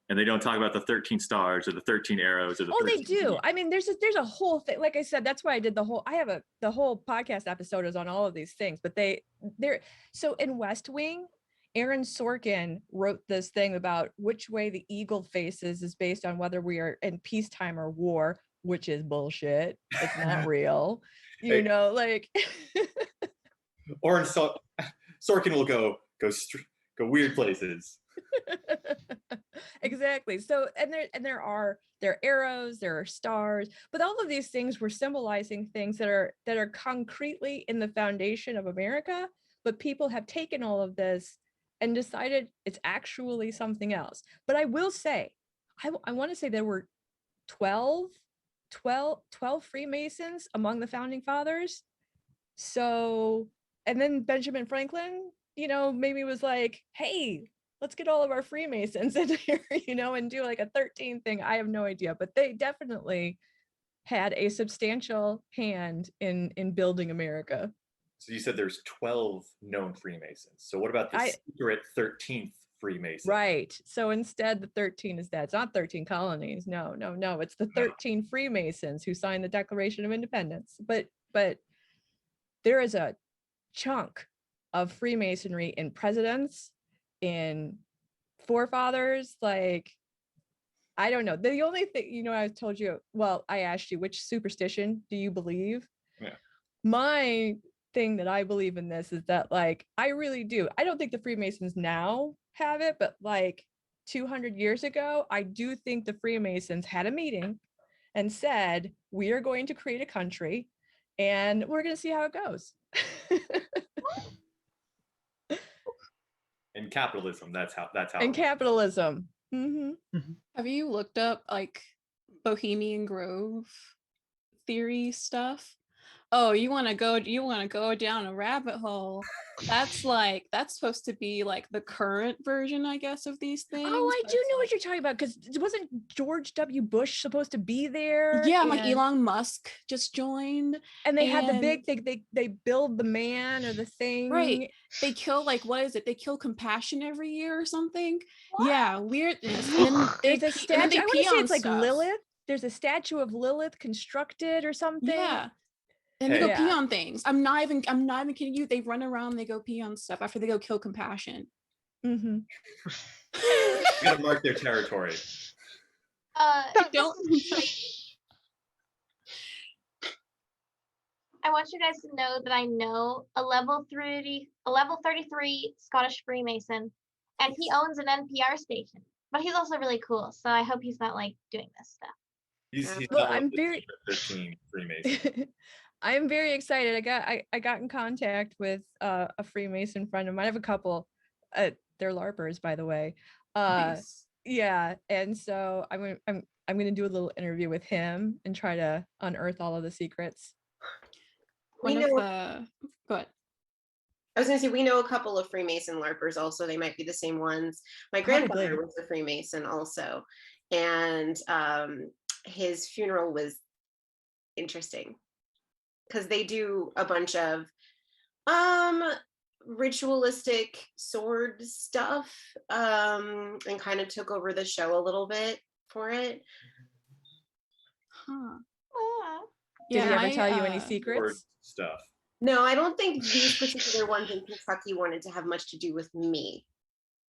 And they don't talk about the 13 stars or the 13 arrows or the. Oh, they do. I mean, there's a whole thing. Like I said, that's why I did the whole podcast episode is on all of these things. But they're so in West Wing, Aaron Sorkin wrote this thing about which way the eagle faces is based on whether we are in peacetime or war, which is bullshit. It's not real. You know, like. Or Sorkin will go weird places. Exactly. So there are arrows, there are stars, but all of these things were symbolizing things that are concretely in the foundation of America, but people have taken all of this and decided it's actually something else. But I will say, I want to say there were 12 Freemasons among the founding fathers. So, and then Benjamin Franklin, you know, maybe was like, hey, let's get all of our Freemasons in here, you know, and do like a 13 thing. I have no idea, but they definitely had a substantial hand in building America. So you said there's 12 known Freemasons. So what about the secret 13th Freemason? Right. So instead, the 13 is that. It's not 13 colonies. No. It's the 13 Freemasons who signed the Declaration of Independence. But there is a chunk of Freemasonry in presidents, in forefathers. Like, I don't know. The only thing, you know, I told you, well, I asked you, which superstition do you believe? Yeah. My thing that I believe in this is that, like, I really do. I don't think the Freemasons now have it, but like 200 years ago, I do think the Freemasons had a meeting and said, we are going to create a country and we're going to see how it goes. In capitalism, that's how. In capitalism. Mm-hmm. Have you looked up like Bohemian Grove theory stuff? Oh, you want to go down a rabbit hole. That's supposed to be like the current version, I guess, of these things. Oh, I do know what you're talking about, because wasn't George W. Bush supposed to be there? Yeah, like Elon Musk just joined. And they had the big thing, they build the man or the thing. Right. They kill, like, what is it? They kill compassion every year or something. What? Yeah, weirdness. And then there's a statue. I want to say it's like stuff. Lilith. There's a statue of Lilith constructed or something. Yeah. And they go pee on things. I'm not even kidding you. They run around, they go pee on stuff after they go kill compassion. Mm-hmm. You gotta mark their territory. Don't. I want you guys to know that I know a level 33 Scottish Freemason, and he owns an NPR station. But he's also really cool, so I hope he's not like doing this stuff. He's well, I'm very 13 Freemason. I'm very excited. I got in contact with a Freemason friend of mine. I have a couple. They're LARPers, by the way. Nice. Yeah, and so I'm going to do a little interview with him and try to unearth all of the secrets. Go ahead. I was going to say, we know a couple of Freemason LARPers also. They might be the same ones. My grandfather was a Freemason also. And his funeral was interesting because they do a bunch of ritualistic sword stuff, and kind of took over the show a little bit for it. Huh. Ah. Did he ever my, tell you any Or secrets? stuff. No, I don't think these particular ones in Kentucky wanted to have much to do with me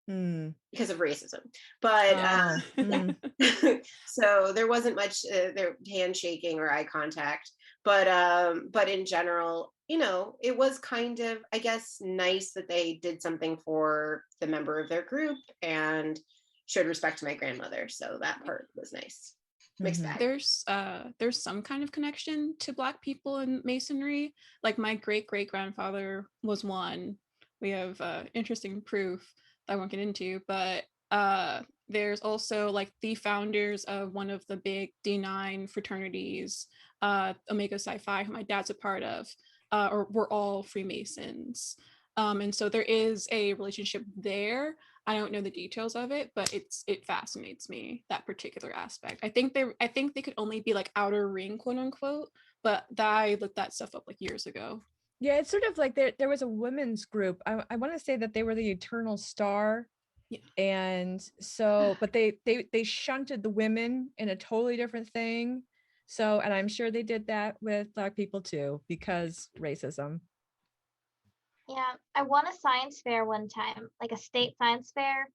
Hmm. because of racism. But Oh, hmm. so there wasn't much there handshaking or eye contact. But in general, you know, it was kind of, I guess, nice that they did something for the member of their group and showed respect to my grandmother. So that part was nice. Mixed Mhm. bag. There's some kind of connection to Black people in Masonry. Like my great grandfather was one. We have interesting proof that I won't get into, but there's also like the founders of one of the big D9 fraternities, Omega Psi Phi, who my dad's a part of, or we're all Freemasons. And so there is a relationship there. I don't know the details of it, but it fascinates me, that particular aspect. I think they could only be like outer ring, quote unquote, but I looked that stuff up like years ago. Yeah, it's sort of like there was a women's group. I want to say that they were the Eternal Star. Yeah. And so, but they shunted the women in a totally different thing. So, and I'm sure they did that with Black people too, because racism. Yeah, I won a science fair one time, like a state science fair,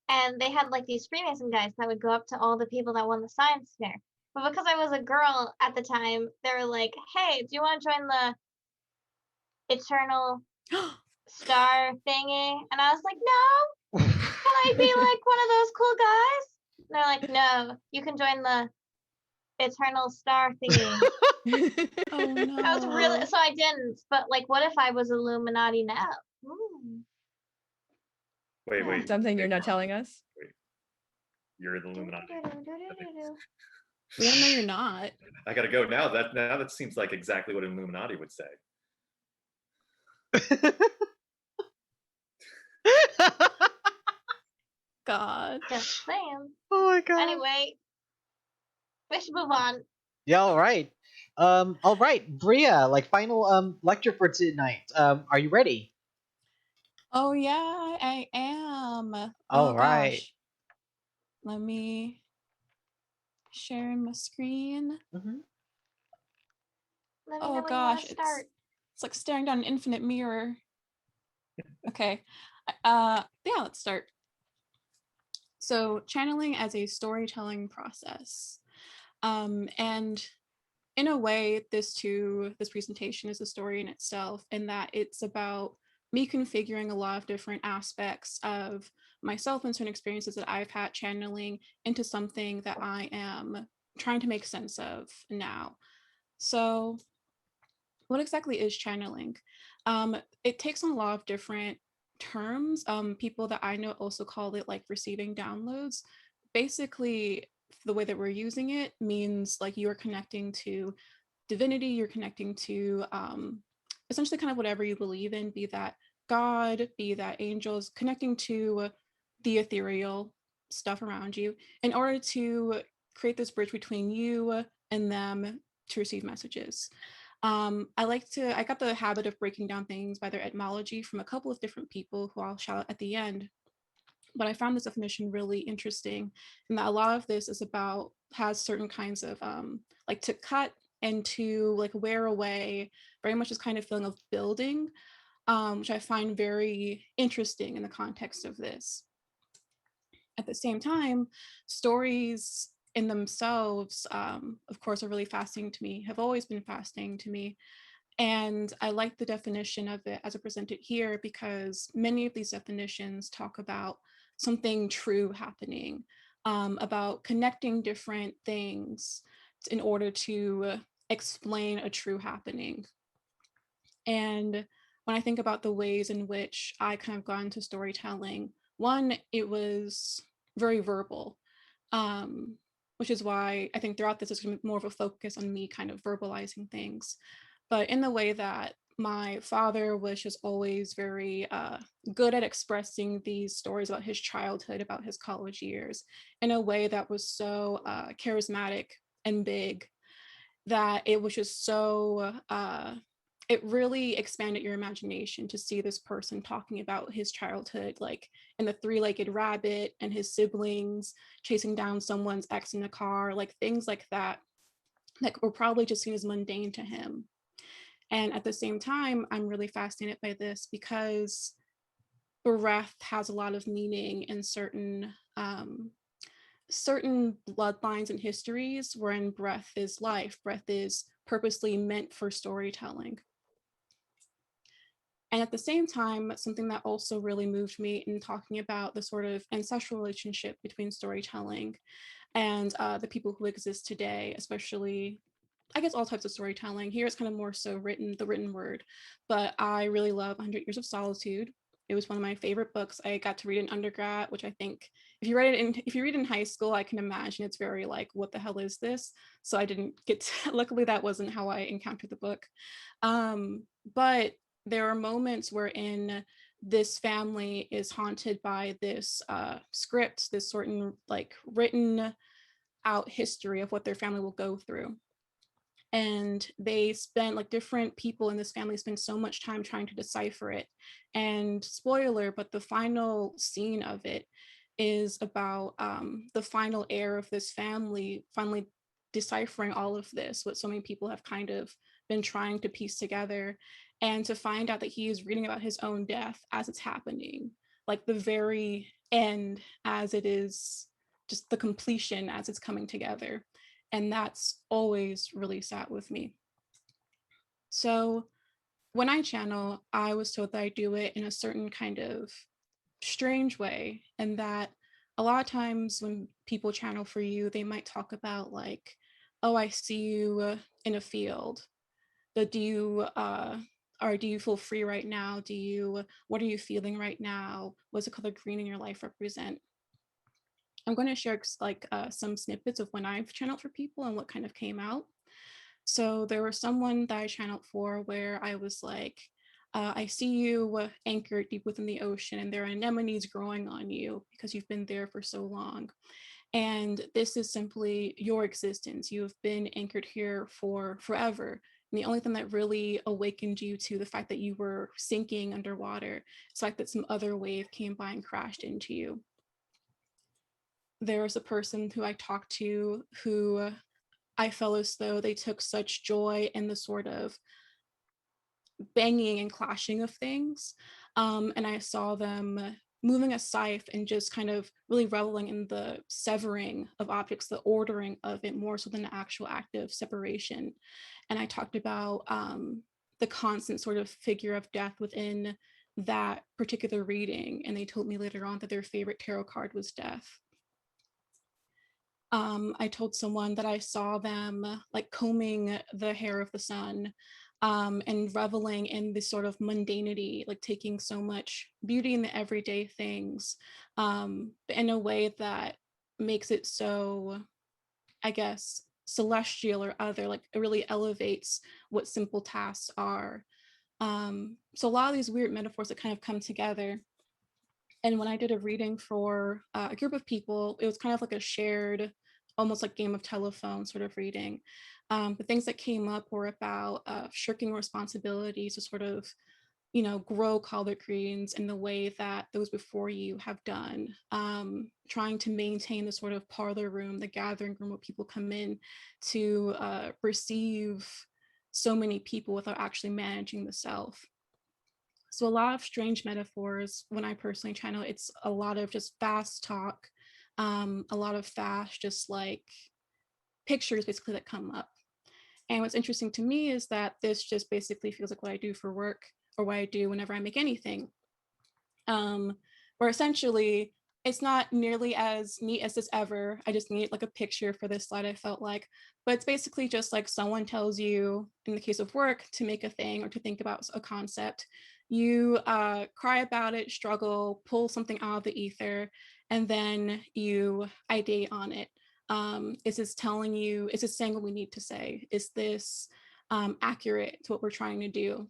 and they had like these Freemason guys that would go up to all the people that won the science fair. But because I was a girl at the time, they were like, "Hey, do you want to join the Eternal Star thingy?" And I was like, "No, can I be like one of those cool guys?" And they're like, "No, you can join the Eternal Star thingy." Oh no. I was really, so I didn't. But like, what if I was Illuminati now? Ooh. Wait. Something you're not telling us? You're the Illuminati. We don't know you're not. I gotta go now. That seems like exactly what an Illuminati would say. God. Just saying. Oh my god. Anyway, we should move on. Yeah, all right. All right, Bria, like final lecture for tonight. Are you ready? Oh yeah, I am. All Oh right. gosh. Let me share my screen. Mm-hmm. Let me Oh know when you want gosh, to start. it's like staring down an infinite mirror. Okay. Yeah, let's start. So channeling as a storytelling process. And in a way, this presentation is a story in itself, in that it's about me configuring a lot of different aspects of myself and certain experiences that I've had channeling into something that I am trying to make sense of now. So what exactly is channeling? It takes on a lot of different terms. People that I know also call it like receiving downloads. Basically, the way that we're using it means like you are connecting to divinity, you're connecting to essentially kind of whatever you believe in, be that God, be that angels, connecting to the ethereal stuff around you in order to create this bridge between you and them to receive messages. I got the habit of breaking down things by their etymology from a couple of different people who I'll shout out at the end. But I found this definition really interesting, and that a lot of this has certain kinds of like to cut and to like wear away, very much this kind of feeling of building, which I find very interesting in the context of this. At the same time, stories in themselves, of course, are really fascinating to me, have always been fascinating to me. And I like the definition of it as it presented here, because many of these definitions talk about something true happening, about connecting different things in order to explain a true happening. And when I think about the ways in which I kind of got into storytelling, one, it was very verbal, which is why I think throughout this is more of a focus on me kind of verbalizing things. But in the way that my father was just always very good at expressing these stories about his childhood, about his college years, in a way that was so charismatic and big, that it was just so it really expanded your imagination to see this person talking about his childhood, like in the three-legged rabbit and his siblings chasing down someone's ex in a car, like things like that were probably just seen as mundane to him. And at the same time, I'm really fascinated by this because breath has a lot of meaning in certain bloodlines and histories, wherein breath is life, breath is purposely meant for storytelling. And at the same time, something that also really moved me in talking about the sort of ancestral relationship between storytelling and the people who exist today, especially, I guess, all types of storytelling. Here it's kind of more so the written word, but I really love 100 Years of Solitude. It was one of my favorite books. I got to read in undergrad, which I think if you read in high school, I can imagine it's very like, what the hell is this? So I didn't get to, luckily that wasn't how I encountered the book. But there are moments wherein this family is haunted by this script, this certain like written out history of what their family will go through. And they spent, like, different people in this family spend so much time trying to decipher it. And spoiler, but the final scene of it is about the final heir of this family finally deciphering all of this, what so many people have kind of been trying to piece together, and to find out that he is reading about his own death as it's happening, like the very end, as it is just the completion as it's coming together. And that's always really sat with me. So when I channel, I was told that I do it in a certain kind of strange way, and that a lot of times when people channel for you, they might talk about like, oh, I see you in a field. But do you feel free right now? What are you feeling right now? What's the color green in your life represent? I'm going to share like some snippets of when I've channeled for people and what kind of came out. So there was someone that I channeled for where I was like, I see you anchored deep within the ocean and there are anemones growing on you because you've been there for so long. And this is simply your existence. You have been anchored here for forever. And the only thing that really awakened you to the fact that you were sinking underwater is the fact that some other wave came by and crashed into you. There was a person who I talked to who I felt as though they took such joy in the sort of banging and clashing of things. And I saw them moving a scythe and just kind of really reveling in the severing of objects, the ordering of it more so than the actual act of separation. And I talked about the constant sort of figure of death within that particular reading. And they told me later on that their favorite tarot card was death. I told someone that I saw them like combing the hair of the sun and reveling in this sort of mundanity, like taking so much beauty in the everyday things in a way that makes it so, I guess, celestial or other, like it really elevates what simple tasks are. So a lot of these weird metaphors that kind of come together. And when I did a reading for a group of people, it was kind of like a shared, almost like game of telephone sort of reading. The things that came up were about shirking responsibilities to sort of, grow collard greens in the way that those before you have done, trying to maintain the sort of parlor room, the gathering room where people come in to receive so many people without actually managing the self. So a lot of strange metaphors when I personally channel, it's a lot of just fast talk, a lot of fast, just like pictures basically that come up. And what's interesting to me is that this just basically feels like what I do for work or what I do whenever I make anything. Where essentially it's not nearly as neat as this ever. I just need like a picture for this slide, I felt like. But it's basically just like someone tells you, in the case of work, to make a thing or to think about a concept. You cry about it, struggle, pull something out of the ether, and then you ideate on it. Is this telling you, is this saying what we need to say? Is this accurate to what we're trying to do?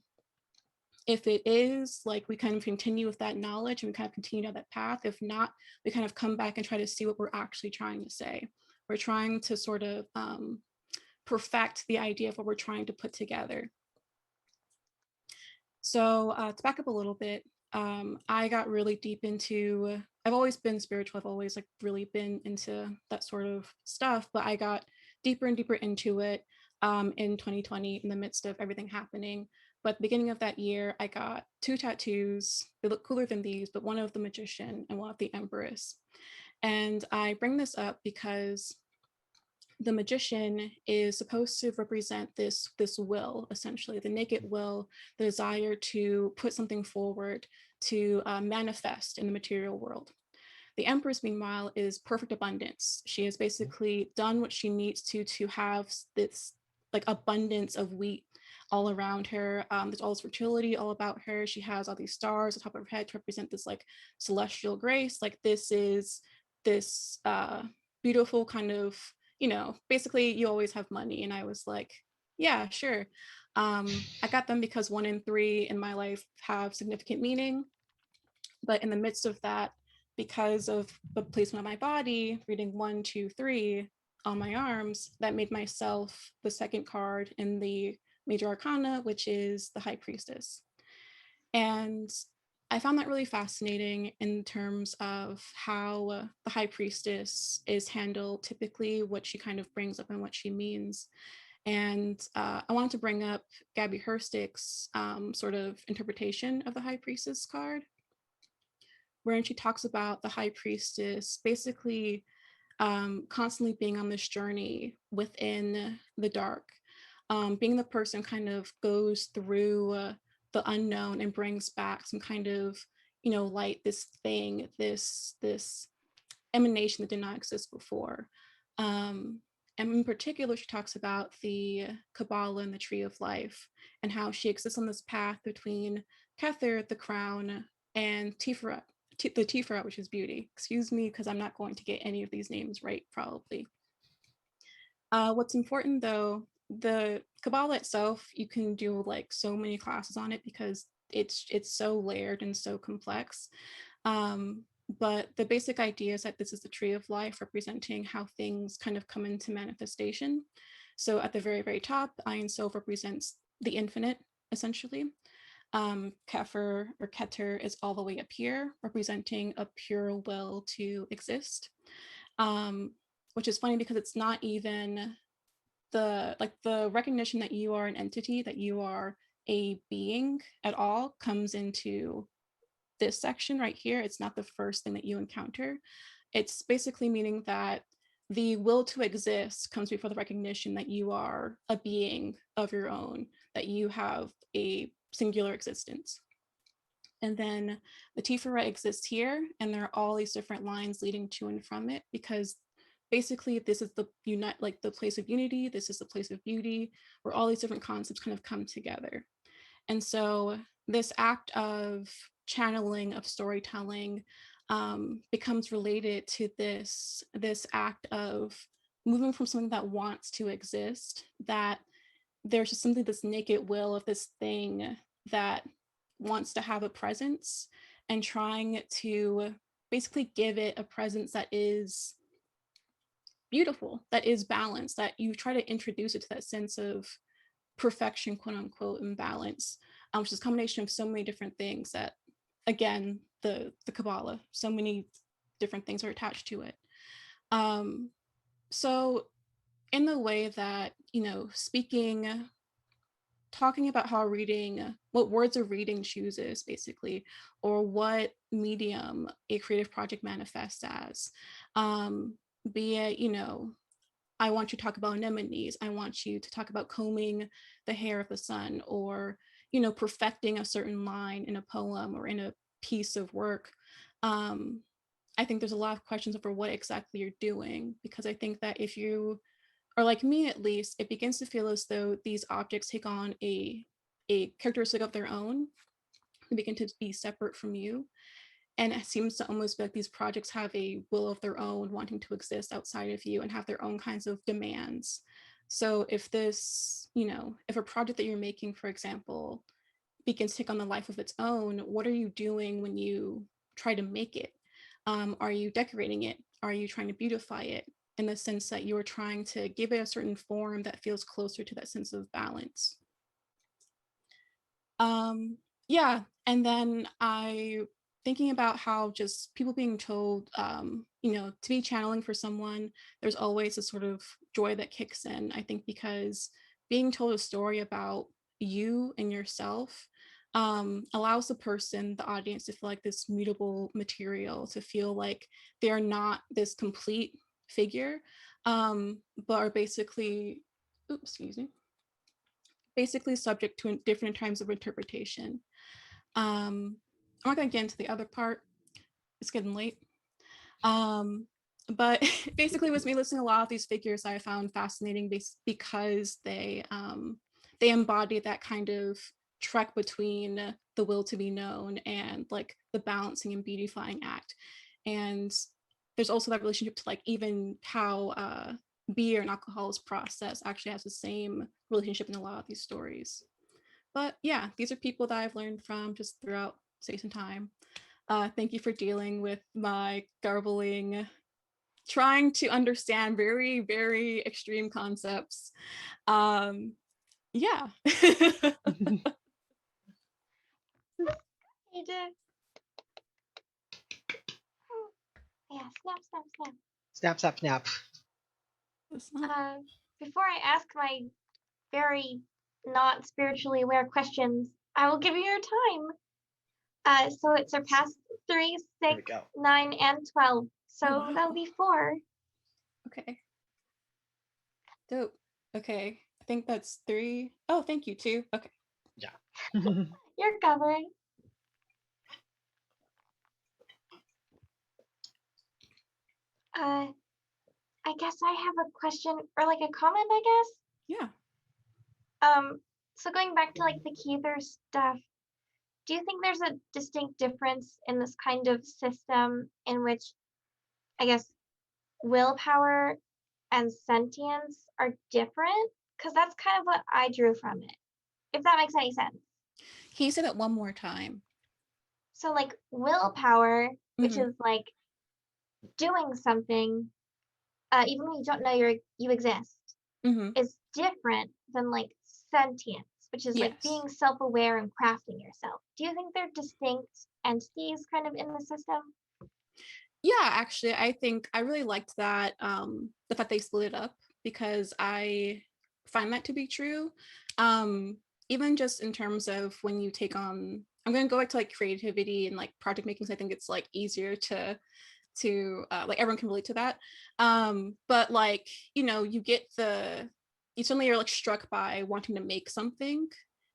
If it is, like, we kind of continue with that knowledge and we kind of continue down that path. If not, we kind of come back and try to see what we're actually trying to say. We're trying to sort of perfect the idea of what we're trying to put together. So to back up a little bit, I got really deep into, I've always been spiritual. I've always like really been into that sort of stuff, but I got deeper and deeper into it in 2020 in the midst of everything happening. But at the beginning of that year, I got 2 tattoos. They look cooler than these, but one of the magician and one of the empress. And I bring this up because the magician is supposed to represent this will, essentially the naked will, the desire to put something forward, to manifest in the material world. The empress, meanwhile, is perfect abundance. She has basically done what she needs to have this like abundance of wheat all around her. There's all this fertility all about her. She has all these stars on top of her head to represent this like celestial grace. Like this is this beautiful kind of, basically you always have money. And I was like, yeah, sure. I got them because 1 and 3 in my life have significant meaning. But in the midst of that, because of the placement of my body, reading 1, 2, 3 on my arms, that made myself the second card in the major arcana, which is the High Priestess. And I found that really fascinating in terms of how the High Priestess is handled, typically what she kind of brings up and what she means. And I wanted to bring up Gabby Herstick's sort of interpretation of the High Priestess card, wherein she talks about the High Priestess basically constantly being on this journey within the dark, being the person kind of goes through the unknown and brings back some kind of, light, this thing, this emanation that did not exist before. And in particular, she talks about the Kabbalah and the Tree of Life and how she exists on this path between Kether, the crown, and Tiferet, the Tiferet, which is beauty. Excuse me, because I'm not going to get any of these names right, probably. What's important though, the Kabbalah itself, you can do like so many classes on it because it's so layered and so complex. But the basic idea is that this is the tree of life representing how things kind of come into manifestation. So at the very, very top, Ayin Sof represents the infinite, essentially. Kefir or Keter is all the way up here, representing a pure will to exist. Which is funny because it's not even the recognition that you are an entity, that you are a being at all comes into this section right here. It's not the first thing that you encounter. It's basically meaning that the will to exist comes before the recognition that you are a being of your own, that you have a singular existence. And then the Tiferet exists here, and there are all these different lines leading to and from it, because basically this is the the place of unity, this is the place of beauty, where all these different concepts kind of come together. And so this act of channeling, of storytelling, becomes related to this act of moving from something that wants to exist, that there's just simply this naked will of this thing that wants to have a presence, and trying to basically give it a presence that is beautiful, that is balanced, that you try to introduce it to that sense of perfection, quote unquote, and balance, which is a combination of so many different things that, again, the Kabbalah, so many different things are attached to it. So in the way that, talking about how reading, what words a reading chooses, basically, or what medium a creative project manifests as, be it, I want you to talk about anemones. I want you to talk about combing the hair of the sun, or, perfecting a certain line in a poem or in a piece of work. I think there's a lot of questions over what exactly you're doing, because I think that if you are like me, at least, it begins to feel as though these objects take on a characteristic of their own and begin to be separate from you. And it seems to almost be like these projects have a will of their own, wanting to exist outside of you and have their own kinds of demands. So if this, if a project that you're making, for example, begins to take on the life of its own, what are you doing when you try to make it? Are you decorating it? Are you trying to beautify it, in the sense that you are trying to give it a certain form that feels closer to that sense of balance? yeah, and then I thinking about how just people being told, to be channeling for someone, there's always a sort of joy that kicks in. I think because being told a story about you and yourself allows the person, the audience, to feel like this mutable material, to feel like they're not this complete figure, but are basically, excuse me, basically subject to different times of interpretation. I'm not going to get into the other part. It's getting late. But basically, with me listening to a lot of these figures, I found fascinating because they embody that kind of trek between the will to be known and like the balancing and beautifying act. And there's also that relationship to like even how beer and alcohol is processed actually has the same relationship in a lot of these stories. But yeah, these are people that I've learned from just throughout space and time. Thank you for dealing with my garbling, trying to understand very, very extreme concepts. Yeah. You did. Yeah, snap, snap, snap. Snap, snap, snap. Before I ask my very not spiritually aware questions, I will give you your time. So it surpassed 3, There we 6, go. 9, and 12. So Oh, wow. that'll be 4. Okay. Dope. Okay. I think that's 3. Oh, thank you, 2. Okay. Yeah. You're covered. I guess I have a question or like a comment, I guess. Yeah. So going back to like the Keither stuff, do you think there's a distinct difference in this kind of system in which I guess willpower and sentience are different? Because that's kind of what I drew from it, if that makes any sense. Can you say that one more time? So like willpower, which Mhm. is like doing something, even when you don't know you exist, Mhm. is different than like sentience, which is like Yes. being self-aware and crafting yourself. Do you think they're distinct entities kind of in the system? Yeah, actually, I think I really liked that the fact they split it up because I find that to be true. Even just in terms of when you take on, I'm going to go back to like creativity and like project making. So I think it's like easier to like everyone can relate to that. But like you get you suddenly are like struck by wanting to make something.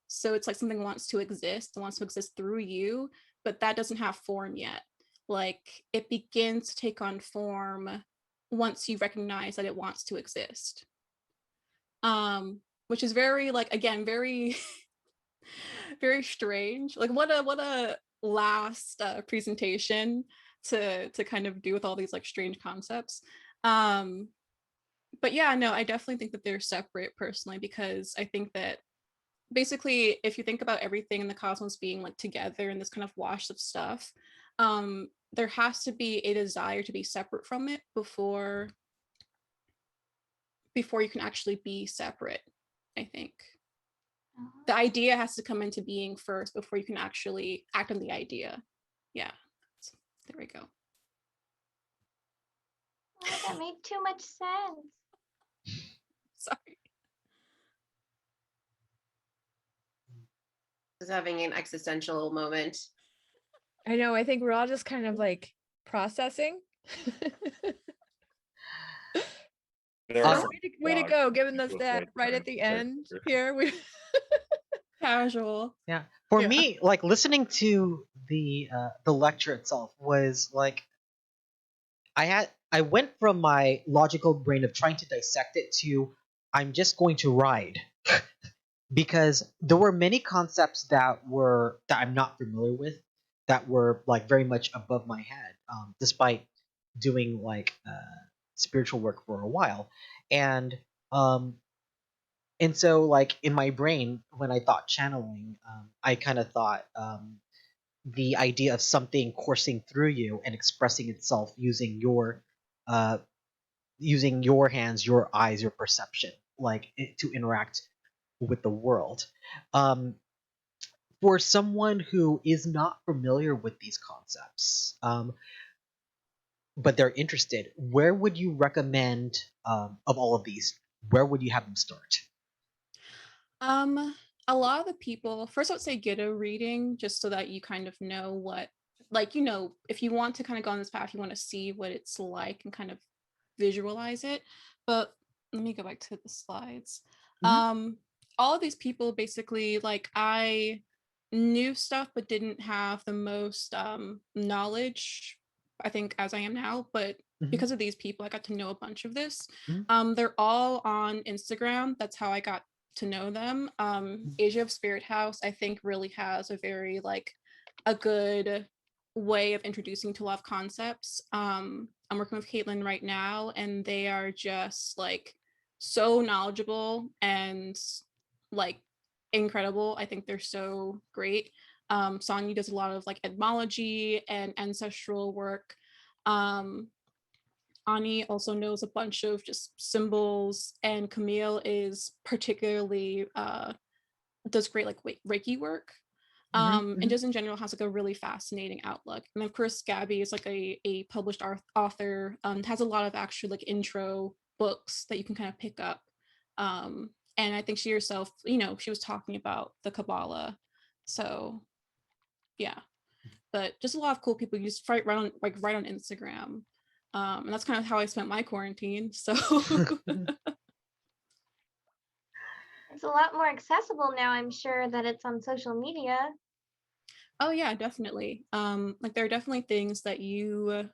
So it's like something wants to exist, and wants to exist through you, but that doesn't have form yet. Like it begins to take on form once you recognize that it wants to exist. Which is very like again very very strange. Like what a last presentation to kind of do with all these like strange concepts. Um but yeah, no, I definitely think that they're separate personally, because I think that basically if you think about everything in the cosmos being like together in this kind of wash of stuff, there has to be a desire to be separate from it before you can actually be separate, I think. The idea has to come into being first before you can actually act on the idea. Yeah. So, there we go. Oh, that made too much sense. Sorry. Is having an existential moment. I know. I think we're all just kind of like processing. Way to go, giving us that right at the end here. Casual. Yeah. For Yeah. me, like listening to the lecture itself was like I went from my logical brain of trying to dissect it to I'm just going to ride because there were many concepts that I'm not familiar with, that were like very much above my head, despite doing like spiritual work for a while. And and so like in my brain when I thought channeling, I kind of thought the idea of something coursing through you and expressing itself uh, using your hands, your eyes, your perception, like to interact with the world. Um, for someone who is not familiar with these concepts, but they're interested, where would you recommend, of all of these, where would you have them start? Um, a lot of the people, first I would say get a reading just so that you kind of know what, like, if you want to kind of go on this path, you want to see what it's like and kind of visualize it. But let me go back to the slides. Mhm. All of these people basically, like, I knew stuff but didn't have the most knowledge, I think, as I am now. But Mhm. because of these people, I got to know a bunch of this. Mhm. They're all on Instagram. That's how I got to know them. Asia of Spirit House, I think, really has a very like a good way of introducing to a lot of concepts. I'm working with Caitlin right now, and they are just like so knowledgeable and like incredible. I think they're so great. Sonia does a lot of like etymology and ancestral work. Um, Ani also knows a bunch of just symbols, and Camille is particularly does great like Reiki work. Mhm. And Mhm. just in general has like a really fascinating outlook. And of course, Gabby is like a published author, has a lot of actual like intro books that you can kind of pick up. And I think she herself, she was talking about the Kabbalah. So yeah, but just a lot of cool people. You just right on Instagram. And that's kind of how I spent my quarantine. So It's a lot more accessible now, I'm sure, that it's on social media. oh yeah, definitely. Like there are definitely things that you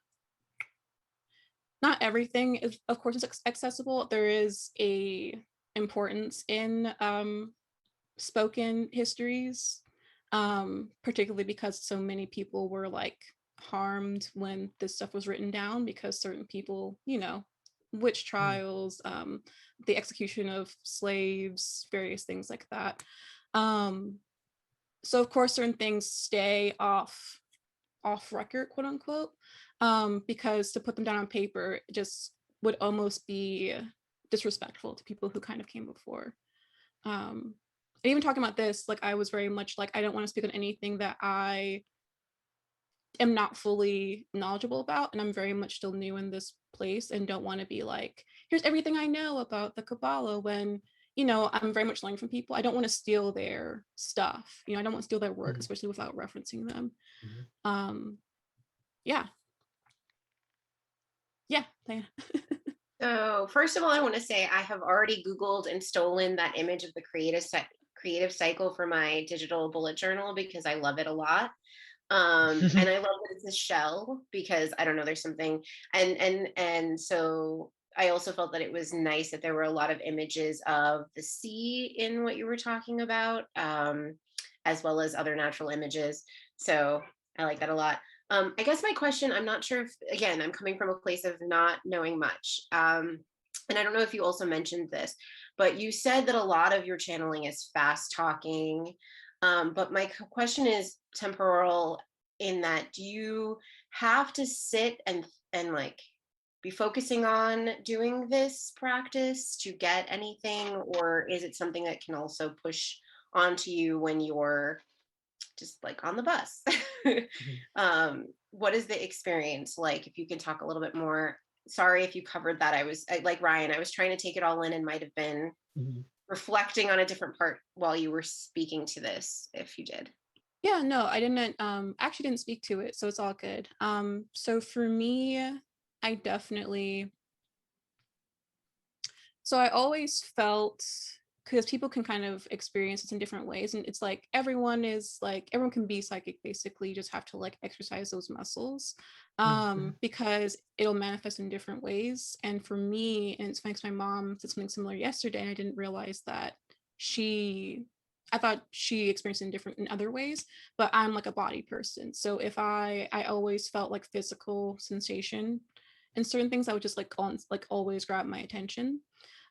not everything is of course is accessible. There is a importance in spoken histories, particularly because so many people were like harmed when this stuff was written down because certain people, witch trials, the execution of slaves, various things like that. Um, so of course certain things stay off record, quote unquote, because to put them down on paper just would almost be disrespectful to people who kind of came before. And even talking about this, like I was very much like I don't want to speak on anything that I am not fully knowledgeable about, and I'm very much still new in this place and don't want to be like, here's everything I know about the Kabbalah when I'm very much learning from people. I don't want to steal their stuff. I don't want to steal their work, Mhm. especially without referencing them. Mhm. Um, yeah, yeah, Diana. So first of all, I want to say I have already Googled and stolen that image of the creative cycle for my digital bullet journal because I love it a lot. And I love that it's a shell because I don't know, there's something, and so I also felt that it was nice that there were a lot of images of the sea in what you were talking about, as well as other natural images. So I like that a lot. I guess my question, I'm not sure if, again, I'm coming from a place of not knowing much. And I don't know if you also mentioned this, but you said that a lot of your channeling is fast talking. But my question is temporal in that do you have to sit and like be focusing on doing this practice to get anything, or is it something that can also push onto you when you're just like on the bus? What is the experience like? If you can talk a little bit more. Sorry if you covered that. Like Ryan, I was trying to take it all in and might have been Mhm. reflecting on a different part while you were speaking to this, if you did. Yeah, no, I didn't actually didn't speak to it, so it's all good. So for me, I definitely so I always felt because people can kind of experience this in different ways, and it's like everyone can be psychic basically, you just have to like exercise those muscles, Mhm. because it'll manifest in different ways. And for me, and it's funny 'cause my mom said something similar yesterday, and I didn't realize that she I thought she experienced it in other ways, but I'm like a body person. So if I always felt like physical sensation and certain things, I would just like always grab my attention.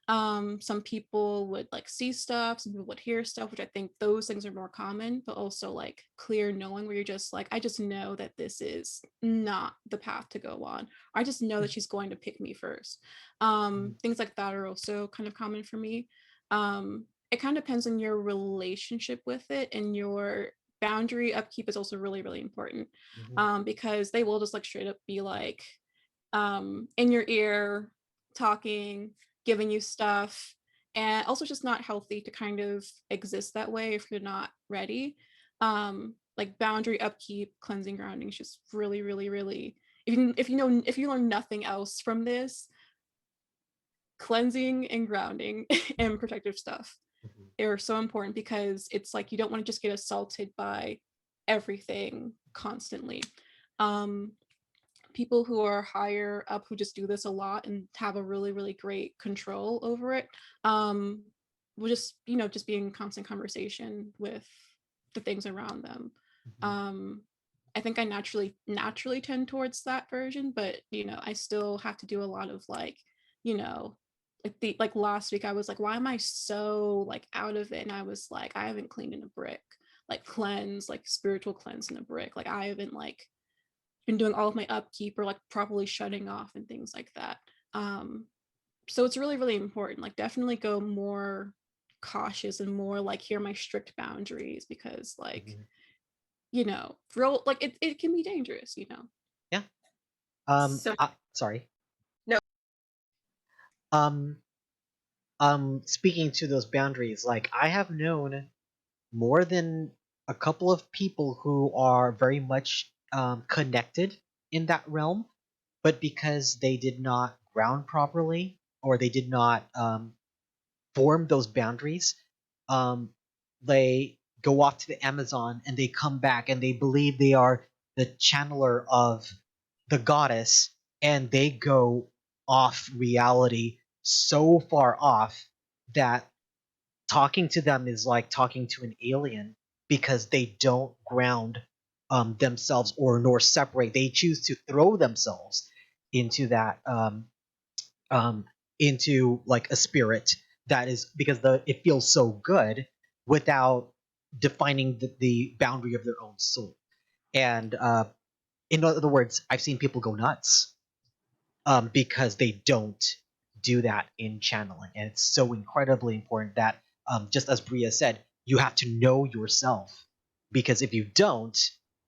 Some people would like see stuff, some people would hear stuff, which I think those things are more common, but also like clear knowing where you're just like, I just know that this is not the path to go on. I just know that she's going to pick me first. Things like that are also kind of common for me. It kind of depends on your relationship with it and your boundary upkeep is also really, really important. Mhm. Because they will just like straight up be like in your ear, talking, giving you stuff. And also just not healthy to kind of exist that way if you're not ready. Like boundary upkeep, cleansing, grounding is just really, really, really, if you learn nothing else from this, cleansing and grounding and protective stuff Mhm. are so important, because it's like you don't want to just get assaulted by everything constantly. Um, People who are higher up who just do this a lot and have a really, really great control over it, will just, just be in constant conversation with the things around them. Mhm. I think I naturally tend towards that version, but I still have to do a lot of like, like last week I was like, why am I so like out of it? And I was like, I haven't cleaned in a brick, like cleanse, like spiritual cleanse in a brick. Like I haven't like been doing all of my upkeep or like properly shutting off and things like that. So it's really, really important. Like definitely go more cautious and more like here are my strict boundaries, because like, Mhm. real like it can be dangerous. Yeah. So Sorry. no, Um. Speaking to those boundaries, like I have known more than a couple of people who are very much connected in that realm, but because they did not ground properly or they did not form those boundaries, um, they go off to the Amazon and they come back and they believe they are the channeler of the goddess, and they go off reality so far off that talking to them is like talking to an alien because they don't ground themselves or nor separate. They choose to throw themselves into that um, into like a spirit that is because it feels so good without defining the boundary of their own soul. And in other words, I've seen people go nuts because they don't do that in channeling. And it's so incredibly important that, just as Bria said, you have to know yourself. Because if you don't,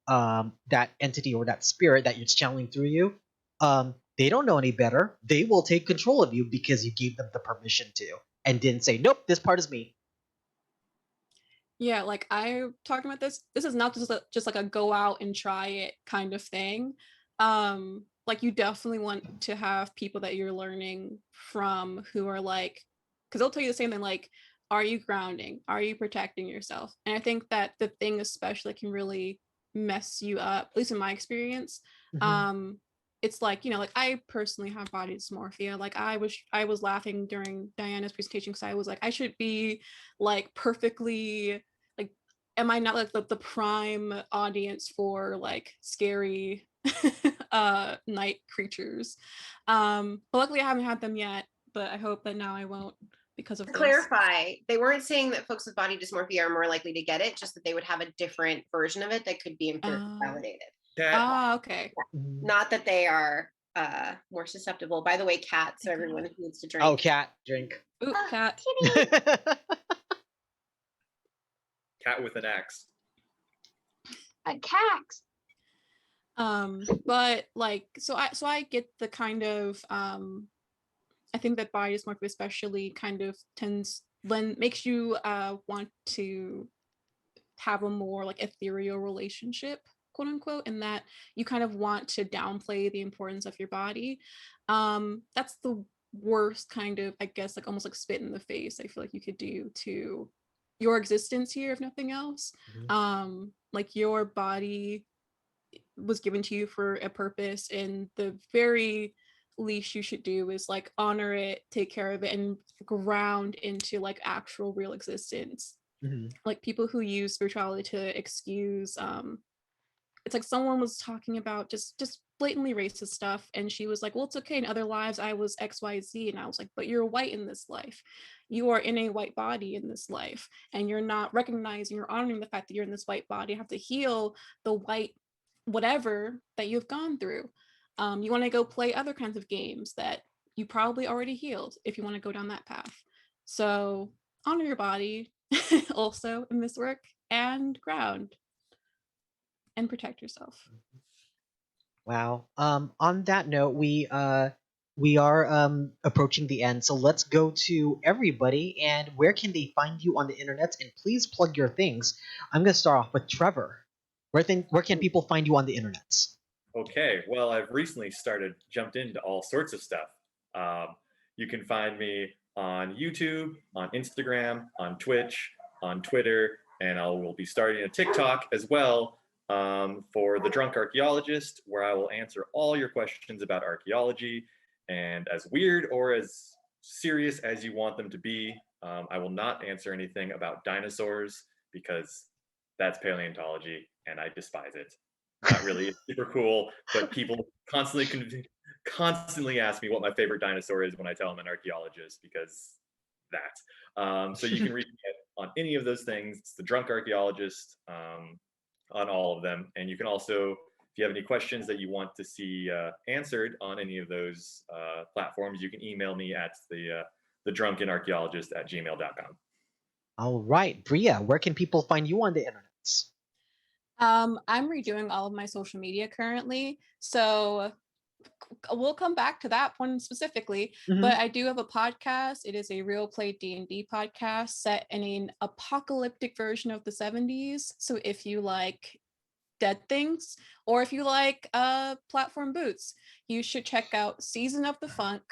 that entity or that spirit that you're channeling through you, they don't know any better. They will take control of you because you gave them the permission to and didn't say, nope, this part is me. Yeah, like I talking about this is not just like a go out and try it kind of thing. Like you definitely want to have people that you're learning from who are like, because they'll tell you the same thing, like, are you grounding? Are you protecting yourself? And I think that the thing especially can really mess you up, at least in my experience. Mm-hmm. Um, it's like, like I personally have body dysmorphia. Like I was laughing during Diana's presentation because I was like, I should be like perfectly like, am I not like the prime audience for like scary night creatures? But luckily I haven't had them yet, but I hope that now I won't because of to this. clarify, they weren't saying that folks with body dysmorphia are more likely to get it, just that they would have a different version of it that could be empirically validated. Okay. Mm-hmm. Not that they are more susceptible. By the way, cat, so everyone who needs to drink. Oh, cat, drink. Ooh, cat. Kitty. Cat with an X. A cax. But like so I get the kind of I think that body dysmorphia especially kind of makes you want to have a more like ethereal relationship, quote unquote, and that you kind of want to downplay the importance of your body. That's the worst kind of, I guess, like almost like spit in the face I feel like you could do to your existence here, if nothing else. Like your body was given to you for a purpose, and the very least you should do is like honor it, take care of it, and ground into like actual real existence. Mm-hmm. Like people who use spirituality to excuse it's like someone was talking about just blatantly racist stuff, and she was like, well, it's okay, in other lives I was XYZ, and I was like, but you're white in this life, you are in a white body in this life, and you're not recognizing or honoring the fact that you're in this white body. You have to heal the white whatever that you've gone through. You want to go play other kinds of games that you probably already healed if you want to go down that path. So honor your body also in this work, and ground. and protect yourself. Wow. On that note, we are approaching the end, so let's go to everybody. And where can they find you on the internet? And please plug your things. I'm gonna start off with Trevor. Where can people find you on the internet? Okay, well, I've recently jumped into all sorts of stuff. You can find me on YouTube, on Instagram, on Twitch, on Twitter, and I will be starting a TikTok as well for The Drunk Archaeologist, where I will answer all your questions about archaeology. And as weird or as serious as you want them to be, I will not answer anything about dinosaurs because that's paleontology and I despise it. Not really super cool, but people constantly ask me what my favorite dinosaur is when I tell them an archaeologist because that. So you can reach me on any of those things. It's The Drunk Archaeologist on all of them. And you can also, if you have any questions that you want to see answered on any of those platforms, you can email me at the drunkenarchaeologist@gmail.com. All right, Bria, where can people find you on the internet? I'm redoing all of my social media currently, so we'll come back to that one specifically. Mhm. But I do have a podcast. It is a real play D&D podcast set in an apocalyptic version of the 70s. So if you like dead things, or if you like platform boots, you should check out Season of the Funk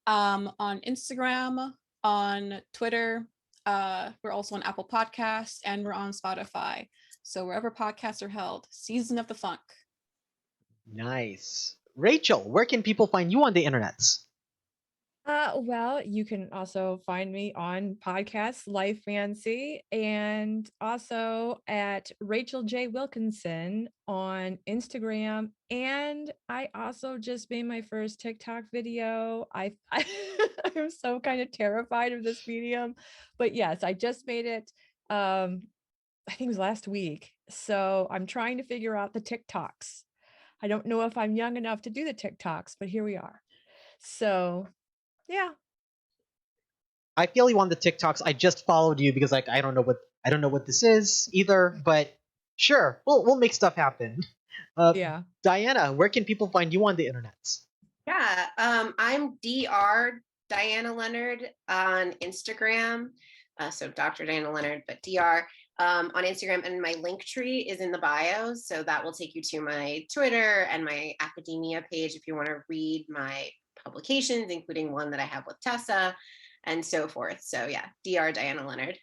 on Instagram, on Twitter. We're also on Apple Podcasts, and we're on Spotify. So wherever podcasts are held, Season of the Funk. Nice. Rachel, where can people find you on the internet? Well, you can also find me on podcasts Life Fancy and also at Rachel J. Wilkinson on Instagram. And I also just made my first TikTok video. I'm so kind of terrified of this medium, but yes, I just made it. I think it was last week. So I'm trying to figure out the TikToks. I don't know if I'm young enough to do the TikToks, but here we are. So yeah. I feel you on the TikToks. I just followed you because like I don't know what this is either, but sure, we'll make stuff happen. Yeah. Diana, where can people find you on the internet? Yeah, I'm Dr. Diana Leonard on Instagram. So Dr. Diana Leonard, but Dr. On Instagram, and my link tree is in the bio. So that will take you to my Twitter and my academia page if you want to read my publications, including one that I have with Tessa and so forth. So yeah, Dr. Diana Leonard.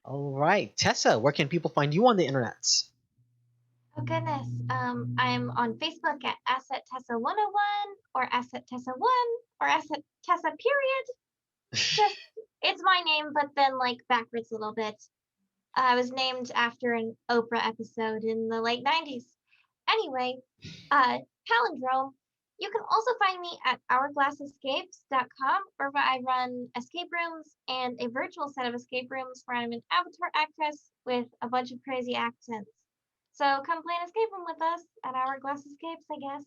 All right, Tessa, where can people find you on the internet? Oh goodness. I'm on Facebook at Asset Tessa 101 or Asset Tessa 1 or Asset Tessa period. Just it's my name, but then like backwards a little bit. I was named after an Oprah episode in the late 90s. Anyway, palindrome. You can also find me at hourglassescapes.com, where I run escape rooms and a virtual set of escape rooms where I'm an avatar actress with a bunch of crazy accents. So come play an escape room with us at Hourglass Escapes, I guess.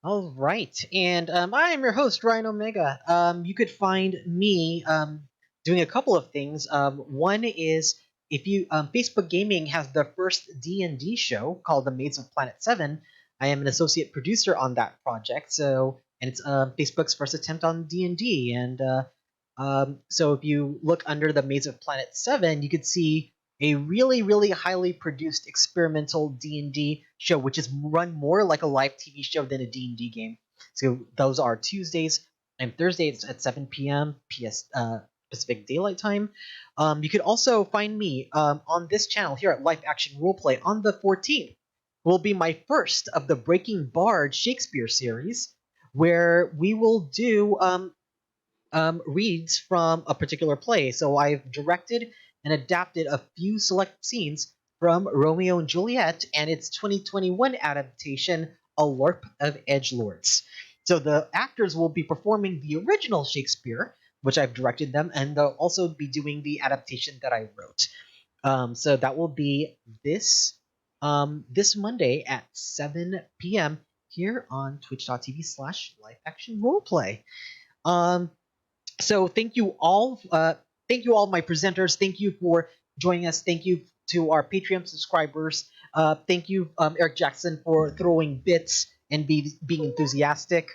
All right, and I am your host, Ryan Omega. You could find me doing a couple of things. One is if you Facebook Gaming has the first D&D show called The Maids of Planet 7. I am an associate producer on that project. So and it's Facebook's first attempt on D&D, and so if you look under The Maids of Planet 7, you could see a really, really highly produced experimental D&D show, which is run more like a live TV show than a D&D game. So those are Tuesdays and Thursdays at 7 p.m. Pacific Daylight Time. You could also find me on this channel here at Live Action Roleplay on the 14th. Will be my first of the Breaking Bard Shakespeare series, where we will do reads from a particular play. So I've directed and adapted a few select scenes from Romeo and Juliet and its 2021 adaptation, A LARP of Edgelords. So the actors will be performing the original Shakespeare, which I've directed them, and they'll also be doing the adaptation that I wrote. So that will be this Monday at 7 p.m. here on twitch.tv/liveactionroleplay. So thank you all my presenters. Thank you for joining us. Thank you to our Patreon subscribers. Thank you, Eric Jackson, for throwing bits and being enthusiastic.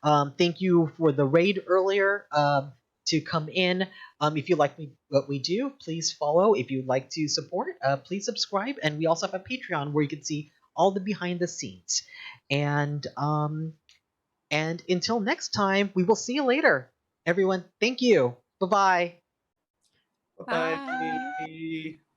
Thank you for the raid earlier to come in. If you like what we do, please follow. If you'd like to support, please subscribe. And we also have a Patreon where you can see all the behind the scenes. And until next time, we will see you later. Everyone, thank you. Bye-bye. Bye. Bye.